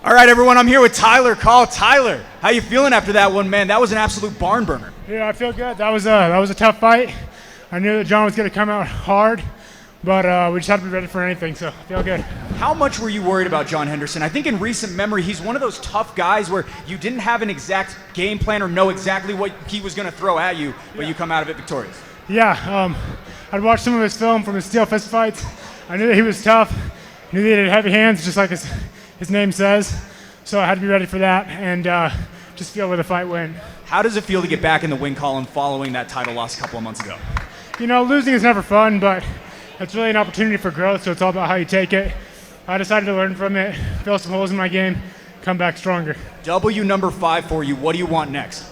All right, everyone, I'm here with Tyler Call. Tyler, how you feeling after that one, man? That was an absolute barn burner. Yeah, I feel good. That was a tough fight. I knew that John was going to come out hard, but we just had to be ready for anything, so I feel good. How much were you worried about John Henderson? I think in recent memory, he's one of those tough guys where you didn't have an exact game plan or know exactly what he was going to throw at you, but you come out of it victorious. Yeah, I'd watched some of his film from his steel fist fights. I knew that he was tough. I knew that he had heavy hands, just like his name says. So I had to be ready for that and just feel where the fight went. How does it feel to get back in the win column following that title loss a couple of months ago? You know, losing is never fun, but it's really an opportunity for growth, so it's all about how you take it. I decided to learn from it, fill some holes in my game, come back stronger. W number 5 for you. What do you want next?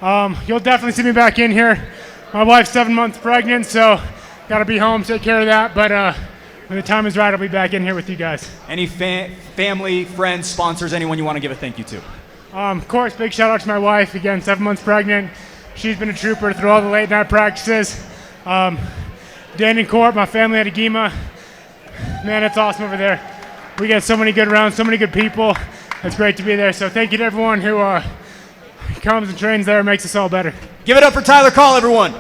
You'll definitely see me back in here. My wife's 7 months pregnant, so got to be home, take care of that, but when the time is right, I'll be back in here with you guys. Any family, friends, sponsors, anyone you want to give a thank you to? Of course, big shout out to my wife. Again, 7 months pregnant. She's been a trooper through all the late night practices. Dan and Court, my family at Agema. Man, it's awesome over there. We get so many good rounds, so many good people. It's great to be there. So thank you to everyone who comes and trains there, makes us all better. Give it up for Tyler Call, everyone.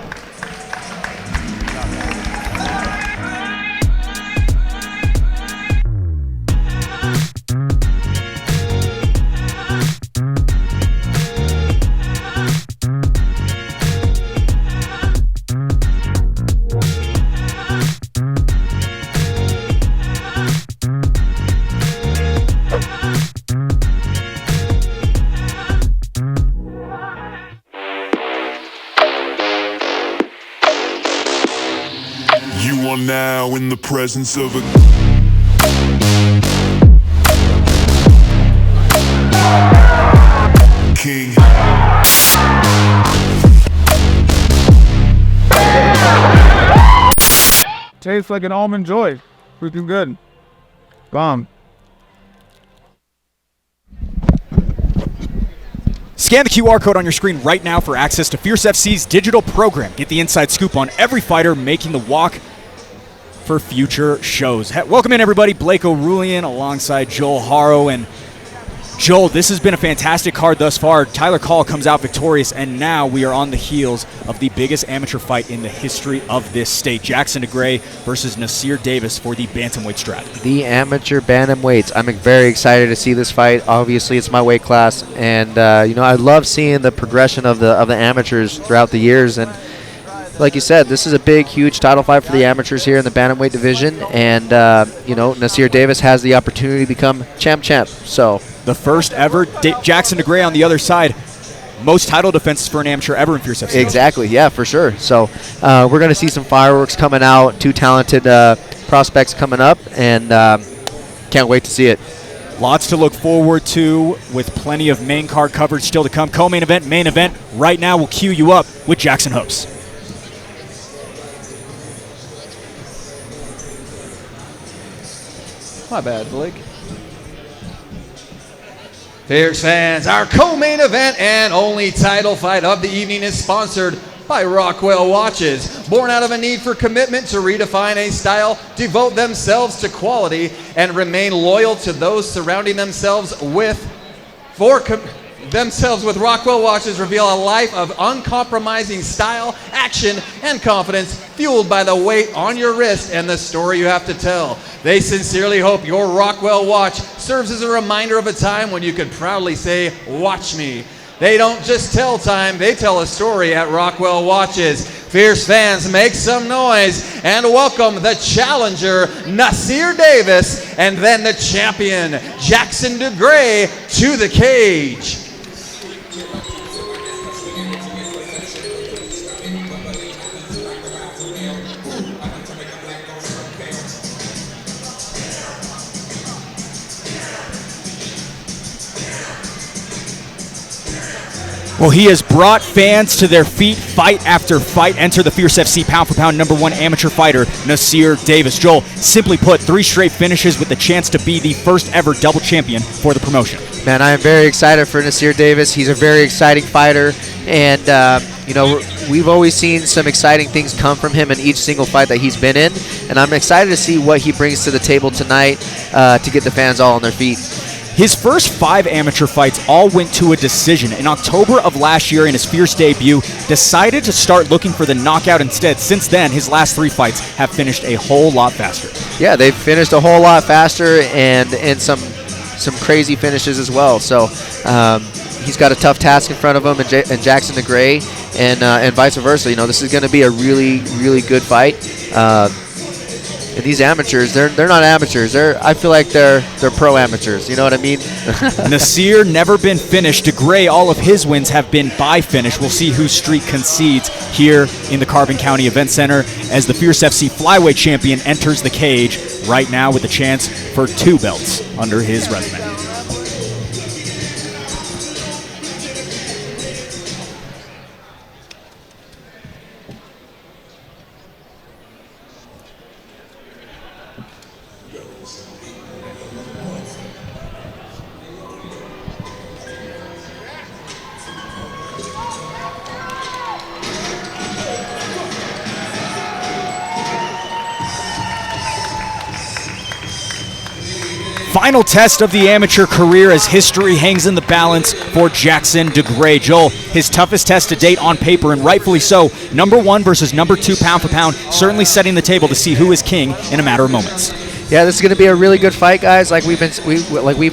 You are now in the presence of a king. Tastes like an almond joy. Freaking good. Bomb. Scan the QR code on your screen right now for access to Fierce FC's digital program. Get the inside scoop on every fighter making the walk for future shows. Welcome in, everybody. Blake O'Rulian alongside Joel Haro. And Joel, this has been a fantastic card thus far. Tyler Call comes out victorious, and now we are on the heels of the biggest amateur fight in the history of this state. Jackson DeGray versus Nasir Davis for the bantamweight strap. The amateur bantamweights. I'm very excited to see this fight. Obviously, it's my weight class, and I love seeing the progression of the amateurs throughout the years. And like you said, this is a big, huge title fight for the amateurs here in the bantamweight division, and Nasir Davis has the opportunity to become champ. So the first ever Jackson DeGray on the other side. Most title defenses for an amateur ever in Fierce FC. Exactly, yeah, for sure. So we're going to see some fireworks coming out, two talented prospects coming up, and can't wait to see it. Lots to look forward to with plenty of main card coverage still to come. Co-main event, main event. Right now we'll cue you up with Jackson Hoops. My bad, Blake. Fierce fans, our co-main event and only title fight of the evening is sponsored by Rockwell Watches. Born out of a need for commitment to redefine a style, devote themselves to quality, and remain loyal to those surrounding themselves with Rockwell Watches, reveal a life of uncompromising style, action, and confidence, fueled by the weight on your wrist and the story you have to tell. They sincerely hope your Rockwell watch serves as a reminder of a time when you could proudly say, "Watch me." They don't just tell time, they tell a story at Rockwell Watches. Fierce fans, make some noise and welcome the challenger, Nasir Davis, and then the champion, Jackson DeGray, to the cage. Well, he has brought fans to their feet fight after fight. Enter the Fierce FC pound-for-pound #1 amateur fighter, Nasir Davis. Joel, simply put, 3 straight finishes with the chance to be the first ever double champion for the promotion. Man, I am very excited for Nasir Davis. He's a very exciting fighter, and we've always seen some exciting things come from him in each single fight that he's been in, and I'm excited to see what he brings to the table tonight to get the fans all on their feet. His first 5 amateur fights all went to a decision. In October of last year, in his Fierce debut, decided to start looking for the knockout instead. Since then, his last 3 fights have finished a whole lot faster. Yeah, they've finished a whole lot faster, and some crazy finishes as well. So he's got a tough task in front of him, and Jackson DeGray, and vice versa. This is going to be a really, really good fight. And these amateurs, they're not amateurs. I feel like they're pro amateurs. You know what I mean? Nasir never been finished. DeGray, all of his wins have been by finish. We'll see whose streak concedes here in the Carbon County Event Center as the Fierce FC flyweight champion enters the cage right now with a chance for 2 belts under his resume. Final test of the amateur career as history hangs in the balance for Jackson DeGray. Joel, his toughest test to date on paper, and rightfully so. Number 1 versus number 2 pound for pound, certainly setting the table to see who is king in a matter of moments. Yeah, this is going to be a really good fight, guys. Like we've been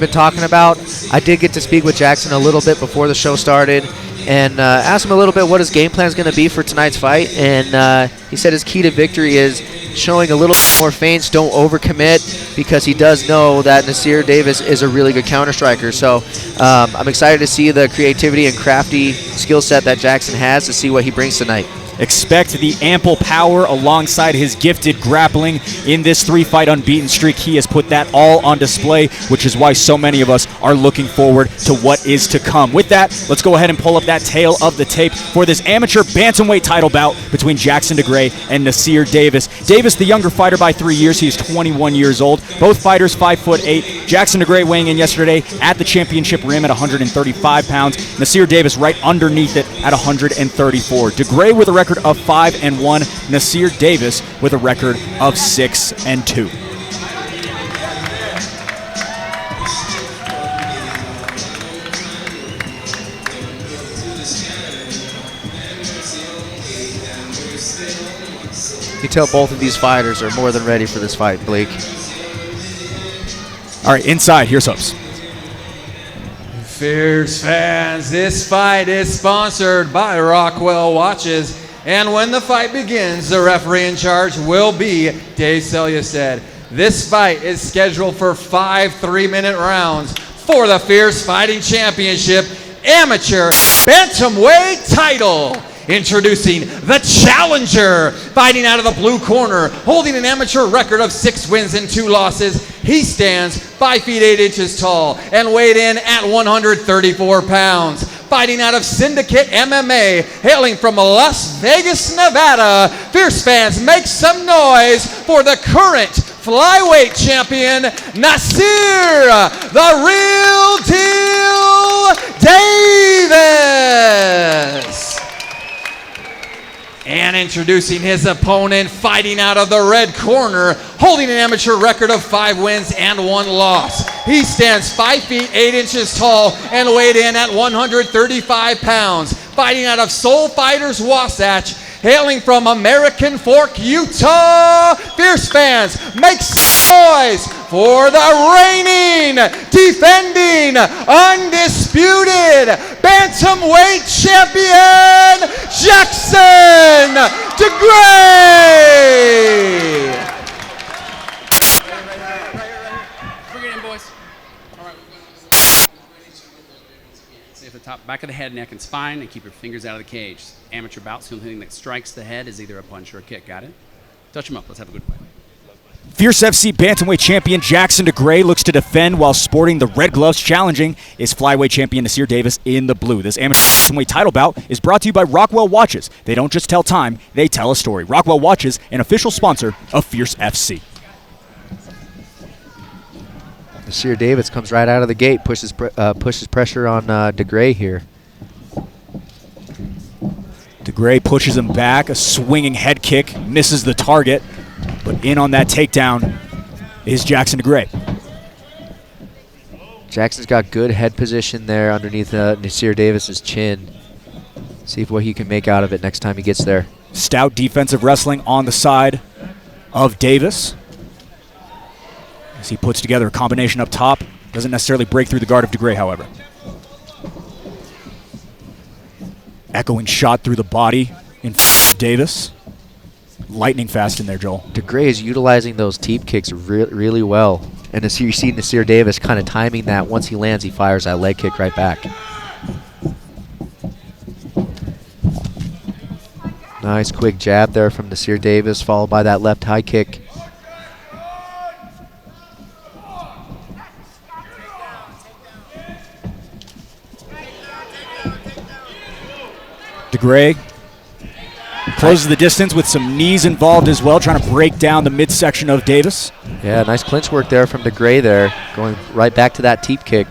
talking about. I did get to speak with Jackson a little bit before the show started, and asked him a little bit what his game plan is going to be for tonight's fight. And he said his key to victory is showing a little bit more feints, don't overcommit, because he does know that Nasir Davis is a really good counter striker. So I'm excited to see the creativity and crafty skill set that Jackson has, to see what he brings tonight. Expect the ample power alongside his gifted grappling in this 3-fight unbeaten streak. He has put that all on display, which is why so many of us are looking forward to what is to come. With that, let's go ahead and pull up that tail of the tape for this amateur bantamweight title bout between Jackson DeGray and Nasir Davis. Davis, the younger fighter by 3 years. He's 21 years old. Both fighters 5'8". Jackson DeGray weighing in yesterday at the championship rim at 135 pounds. Nasir Davis right underneath it at 134. DeGray with a record of 5-1. Nasir Davis with a record of 6-2. You tell both of these fighters are more than ready for this fight, Blake. All right, inside, here's Hoops. Fierce fans, this fight is sponsored by Rockwell Watches. And when the fight begins, the referee in charge will be Dave Selyusted. This fight is scheduled for 5 3-minute rounds for the Fierce Fighting Championship Amateur Bantamweight title. Introducing the challenger, fighting out of the blue corner, holding an amateur record of 6 wins and 2 losses. He stands 5 feet 8 inches tall and weighed in at 134 pounds. Fighting out of Syndicate MMA, hailing from Las Vegas, Nevada. Fierce fans, make some noise for the current flyweight champion, Nasir, the real deal Davis. And introducing his opponent, fighting out of the red corner, holding an amateur record of 5 wins and 1 loss. He stands 5 feet 8 inches tall and weighed in at 135 pounds. Fighting out of Soul Fighters Wasatch, hailing from American Fork, Utah. Fierce fans, make some noise for the reigning, defending, undisputed bantamweight champion, Jackson DeGray. Bring it in, boys. All right. Stay at the top, back of the head, neck, and spine, and keep your fingers out of the cage. Amateur bouts, the only thing that strikes the head is either a punch or a kick. Got it? Touch him up. Let's have a good fight. Fierce FC bantamweight champion Jackson DeGray looks to defend while sporting the red gloves. Challenging is flyweight champion Nasir Davis in the blue. This amateur bantamweight title bout is brought to you by Rockwell Watches. They don't just tell time, they tell a story. Rockwell Watches, an official sponsor of Fierce FC. Nasir Davis comes right out of the gate, pushes pressure on DeGray here. DeGray pushes him back, a swinging head kick, misses the target, but in on that takedown is Jackson DeGray. Jackson's got good head position there underneath Nasir Davis's chin. See what he can make out of it next time he gets there. Stout defensive wrestling on the side of Davis, as he puts together a combination up top. Doesn't necessarily break through the guard of DeGray, however. Echoing shot through the body in Davis. Lightning fast in there, Joel. DeGray is utilizing those teep kicks really well. And as you see Nasir Davis kind of timing that. Once he lands, he fires that leg kick right back. Nice quick jab there from Nasir Davis, followed by that left high kick. DeGray closes the distance with some knees involved as well, trying to break down the midsection of Davis. Yeah, nice clinch work there from DeGray there, going right back to that teep kick.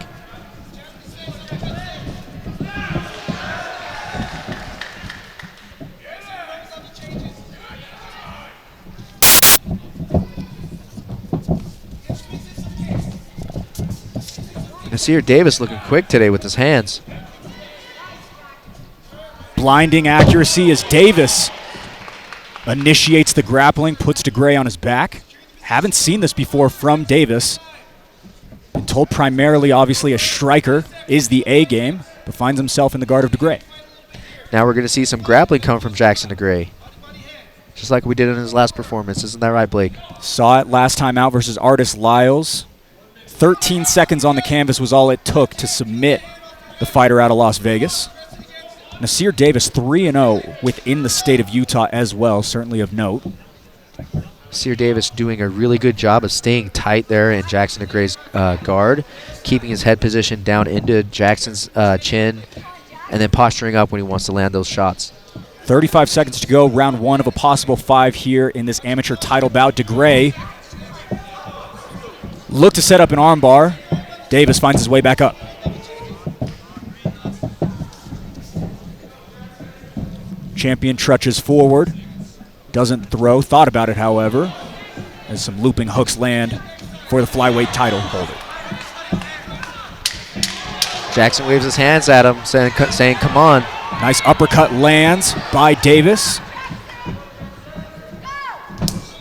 Nasir Davis looking quick today with his hands. Blinding accuracy as Davis initiates the grappling, puts DeGray on his back. Haven't seen this before from Davis. Been told primarily, obviously, a striker is the A game, but finds himself in the guard of DeGray. Now we're going to see some grappling come from Jackson DeGray. Just like we did in his last performance. Isn't that right, Blake? Saw it last time out versus Artis Lyles. 13 seconds on the canvas was all it took to submit the fighter out of Las Vegas. Nasir Davis 3-0 within the state of Utah as well, certainly of note. Nasir Davis doing a really good job of staying tight there in Jackson DeGray's guard, keeping his head position down into Jackson's chin, and then posturing up when he wants to land those shots. 35 seconds to go, round 1 of a possible 5 here in this amateur title bout. DeGray look to set up an armbar. Davis finds his way back up. Champion trudges forward. Doesn't throw. Thought about it, however, as some looping hooks land for the flyweight title holder. Jackson waves his hands at him, saying come on. Nice uppercut lands by Davis.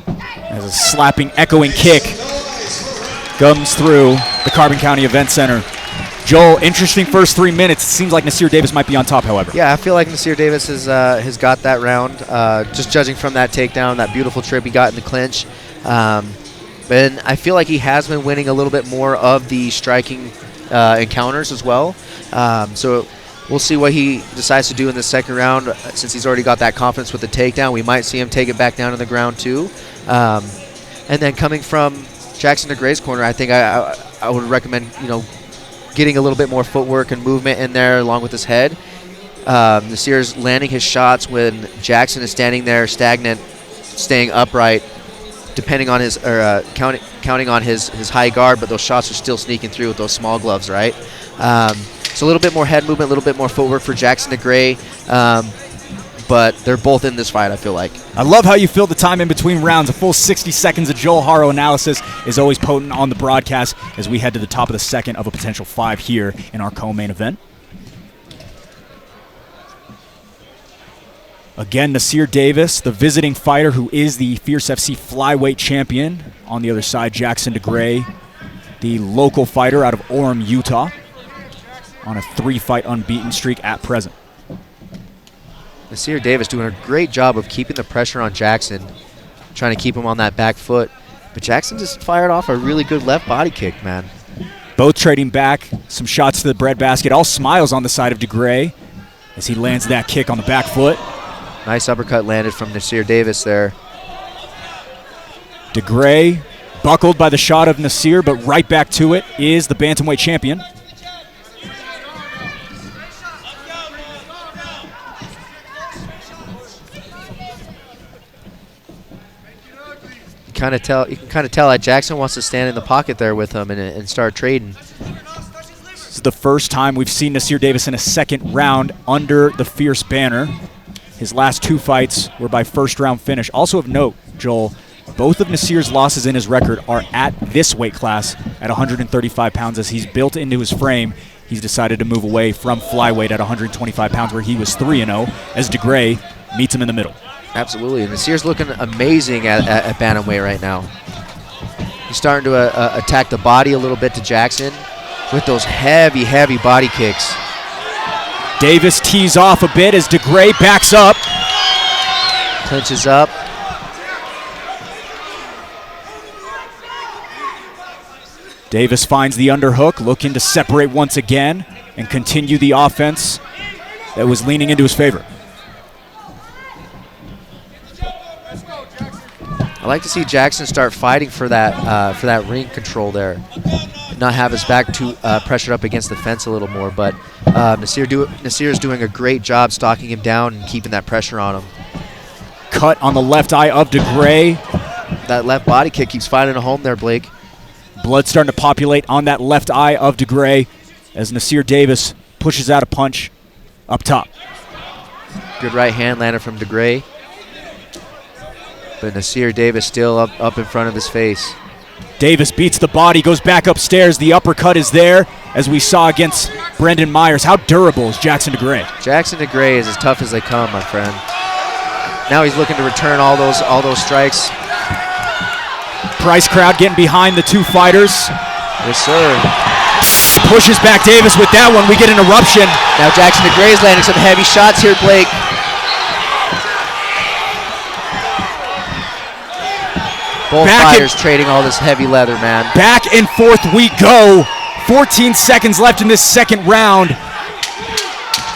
As a slapping, echoing kick comes through the Carbon County Event Center. Joel, interesting first 3 minutes. It seems like Nasir Davis might be on top, however. Yeah, I feel like Nasir Davis has got that round, just judging from that takedown, that beautiful trip he got in the clinch. And I feel like he has been winning a little bit more of the striking encounters as well. So we'll see what he decides to do in the second round. Since he's already got that confidence with the takedown, we might see him take it back down to the ground too. And then coming from Jackson DeGray's corner, I think I would recommend, getting a little bit more footwork and movement in there along with his head. Nasir's landing his shots when Jackson is standing there stagnant, staying upright, depending on his counting on his high guard, but those shots are still sneaking through with those small gloves, right? So a little bit more head movement, a little bit more footwork for Jackson DeGray, but they're both in this fight, I feel like. I love how you filled the time in between rounds. A full 60 seconds of Joel Haro analysis is always potent on the broadcast as we head to the top of the second of a potential 5 here in our co-main event. Again, Nasir Davis, the visiting fighter who is the Fierce FC flyweight champion. On the other side, Jackson DeGray, the local fighter out of Orem, Utah, on a 3-fight unbeaten streak at present. Nasir Davis doing a great job of keeping the pressure on Jackson, trying to keep him on that back foot. But Jackson just fired off a really good left body kick, man. Both trading back, some shots to the breadbasket. All smiles on the side of DeGray as he lands that kick on the back foot. Nice uppercut landed from Nasir Davis there. DeGray buckled by the shot of Nasir, but right back to it is the bantamweight champion. You can kind of tell that Jackson wants to stand in the pocket there with him and start trading. This is the first time we've seen Nasir Davis in a second round under the Fierce banner. His last 2 fights were by first round finish. Also of note, Joel, both of Nasir's losses in his record are at this weight class at 135 pounds. As he's built into his frame, he's decided to move away from flyweight at 125 pounds where he was 3-0 as DeGray meets him in the middle. Absolutely, and Nasir's looking amazing at bantamweight right now. He's starting to attack the body a little bit to Jackson with those heavy, heavy body kicks. Davis tees off a bit as DeGray backs up. Clinches up. Davis finds the underhook, looking to separate once again and continue the offense that was leaning into his favor. I like to see Jackson start fighting for that ring control there, not have his back too pressured up against the fence a little more. But Nasir is doing a great job stalking him down and keeping that pressure on him. Cut on the left eye of DeGray. That left body kick keeps finding a home there, Blake. Blood starting to populate on that left eye of DeGray as Nasir Davis pushes out a punch up top. Good right hand landed from DeGray. But Nasir Davis still up in front of his face. Davis beats the body, goes back upstairs. The uppercut is there as we saw against Brendan Myers. How durable is Jackson DeGray? Jackson DeGray is as tough as they come, my friend. Now he's looking to return all those strikes. Price crowd getting behind the two fighters. Yes, sir. Pushes back Davis with that one. We get an eruption. Now Jackson DeGray is landing some heavy shots here, Blake. Both fighters trading all this heavy leather, man. Back and forth we go. 14 seconds left in this second round.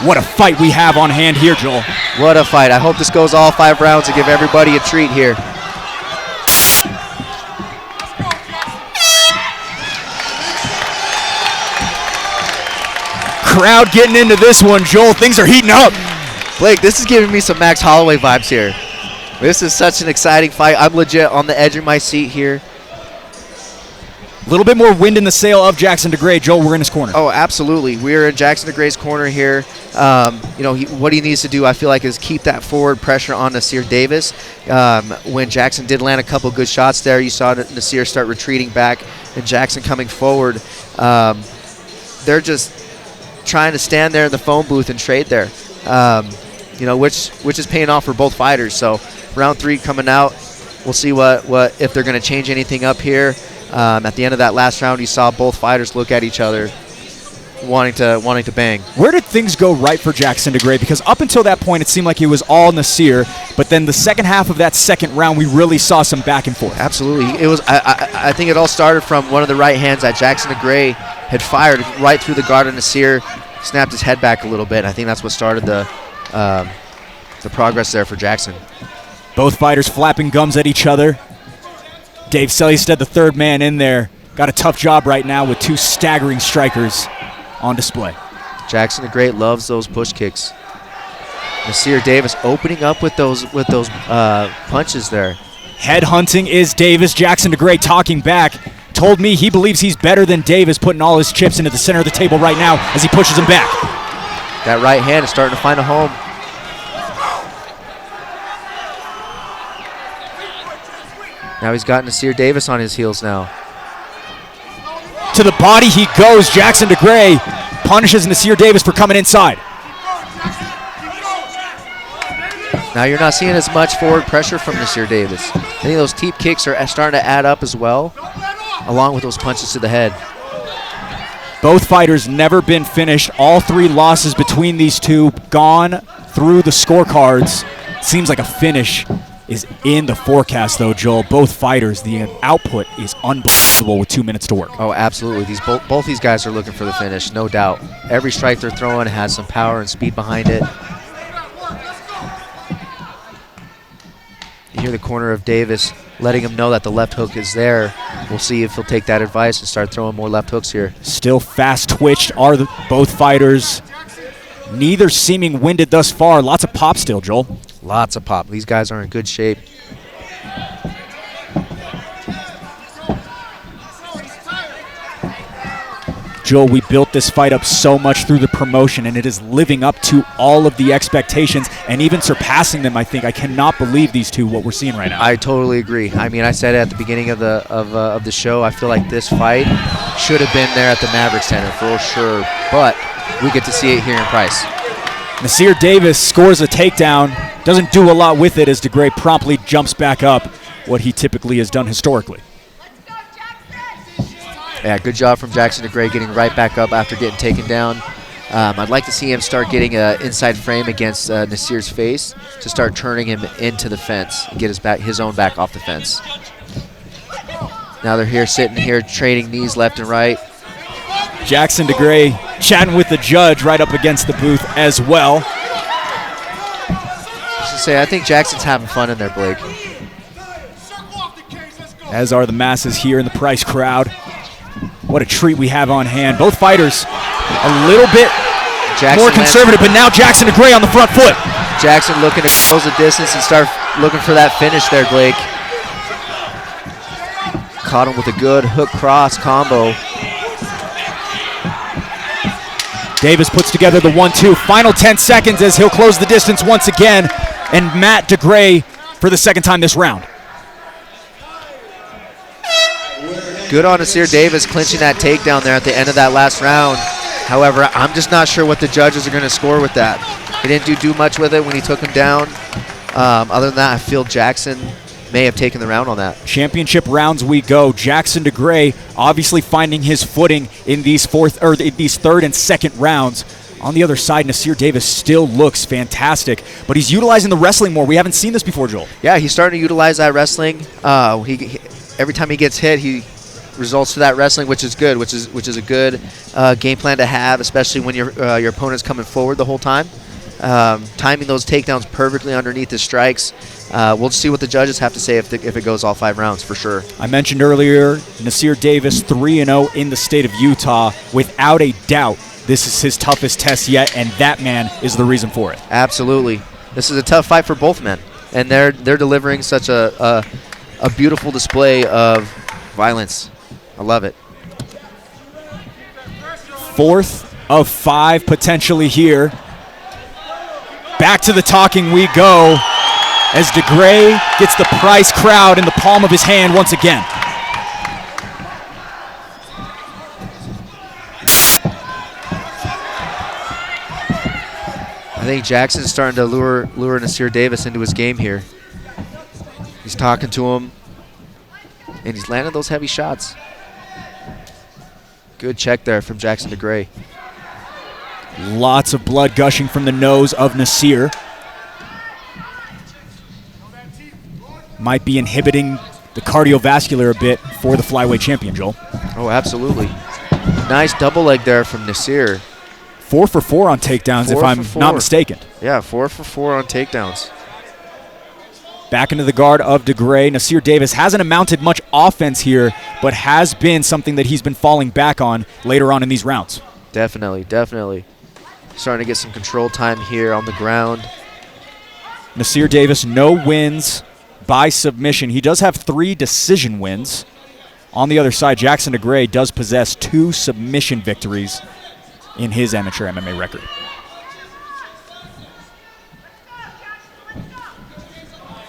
What a fight we have on hand here, Joel. What a fight. I hope this goes all 5 rounds to give everybody a treat here. Crowd getting into this one, Joel. Things are heating up. Blake, this is giving me some Max Holloway vibes here. This is such an exciting fight. I'm legit on the edge of my seat here. A little bit more wind in the sail of Jackson DeGray. Joel, we're in his corner. Oh, absolutely. We're in Jackson DeGray's corner here. What he needs to do, I feel like, is keep that forward pressure on Nasir Davis. When Jackson did land a couple good shots there, you saw Nasir start retreating back and Jackson coming forward. They're just trying to stand there in the phone booth and trade there, which is paying off for both fighters. So round 3 coming out. We'll see what if they're going to change anything up here. At the end of that last round, you saw both fighters look at each other, wanting to bang. Where did things go right for Jackson DeGray? Because up until that point, it seemed like it was all Nasir, but then the second half of that second round, we really saw some back and forth. Absolutely. It was. I think it all started from one of the right hands that Jackson DeGray had fired right through the guard of Nasir, snapped his head back a little bit. I think that's what started the progress there for Jackson. Both fighters flapping gums at each other. Dave Selystedt, the third man in there, got a tough job right now with 2 staggering strikers on display. Jackson DeGray loves those push kicks. Nasir Davis opening up with those punches there. Head hunting is Davis. Jackson DeGray talking back. Told me he believes he's better than Davis, putting all his chips into the center of the table right now as he pushes him back. That right hand is starting to find a home. Now he's got Nasir Davis on his heels now. To the body he goes. Jackson DeGray punishes Nasir Davis for coming inside. Now you're not seeing as much forward pressure from Nasir Davis. I think those teep kicks are starting to add up as well, along with those punches to the head. Both fighters never been finished. All 3 losses between these two gone through the scorecards. Seems like a finish is in the forecast, though, Joel. Both fighters, the output is unbelievable with 2 minutes to work. Oh, absolutely. Both these guys are looking for the finish, no doubt. Every strike they're throwing has some power and speed behind it. You hear the corner of Davis letting him know that the left hook is there. We'll see if he'll take that advice and start throwing more left hooks here. Still fast twitched are both fighters. Neither seeming winded thus far. Lots of pop still, Joel. Lots of pop. These guys are in good shape. Joel, we built this fight up so much through the promotion, and it is living up to all of the expectations and even surpassing them, I think. I cannot believe these two, what we're seeing right now. I totally agree. I mean, I said it at the beginning of the show, I feel like this fight should have been there at the Maverick Center for sure, but we get to see it here in Price. Nasir Davis scores a takedown, doesn't do a lot with it as DeGray promptly jumps back up, what he typically has done historically. Yeah, good job from Jackson DeGray getting right back up after getting taken down. I'd like to see him start getting an inside frame against Nasir's face to start turning him into the fence and get his own back off the fence. Now they're here sitting here trading knees left and right. Jackson DeGray chatting with the judge right up against the booth as well. Just to say, I think Jackson's having fun in there, Blake. As are the masses here in the Price crowd. What a treat we have on hand. Both fighters a little bit more conservative, but now Jackson DeGray on the front foot. Jackson looking to close the distance and start looking for that finish there, Blake. Caught him with a good hook cross combo. Davis puts together the 1-2. Final 10 seconds as he'll close the distance once again. And Matt DeGray for the second time this round. Good on Nasir Davis clinching that takedown there at the end of that last round. However, I'm just not sure what the judges are going to score with that. He didn't do much with it when he took him down. Other than that, I feel Jackson may have taken the round on that. Championship rounds we go. Jackson DeGray obviously finding his footing in these third and second rounds. On the other side, Nasir Davis still looks fantastic, but he's utilizing the wrestling more. We haven't seen this before, Joel. Yeah, he's starting to utilize that wrestling. Every time he gets hit, he results to that wrestling, which is good, which is a good game plan to have, especially when your opponent's coming forward the whole time. Timing those takedowns perfectly underneath his strikes. We'll see what the judges have to say if it goes all 5 rounds, for sure. I mentioned earlier, Nasir Davis 3-0 in the state of Utah. Without a doubt, this is his toughest test yet, and that man is the reason for it. Absolutely. This is a tough fight for both men, and they're delivering such a beautiful display of violence. I love it. 4th of 5 potentially here. Back to the talking we go as DeGray gets the Price crowd in the palm of his hand once again. I think Jackson's starting to lure Nasir Davis into his game here. He's talking to him, and he's landing those heavy shots. Good check there from Jackson DeGray. Lots of blood gushing from the nose of Nasir. Might be inhibiting the cardiovascular a bit for the flyweight champion, Joel. Oh, absolutely. Nice double leg there from Nasir. 4 for 4 on takedowns, if I'm not mistaken. Yeah, 4 for 4 on takedowns. Back into the guard of DeGray. Nasir Davis hasn't amounted much offense here, but has been something that he's been falling back on later on in these rounds. Definitely, definitely. Starting to get some control time here on the ground. Nasir Davis, no wins by submission. He does have 3 decision wins. On the other side, Jackson DeGray does possess 2 submission victories in his amateur MMA record.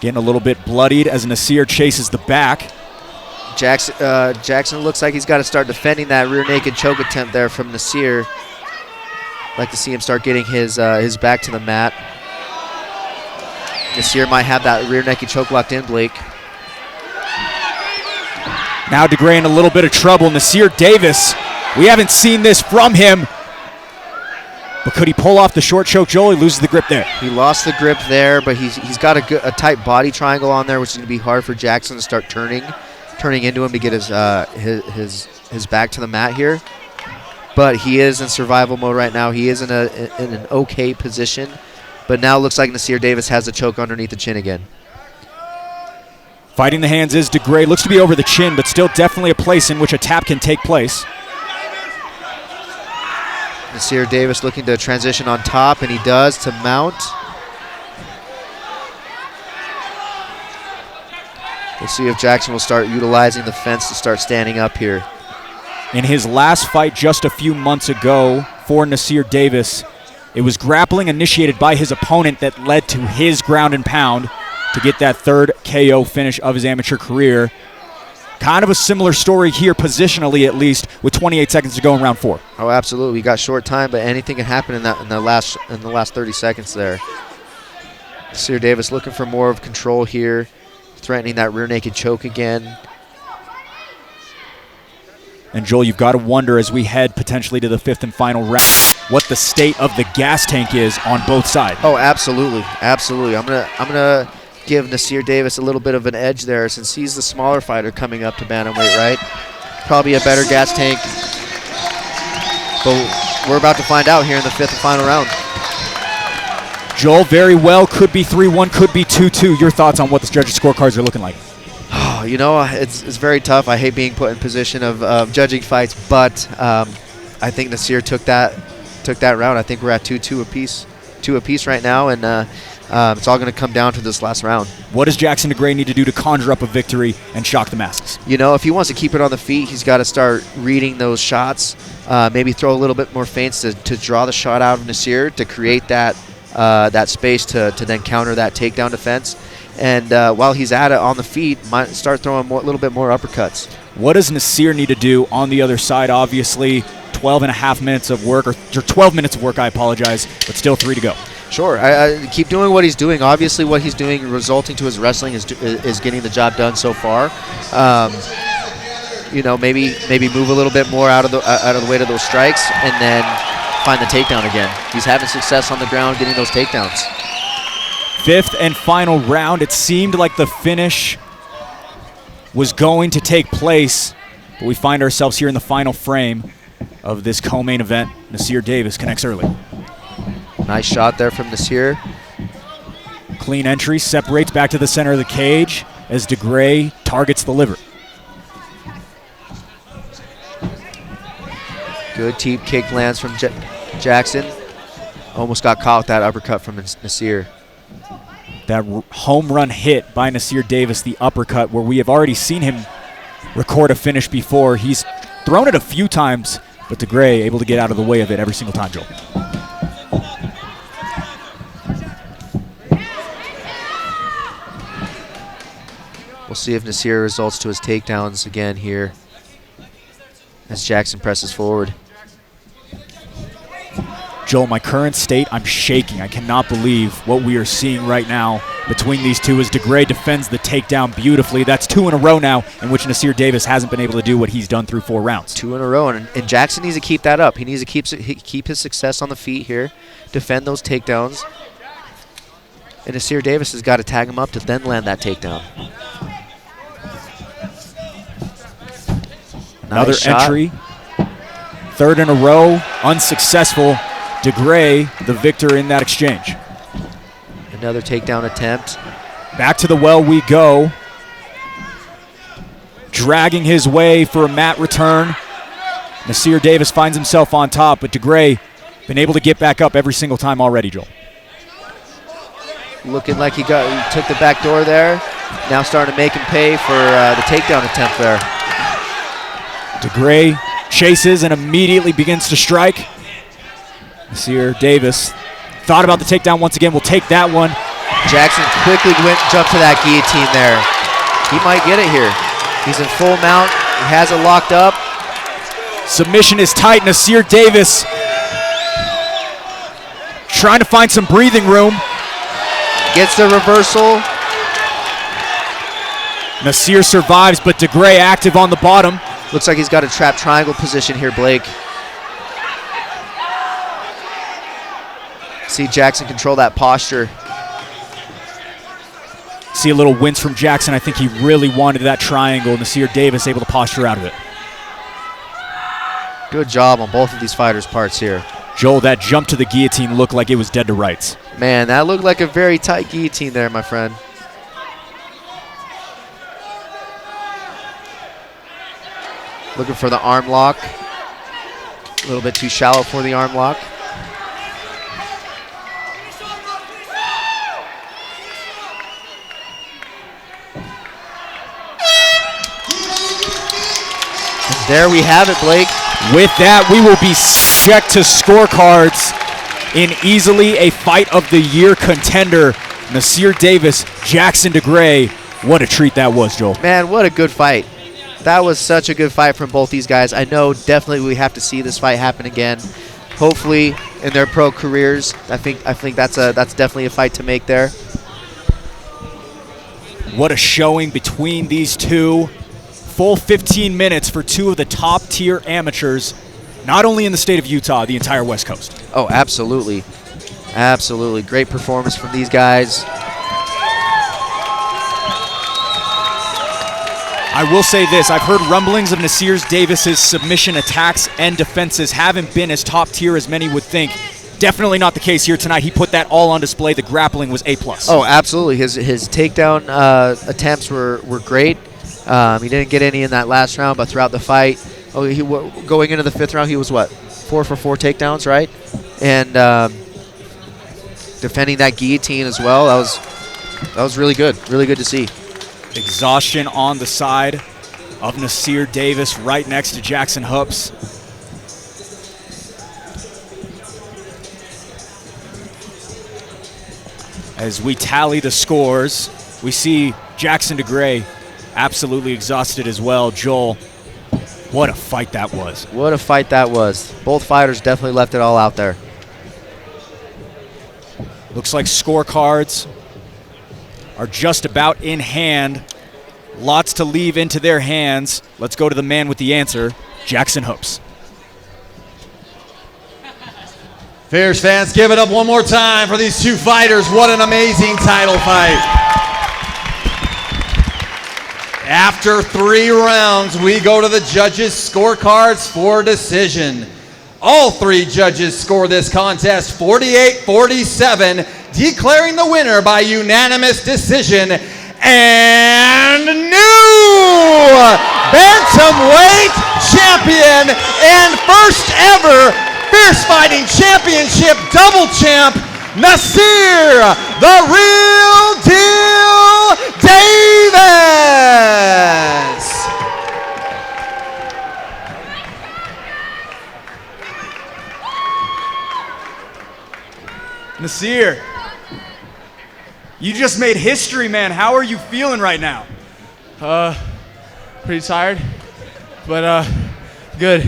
Getting a little bit bloodied as Nasir chases the back. Jackson looks like he's got to start defending that rear naked choke attempt there from Nasir. Like to see him start getting his back to the mat. Nasir might have that rear naked choke locked in, Blake. Now DeGray in a little bit of trouble. Nasir Davis, we haven't seen this from him. But could he pull off the short choke, Joel? He loses the grip there. He lost the grip there, but he's got a tight body triangle on there, which is going to be hard for Jackson to start turning into him to get his back to the mat here. But he is in survival mode right now. He is in an okay position. But now it looks like Nasir Davis has the choke underneath the chin again. Fighting the hands is DeGray. Looks to be over the chin, but still definitely a place in which a tap can take place. Nasir Davis looking to transition on top, and he does to mount. We'll see if Jackson will start utilizing the fence to start standing up here. In his last fight just a few months ago for Nasir Davis, it was grappling initiated by his opponent that led to his ground and pound to get that 3rd KO finish of his amateur career. Kind of a similar story here, positionally at least, with 28 seconds to go in round 4. Oh, absolutely. We got short time, but anything can happen in the last 30 seconds there. Nasir Davis looking for more of control here, threatening that rear naked choke again. And Joel, you've got to wonder as we head potentially to the 5th and final round, what the state of the gas tank is on both sides. Oh, absolutely, absolutely. I'm gonna give Nasir Davis a little bit of an edge there since he's the smaller fighter coming up to bantamweight, right? Probably a better gas tank. But we're about to find out here in the 5th and final round. Joel, very well, could be 3-1, could be 2-2. Your thoughts on what the judges' scorecards are looking like? Oh, you know, it's very tough. I hate being put in position of judging fights, but I think Nasir took that round. I think we're at 2-2 apiece right now, and it's all going to come down to this last round. What does Jackson DeGray need to do to conjure up a victory and shock the masses? You know, if he wants to keep it on the feet, he's got to start reading those shots, maybe throw a little bit more feints to draw the shot out of Nasir to create that space to then counter that takedown defense. And while he's at it on the feet, might start throwing a little bit more uppercuts. What does Nasir need to do on the other side? Obviously, 12 and a half minutes of work, or 12 minutes of work, I apologize, but still 3 to go. Sure, I keep doing what he's doing. Obviously, what he's doing resulting to his wrestling is getting the job done so far. You know, maybe move a little bit more out of the way to those strikes, and then find the takedown again. He's having success on the ground getting those takedowns. 5th and final round. It seemed like the finish was going to take place, but we find ourselves here in the final frame of this co-main event. Nasir Davis connects early. Nice shot there from Nasir. Clean entry, separates back to the center of the cage as DeGray targets the liver. Good deep kick lands from Jackson. Almost got caught with that uppercut from Nasir. That home run hit by Nasir Davis, the uppercut, where we have already seen him record a finish before. He's thrown it a few times, but DeGray able to get out of the way of it every single time, Joel. We'll see if Nasir results to his takedowns again here as Jackson presses forward. Joel, my current state, I'm shaking. I cannot believe what we are seeing right now between these two as DeGray defends the takedown beautifully. That's 2 in a row now in which Nasir Davis hasn't been able to do what he's done through 4 rounds. 2 in a row, and Jackson needs to keep that up. He needs to keep his success on the feet here, defend those takedowns. And Nasir Davis has got to tag him up to then land that takedown. Another Nice shot. entry. 3rd in a row, unsuccessful. DeGray, the victor in that exchange. Another takedown attempt. Back to the well we go. Dragging his way for a mat return. Nasir Davis finds himself on top, but DeGray been able to get back up every single time already, Joel. Looking like he took the back door there. Now starting to make him pay for the takedown attempt there. DeGray chases and immediately begins to strike. Nasir Davis thought about the takedown once again. We'll take that one. Jackson quickly jumped to that guillotine there. He might get it here. He's in full mount. He has it locked up. Submission is tight. Nasir Davis trying to find some breathing room. Gets the reversal. Nasir survives, but DeGray active on the bottom. Looks like he's got a trap triangle position here, Blake. See Jackson control that posture. See a little wince from Jackson. I think he really wanted that triangle. Nasir Davis able to posture out of it. Good job on both of these fighters' parts here. Joel, that jump to the guillotine looked like it was dead to rights. Man, that looked like a very tight guillotine there, my friend. Looking for the arm lock. A little bit too shallow for the arm lock. And there we have it, Blake. With that, we will be subject to scorecards in easily a Fight of the Year contender. Nasir Davis, Jackson DeGray. What a treat that was, Joel. Man, what a good fight. That was such a good fight from both these guys. I know definitely we have to see this fight happen again. Hopefully in their pro careers. I think that's definitely a fight to make there. What a showing between these two. Full 15 minutes for 2 of the top tier amateurs, not only in the state of Utah, the entire West Coast. Oh, absolutely. Absolutely. Great performance from these guys. I will say this, I've heard rumblings of Nasir Davis's submission attacks and defenses haven't been as top tier as many would think. Definitely not the case here tonight. He put that all on display. The grappling was A+. Oh, absolutely. His takedown attempts were great. He didn't get any in that last round, but throughout the fight, going into the 5th round, he was what? 4 for 4 takedowns, right? And defending that guillotine as well. That was really good. Really good to see. Exhaustion on the side of Nasir Davis right next to Jackson Hoops. As we tally the scores, we see Jackson DeGray absolutely exhausted as well. Joel, what a fight that was. What a fight that was. Both fighters definitely left it all out there. Looks like scorecards are just about in hand. Lots to leave into their hands. Let's go to the man with the answer, Jackson Hopes. Fierce fans, give it up one more time for these two fighters. What an amazing title fight. After 3 rounds, we go to the judges' scorecards for decision. All 3 judges score this contest 48-47, declaring the winner by unanimous decision. And new bantamweight champion and first ever Fierce Fighting Championship double champ, Nasir the Real Deal Davis. Nasir, you just made history, man. How are you feeling right now? Pretty tired, but good.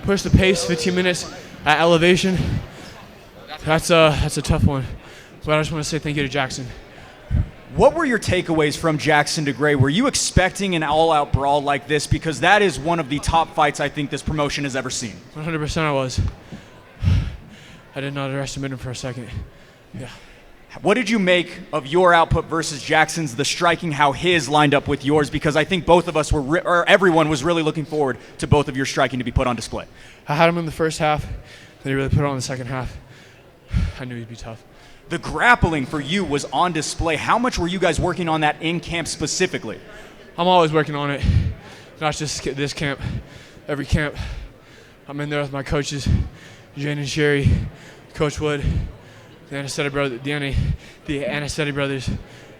Push the pace, 15 minutes at elevation. That's a tough one, but I just want to say thank you to Jackson. What were your takeaways from Jackson DeGray? Were you expecting an all-out brawl like this? Because that is one of the top fights I think this promotion has ever seen. 100% I was. I did not underestimate him for a second. Yeah. What did you make of your output versus Jackson's, the striking, how his lined up with yours? Because I think both of us were, or everyone was really looking forward to both of your striking to be put on display. I had him in the first half, then he really put it on the second half. I knew he'd be tough. The grappling for you was on display. How much were you guys working on that in camp specifically? I'm always working on it, not just this camp, every camp. I'm in there with my coaches, Jane and Sherry, Coach Wood, the Anastetti brothers,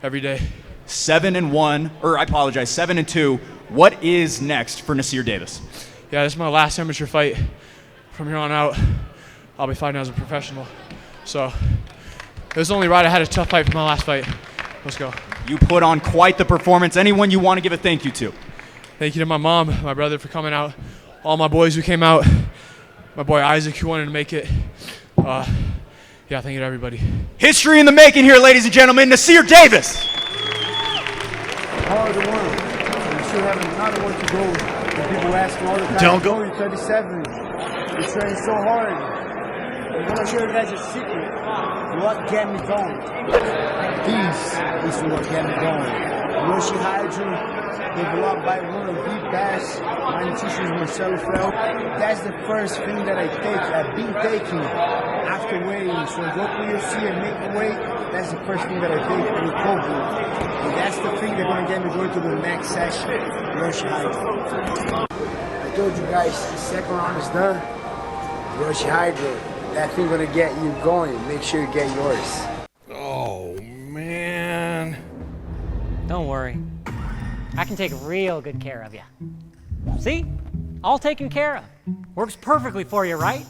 every day. 7-2. What is next for Nasir Davis? Yeah, this is my last amateur fight. From here on out, I'll be fighting as a professional. So it was only right I had a tough fight for my last fight. Let's go. You put on quite the performance. Anyone you want to give a thank you to? Thank you to my mom, my brother for coming out, all my boys who came out, my boy Isaac who wanted to make it. Yeah, thank you to everybody. History in the making here, ladies and gentlemen. Nasir Davis. Hard to win. You still have another one to go. And people ask me all the time, Don't go. You're 37. You're training so hard. I'm going to show you guys a secret. What get me going? This is what get me going. Roshi Hydro, developed by one of the best dietitians, Marcelo Fel. That's the first thing that I've been taking after weighing. So go to UFC and make the weight. That's the first thing that I take in recovery. And that's the thing that's going to get me going to the next session. Roshi Hydro. I told you guys, the second round is done. Roshi Hydro. That thing going to get you going. Make sure you get yours. Oh, man. Don't worry. I can take real good care of you. See? All taken care of. Works perfectly for you, right?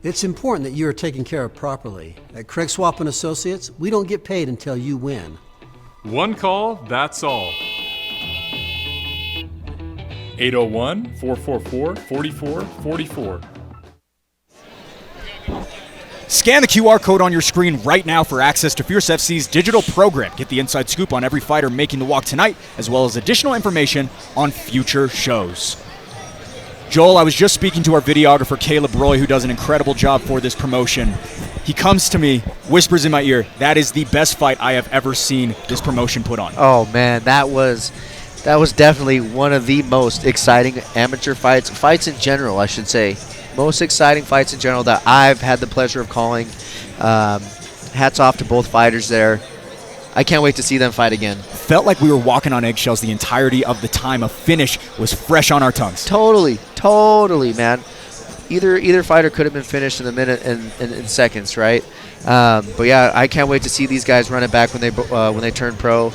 It's important that you are taken care of properly. At Craig Swap & Associates, we don't get paid until you win. One call, that's all. 801-444-4444. Scan the QR code on your screen right now for access to Fierce FC's digital program. Get the inside scoop on every fighter making the walk tonight, as well as additional information on future shows. Joel, I was just speaking to our videographer, Caleb Roy, who does an incredible job for this promotion. He comes to me, whispers in my ear, that is the best fight I have ever seen this promotion put on. Oh, man, that was definitely one of the most exciting amateur fights in general, I should say. Most exciting fights in general that I've had the pleasure of calling. Hats off to both fighters there. I can't wait to see them fight again. Felt like we were walking on eggshells the entirety of the time. A finish was fresh on our tongues. Totally, man. Either fighter could have been finished in a minute and in seconds, right? But yeah, I can't wait to see these guys run it back when they turn pro.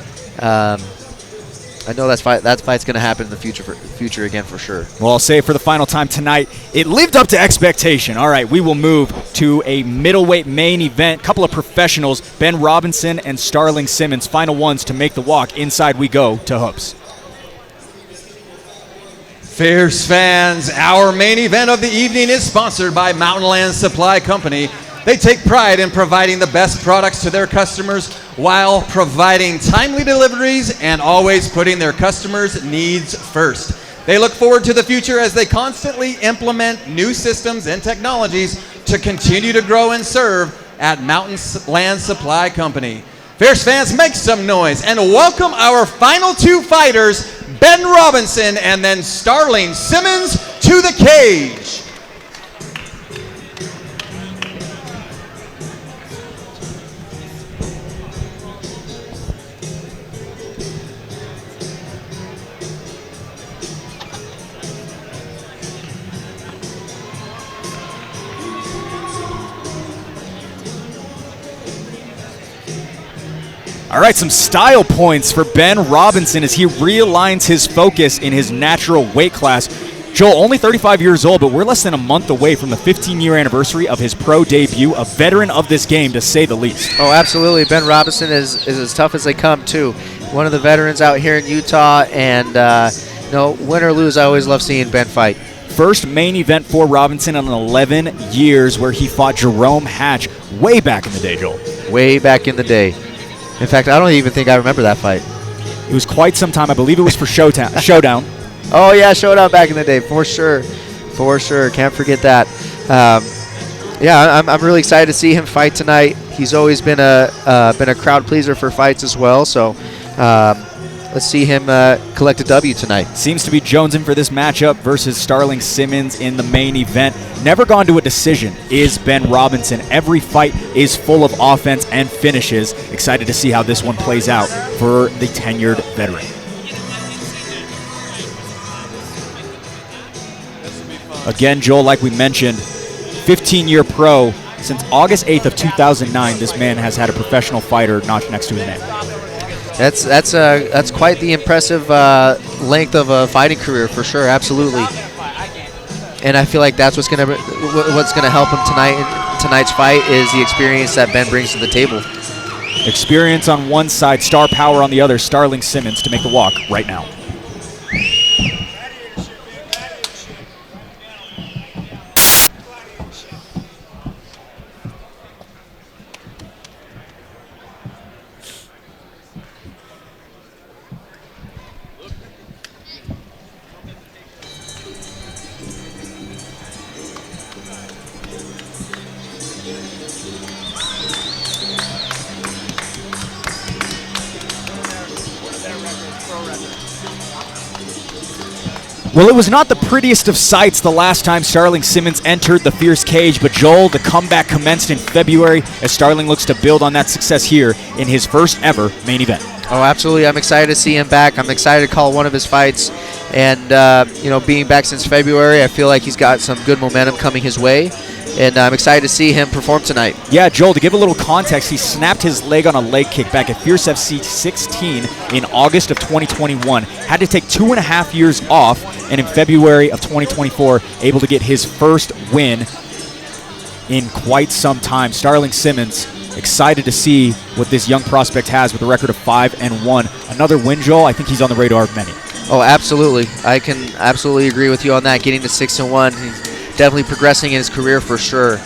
I know that fight's going to happen in the future again for sure. Well, I'll say it for the final time tonight. It lived up to expectation. All right, we will move to a middleweight main event. Couple of professionals, Ben Robinson and Starling Simmons, final ones to make the walk. Inside we go to Hoops. Fierce fans, our main event of the evening is sponsored by Mountain Land Supply Company. They take pride in providing the best products to their customers while providing timely deliveries and always putting their customers' needs first. They look forward to the future as they constantly implement new systems and technologies to continue to grow and serve at Mountain Land Supply Company. Fierce fans, make some noise and welcome our final two fighters, Ben Robinson and then Starling Simmons, to the cage. All right, some style points for Ben Robinson as he realigns his focus in his natural weight class. Joel, only 35 years old, but we're less than a month away from the 15-year anniversary of his pro debut, a veteran of this game, to say the least. Oh, absolutely. Ben Robinson is as tough as they come, too. One of the veterans out here in Utah, and, win or lose, I always love seeing Ben fight. First main event for Robinson in 11 years where he fought Jerome Hatch way back in the day, Joel. Way back in the day. In fact, I don't even think I remember that fight. It was quite some time. I believe it was for Showdown. Oh, yeah, Showdown back in the day, for sure. For sure. Can't forget that. I'm really excited to see him fight tonight. He's always been a crowd pleaser for fights as well, so let's see him collect a W tonight. Seems to be jonesing for this matchup versus Starling Simmons in the main event. Never gone to a decision is Ben Robinson. Every fight is full of offense and finishes. Excited to see how this one plays out for the tenured veteran. Again, Joel, like we mentioned, 15-year pro. Since August 8th of 2009, this man has had a professional fighter notched next to his name. That's quite the impressive length of a fighting career for sure. Absolutely, and I feel like that's what's gonna help him tonight. Tonight's fight is the experience that Ben brings to the table. Experience on one side, star power on the other. Starling Simmons to make the walk right now. Well, it was not the prettiest of sights the last time Starling Simmons entered the fierce cage, but Joel, the comeback commenced in February as Starling looks to build on that success here in his first ever main event. Oh, absolutely. I'm excited to see him back. I'm excited to call one of his fights. And, being back since February, I feel like he's got some good momentum coming his way. And I'm excited to see him perform tonight. Yeah, Joel, to give a little context, he snapped his leg on a leg kick back at Fierce FC 16 in August of 2021. Had to take 2.5 years off, and in February of 2024, able to get his first win in quite some time. Starling Simmons, excited to see what this young prospect has with a record of 5-1. Another win, Joel. I think he's on the radar of many. Oh, absolutely. I can absolutely agree with you on that. Getting to 6-1, he's definitely progressing in his career for sure.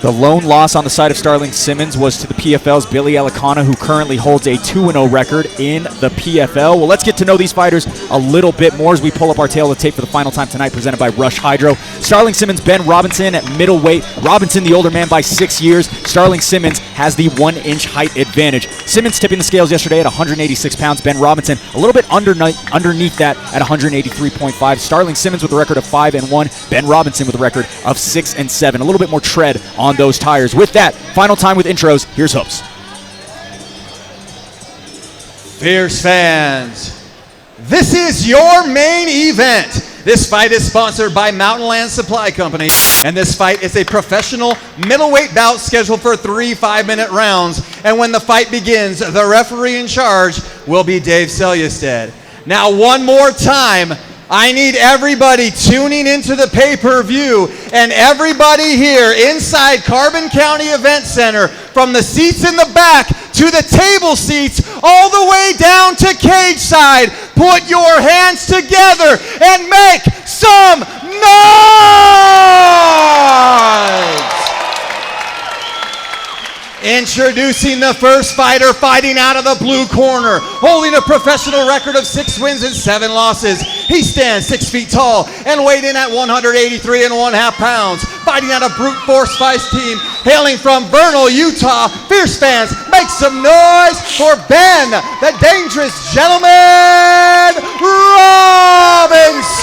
The lone loss on the side of Starling Simmons was to the PFL's Billy Elikana, who currently holds a 2-0 record in the PFL. Well, let's get to know these fighters a little bit more as we pull up our tail of the tape for the final time tonight, presented by Rush Hydro. Starling Simmons, Ben Robinson at middleweight. Robinson, the older man by 6 years. Starling Simmons has the 1-inch height advantage. Simmons tipping the scales yesterday at 186 pounds. Ben Robinson a little bit underneath that at 183.5. Starling Simmons with a record of 5-1. Ben Robinson with a record of 6-7. A little bit more tread on those tires. With that, final time with intros, here's Hoops. Fierce fans, this is your main event. This fight is sponsored by Mountain Land Supply Company, and this fight is a professional middleweight bout scheduled for 3 5-minute rounds. And when the fight begins, the referee in charge will be Dave Selyusted. Now, one more time, I need everybody tuning into the pay-per-view and everybody here inside Carbon County Event Center, from the seats in the back to the table seats all the way down to cage side, put your hands together and make some noise! Introducing the first fighter, fighting out of the blue corner, holding a professional record of 6 wins and 7 losses. He stands 6 feet tall and weighed in at 183.5 pounds. Fighting out of Brute Force Fights team, hailing from Vernal, Utah. Fierce fans, make some noise for Ben, the Dangerous Gentleman Robinson!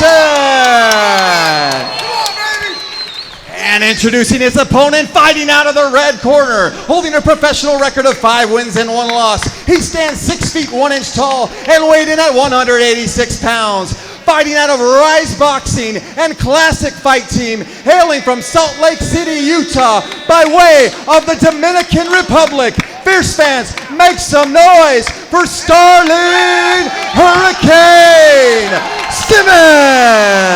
And introducing his opponent, fighting out of the red corner, holding a professional record of 5 wins and 1 loss. He stands 6 feet 1 inch tall and weighed in at 186 pounds. Fighting out of Rise Boxing and Classic Fight team, hailing from Salt Lake City, Utah, by way of the Dominican Republic. Fierce fans, make some noise for Starling Hurricane Simmons!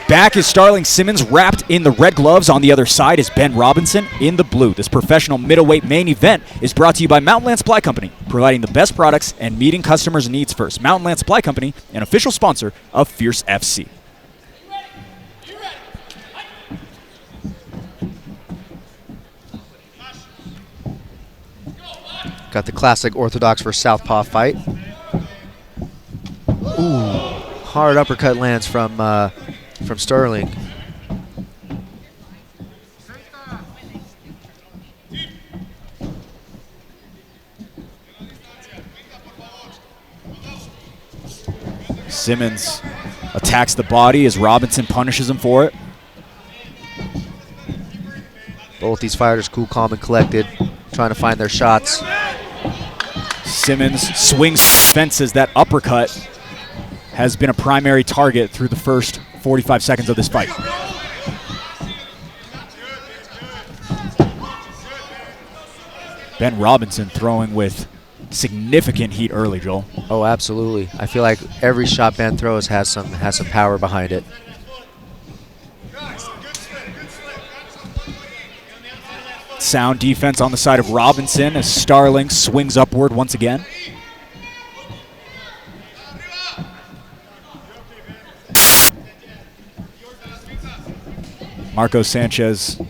Back is Starling Simmons, wrapped in the red gloves. On the other side is Ben Robinson in the blue. This professional middleweight main event is brought to you by Mountain Land Supply Company, providing the best products and meeting customers' needs first. Mountain Land Supply Company, an official sponsor of Fierce FC. Got the classic Orthodox versus Southpaw fight. Ooh, hard uppercut lands from Starling. Simmons attacks the body as Robinson punishes him for it. Both these fighters cool, calm, and collected, trying to find their shots. Simmons swings fences. That uppercut has been a primary target through the first 45 seconds of this fight. Ben Robinson throwing with significant heat early, Joel. Oh, absolutely. I feel like every shot Ben throws has some power behind it. Sound defense on the side of Robinson as Starling swings upward once again. Marco Sanchez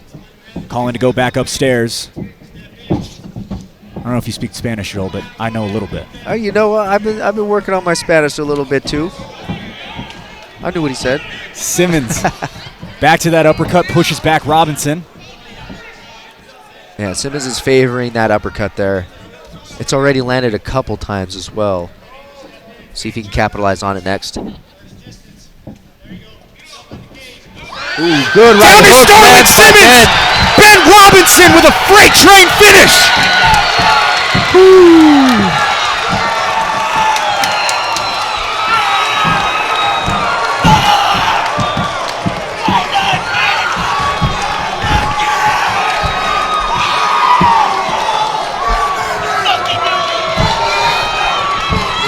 calling to go back upstairs. I don't know if you speak Spanish, Joel, but I know a little bit. You know what? I've been working on my Spanish a little bit too. I knew what he said. Simmons back to that uppercut, pushes back Robinson. Yeah, Simmons is favoring that uppercut there. It's already landed a couple times as well. See if he can capitalize on it next. Ooh, good right hook. Starling Simmons! Ben Robinson with a freight train finish! Ooh.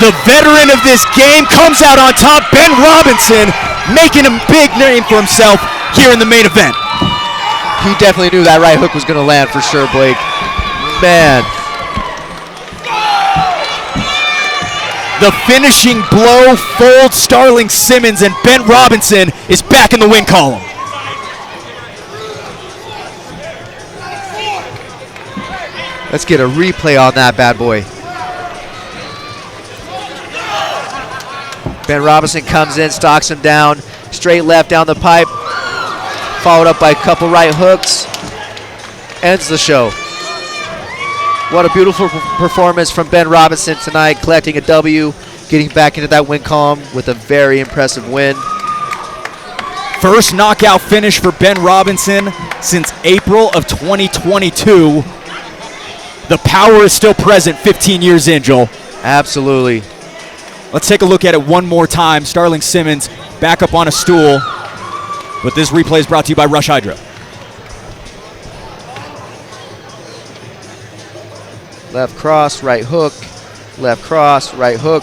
The veteran of this game comes out on top. Ben Robinson making a big name for himself here in the main event. He definitely knew that right hook was going to land for sure, Blake. Man. The finishing blow folds Starling Simmons, and Ben Robinson is back in the win column. Let's get a replay on that bad boy. Ben Robinson comes in, stalks him down, straight left down the pipe, followed up by a couple right hooks, ends the show. What a beautiful performance from Ben Robinson tonight, collecting a W, getting back into that win column with a very impressive win. First knockout finish for Ben Robinson since April of 2022. The power is still present 15 years in, Joel. Absolutely. Let's take a look at it one more time. Starling Simmons back up on a stool. But this replay is brought to you by Rush Hydro. Left cross, right hook. Left cross, right hook.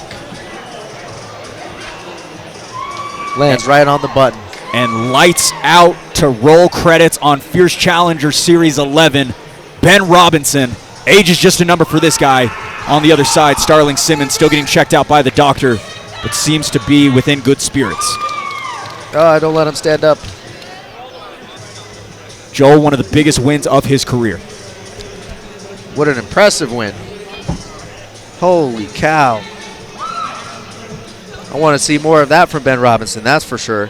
Lands right on the button. And lights out to roll credits on Fierce Challenger Series 11. Ben Robinson. Age is just a number for this guy. On the other side, Starling Simmons still getting checked out by the doctor, but seems to be within good spirits. Don't let him stand up. Joel, one of the biggest wins of his career. What an impressive win. Holy cow. I want to see more of that from Ben Robinson, that's for sure.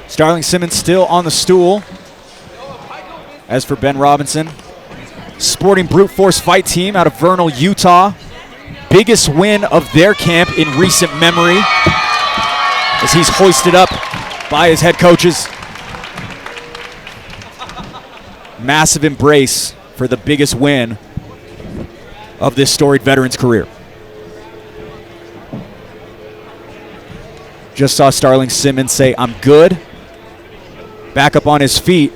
Starling Simmons still on the stool. As for Ben Robinson, sporting brute force fight team out of Vernal, Utah. Biggest win of their camp in recent memory, as he's hoisted up by his head coaches. Massive embrace for the biggest win of this storied veteran's career. Just saw Starling Simmons say, "I'm good." Back up on his feet.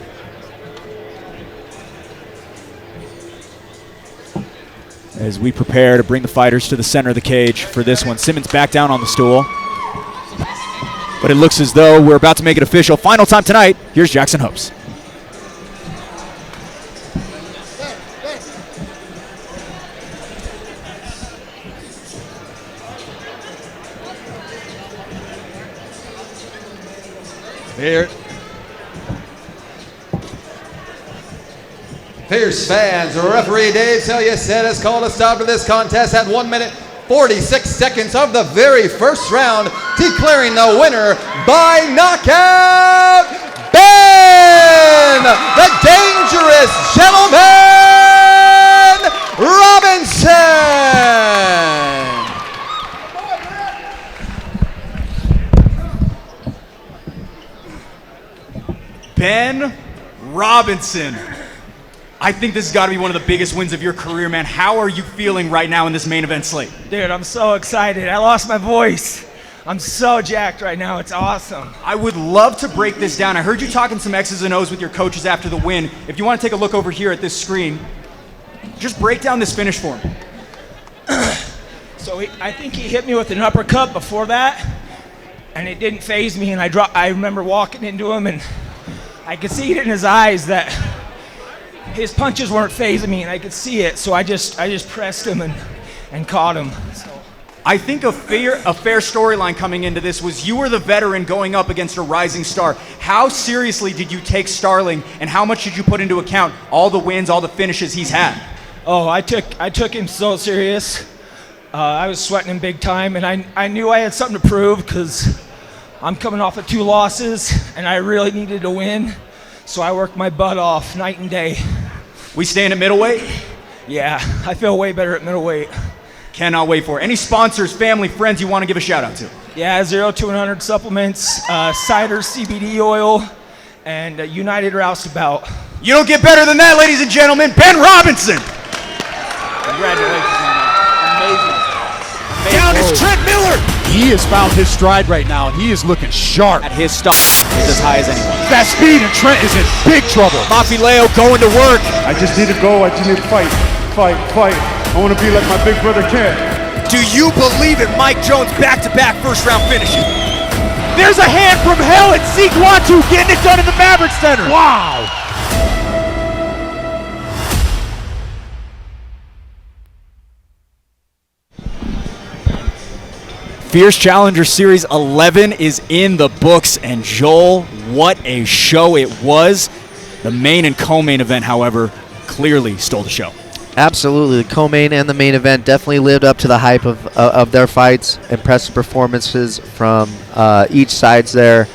As we prepare to bring the fighters to the center of the cage for this one. Simmons back down on the stool. But it looks as though we're about to make it official. Final time tonight. Here's Jackson Hopes. Here. Fierce fans, referee Dave Selya has called a stop to this contest at 1 minute 46 seconds of the very first round, declaring the winner by knockout, Ben the Dangerous Gentleman Robinson. Ben Robinson. I think this has got to be one of the biggest wins of your career, man. How are you feeling right now in this main event slate? Dude, I'm so excited. I lost my voice. I'm so jacked right now. It's awesome. I would love to break this down. I heard you talking some X's and O's with your coaches after the win. If you want to take a look over here at this screen, just break down this finish for me. So I think he hit me with an uppercut before that, and it didn't faze me. And I remember walking into him, and I could see it in his eyes that his punches weren't phasing me, and I could see it. So I just pressed him and caught him. So. I think a fair storyline coming into this was you were the veteran going up against a rising star. How seriously did you take Starling, and how much did you put into account all the wins, all the finishes he's had? Oh, I took him so serious. I was sweating him big time, and I knew I had something to prove because I'm coming off of 2 losses, and I really needed to win. So I worked my butt off night and day. We staying at middleweight? Yeah, I feel way better at middleweight. Cannot wait for it. Any sponsors, family, friends you want to give a shout out to? Yeah, 0 to 100 supplements, cider, CBD oil, and United Roustabout. You don't get better than that, ladies and gentlemen. Ben Robinson. Congratulations, man. Amazing. Down is Trent Miller. He has found his stride right now, and he is looking sharp. At his stock is as high as anyone. That speed, and Trent is in big trouble. Mafileo going to work. I just need to go. I just need to fight. I want to be like my big brother Ken. Do you believe it? Mike Jones back-to-back first-round finishes. There's a hand from hell, and Zeke Watu getting it done in the Maverick Center. Wow. Fierce Challenger Series 11 is in the books, and Joel, what a show it was. The main and co-main event, however, clearly stole the show. Absolutely. The co-main and the main event definitely lived up to the hype of their fights. Impressive performances from each sides there.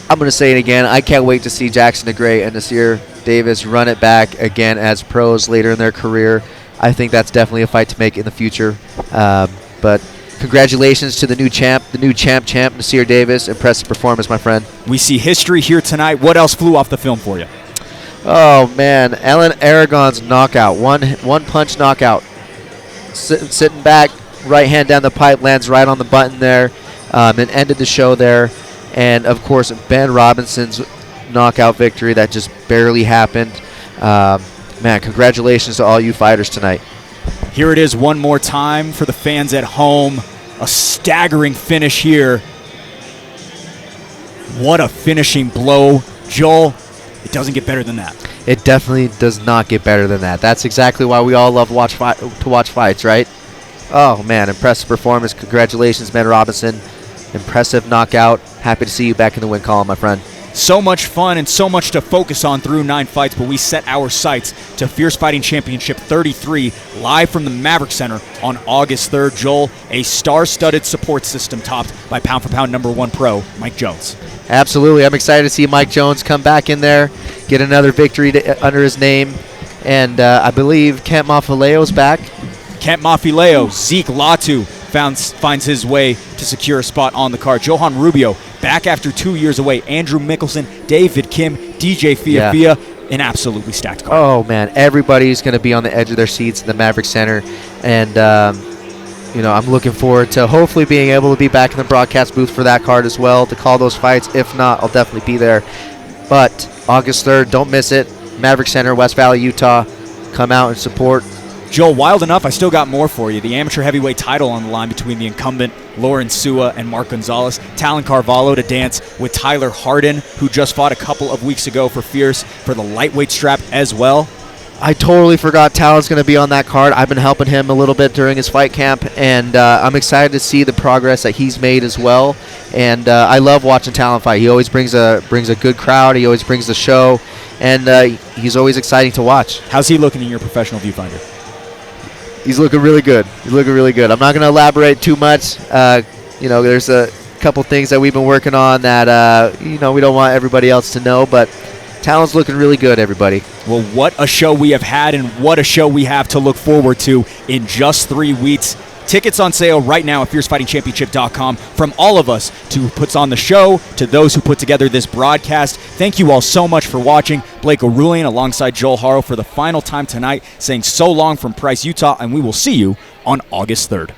I'm going to say it again. I can't wait to see Jackson DeGray and Nasir Davis run it back again as pros later in their career. I think that's definitely a fight to make in the future. But congratulations to the new champ, Nasir Davis. Impressive performance, my friend. We see history here tonight. What else flew off the film for you? Oh, man. Ellen Aragon's knockout. One punch knockout. Sitting back, right hand down the pipe, lands right on the button there, and ended the show there. And, of course, Ben Robinson's knockout victory that just barely happened. Man, congratulations to all you fighters tonight. Here it is one more time for the fans at home. A staggering finish here. What a finishing blow. Joel, it doesn't get better than that. It definitely does not get better than that. That's exactly why we all love to watch fights, right? Oh, man, impressive performance. Congratulations, Ben Robinson. Impressive knockout. Happy to see you back in the win column, my friend. So much fun and so much to focus on through 9 fights, but we set our sights to Fierce Fighting Championship 33 live from the Maverick Center on August 3rd. Joel, a star-studded support system topped by pound-for-pound #1 pro, Mike Jones. Absolutely. I'm excited to see Mike Jones come back in there, get another victory under his name, and I believe Kent Mafileo back. Kent Mafileo, Zeke Latu finds his way to secure a spot on the card. Johan Rubio back after 2 years away. Andrew Mickelson, David Kim, DJ Fiafia, an absolutely stacked card. Oh, man. Everybody's going to be on the edge of their seats in the Maverick Center. And, I'm looking forward to hopefully being able to be back in the broadcast booth for that card as well to call those fights. If not, I'll definitely be there. But August 3rd, don't miss it. Maverick Center, West Valley, Utah. Come out and support. Joel, wild enough, I still got more for you. The amateur heavyweight title on the line between the incumbent Lauren Sua and Mark Gonzalez. Talon Carvalho to dance with Tyler Harden, who just fought a couple of weeks ago for Fierce for the lightweight strap as well. I totally forgot Talon's going to be on that card. I've been helping him a little bit during his fight camp, and I'm excited to see the progress that he's made as well. And I love watching Talon fight. He always brings a good crowd. He always brings the show, and he's always exciting to watch. How's he looking in your professional viewfinder? He's looking really good. I'm not going to elaborate too much. There's a couple things that we've been working on that, we don't want everybody else to know, but Talon's looking really good, everybody. Well, what a show we have had and what a show we have to look forward to in just 3 weeks. Tickets on sale right now at FierceFightingChampionship.com. From all of us who puts on the show to those who put together this broadcast, thank you all so much for watching. Blake Arulian alongside Joel Haro for the final time tonight, saying so long from Price, Utah, and we will see you on August 3rd.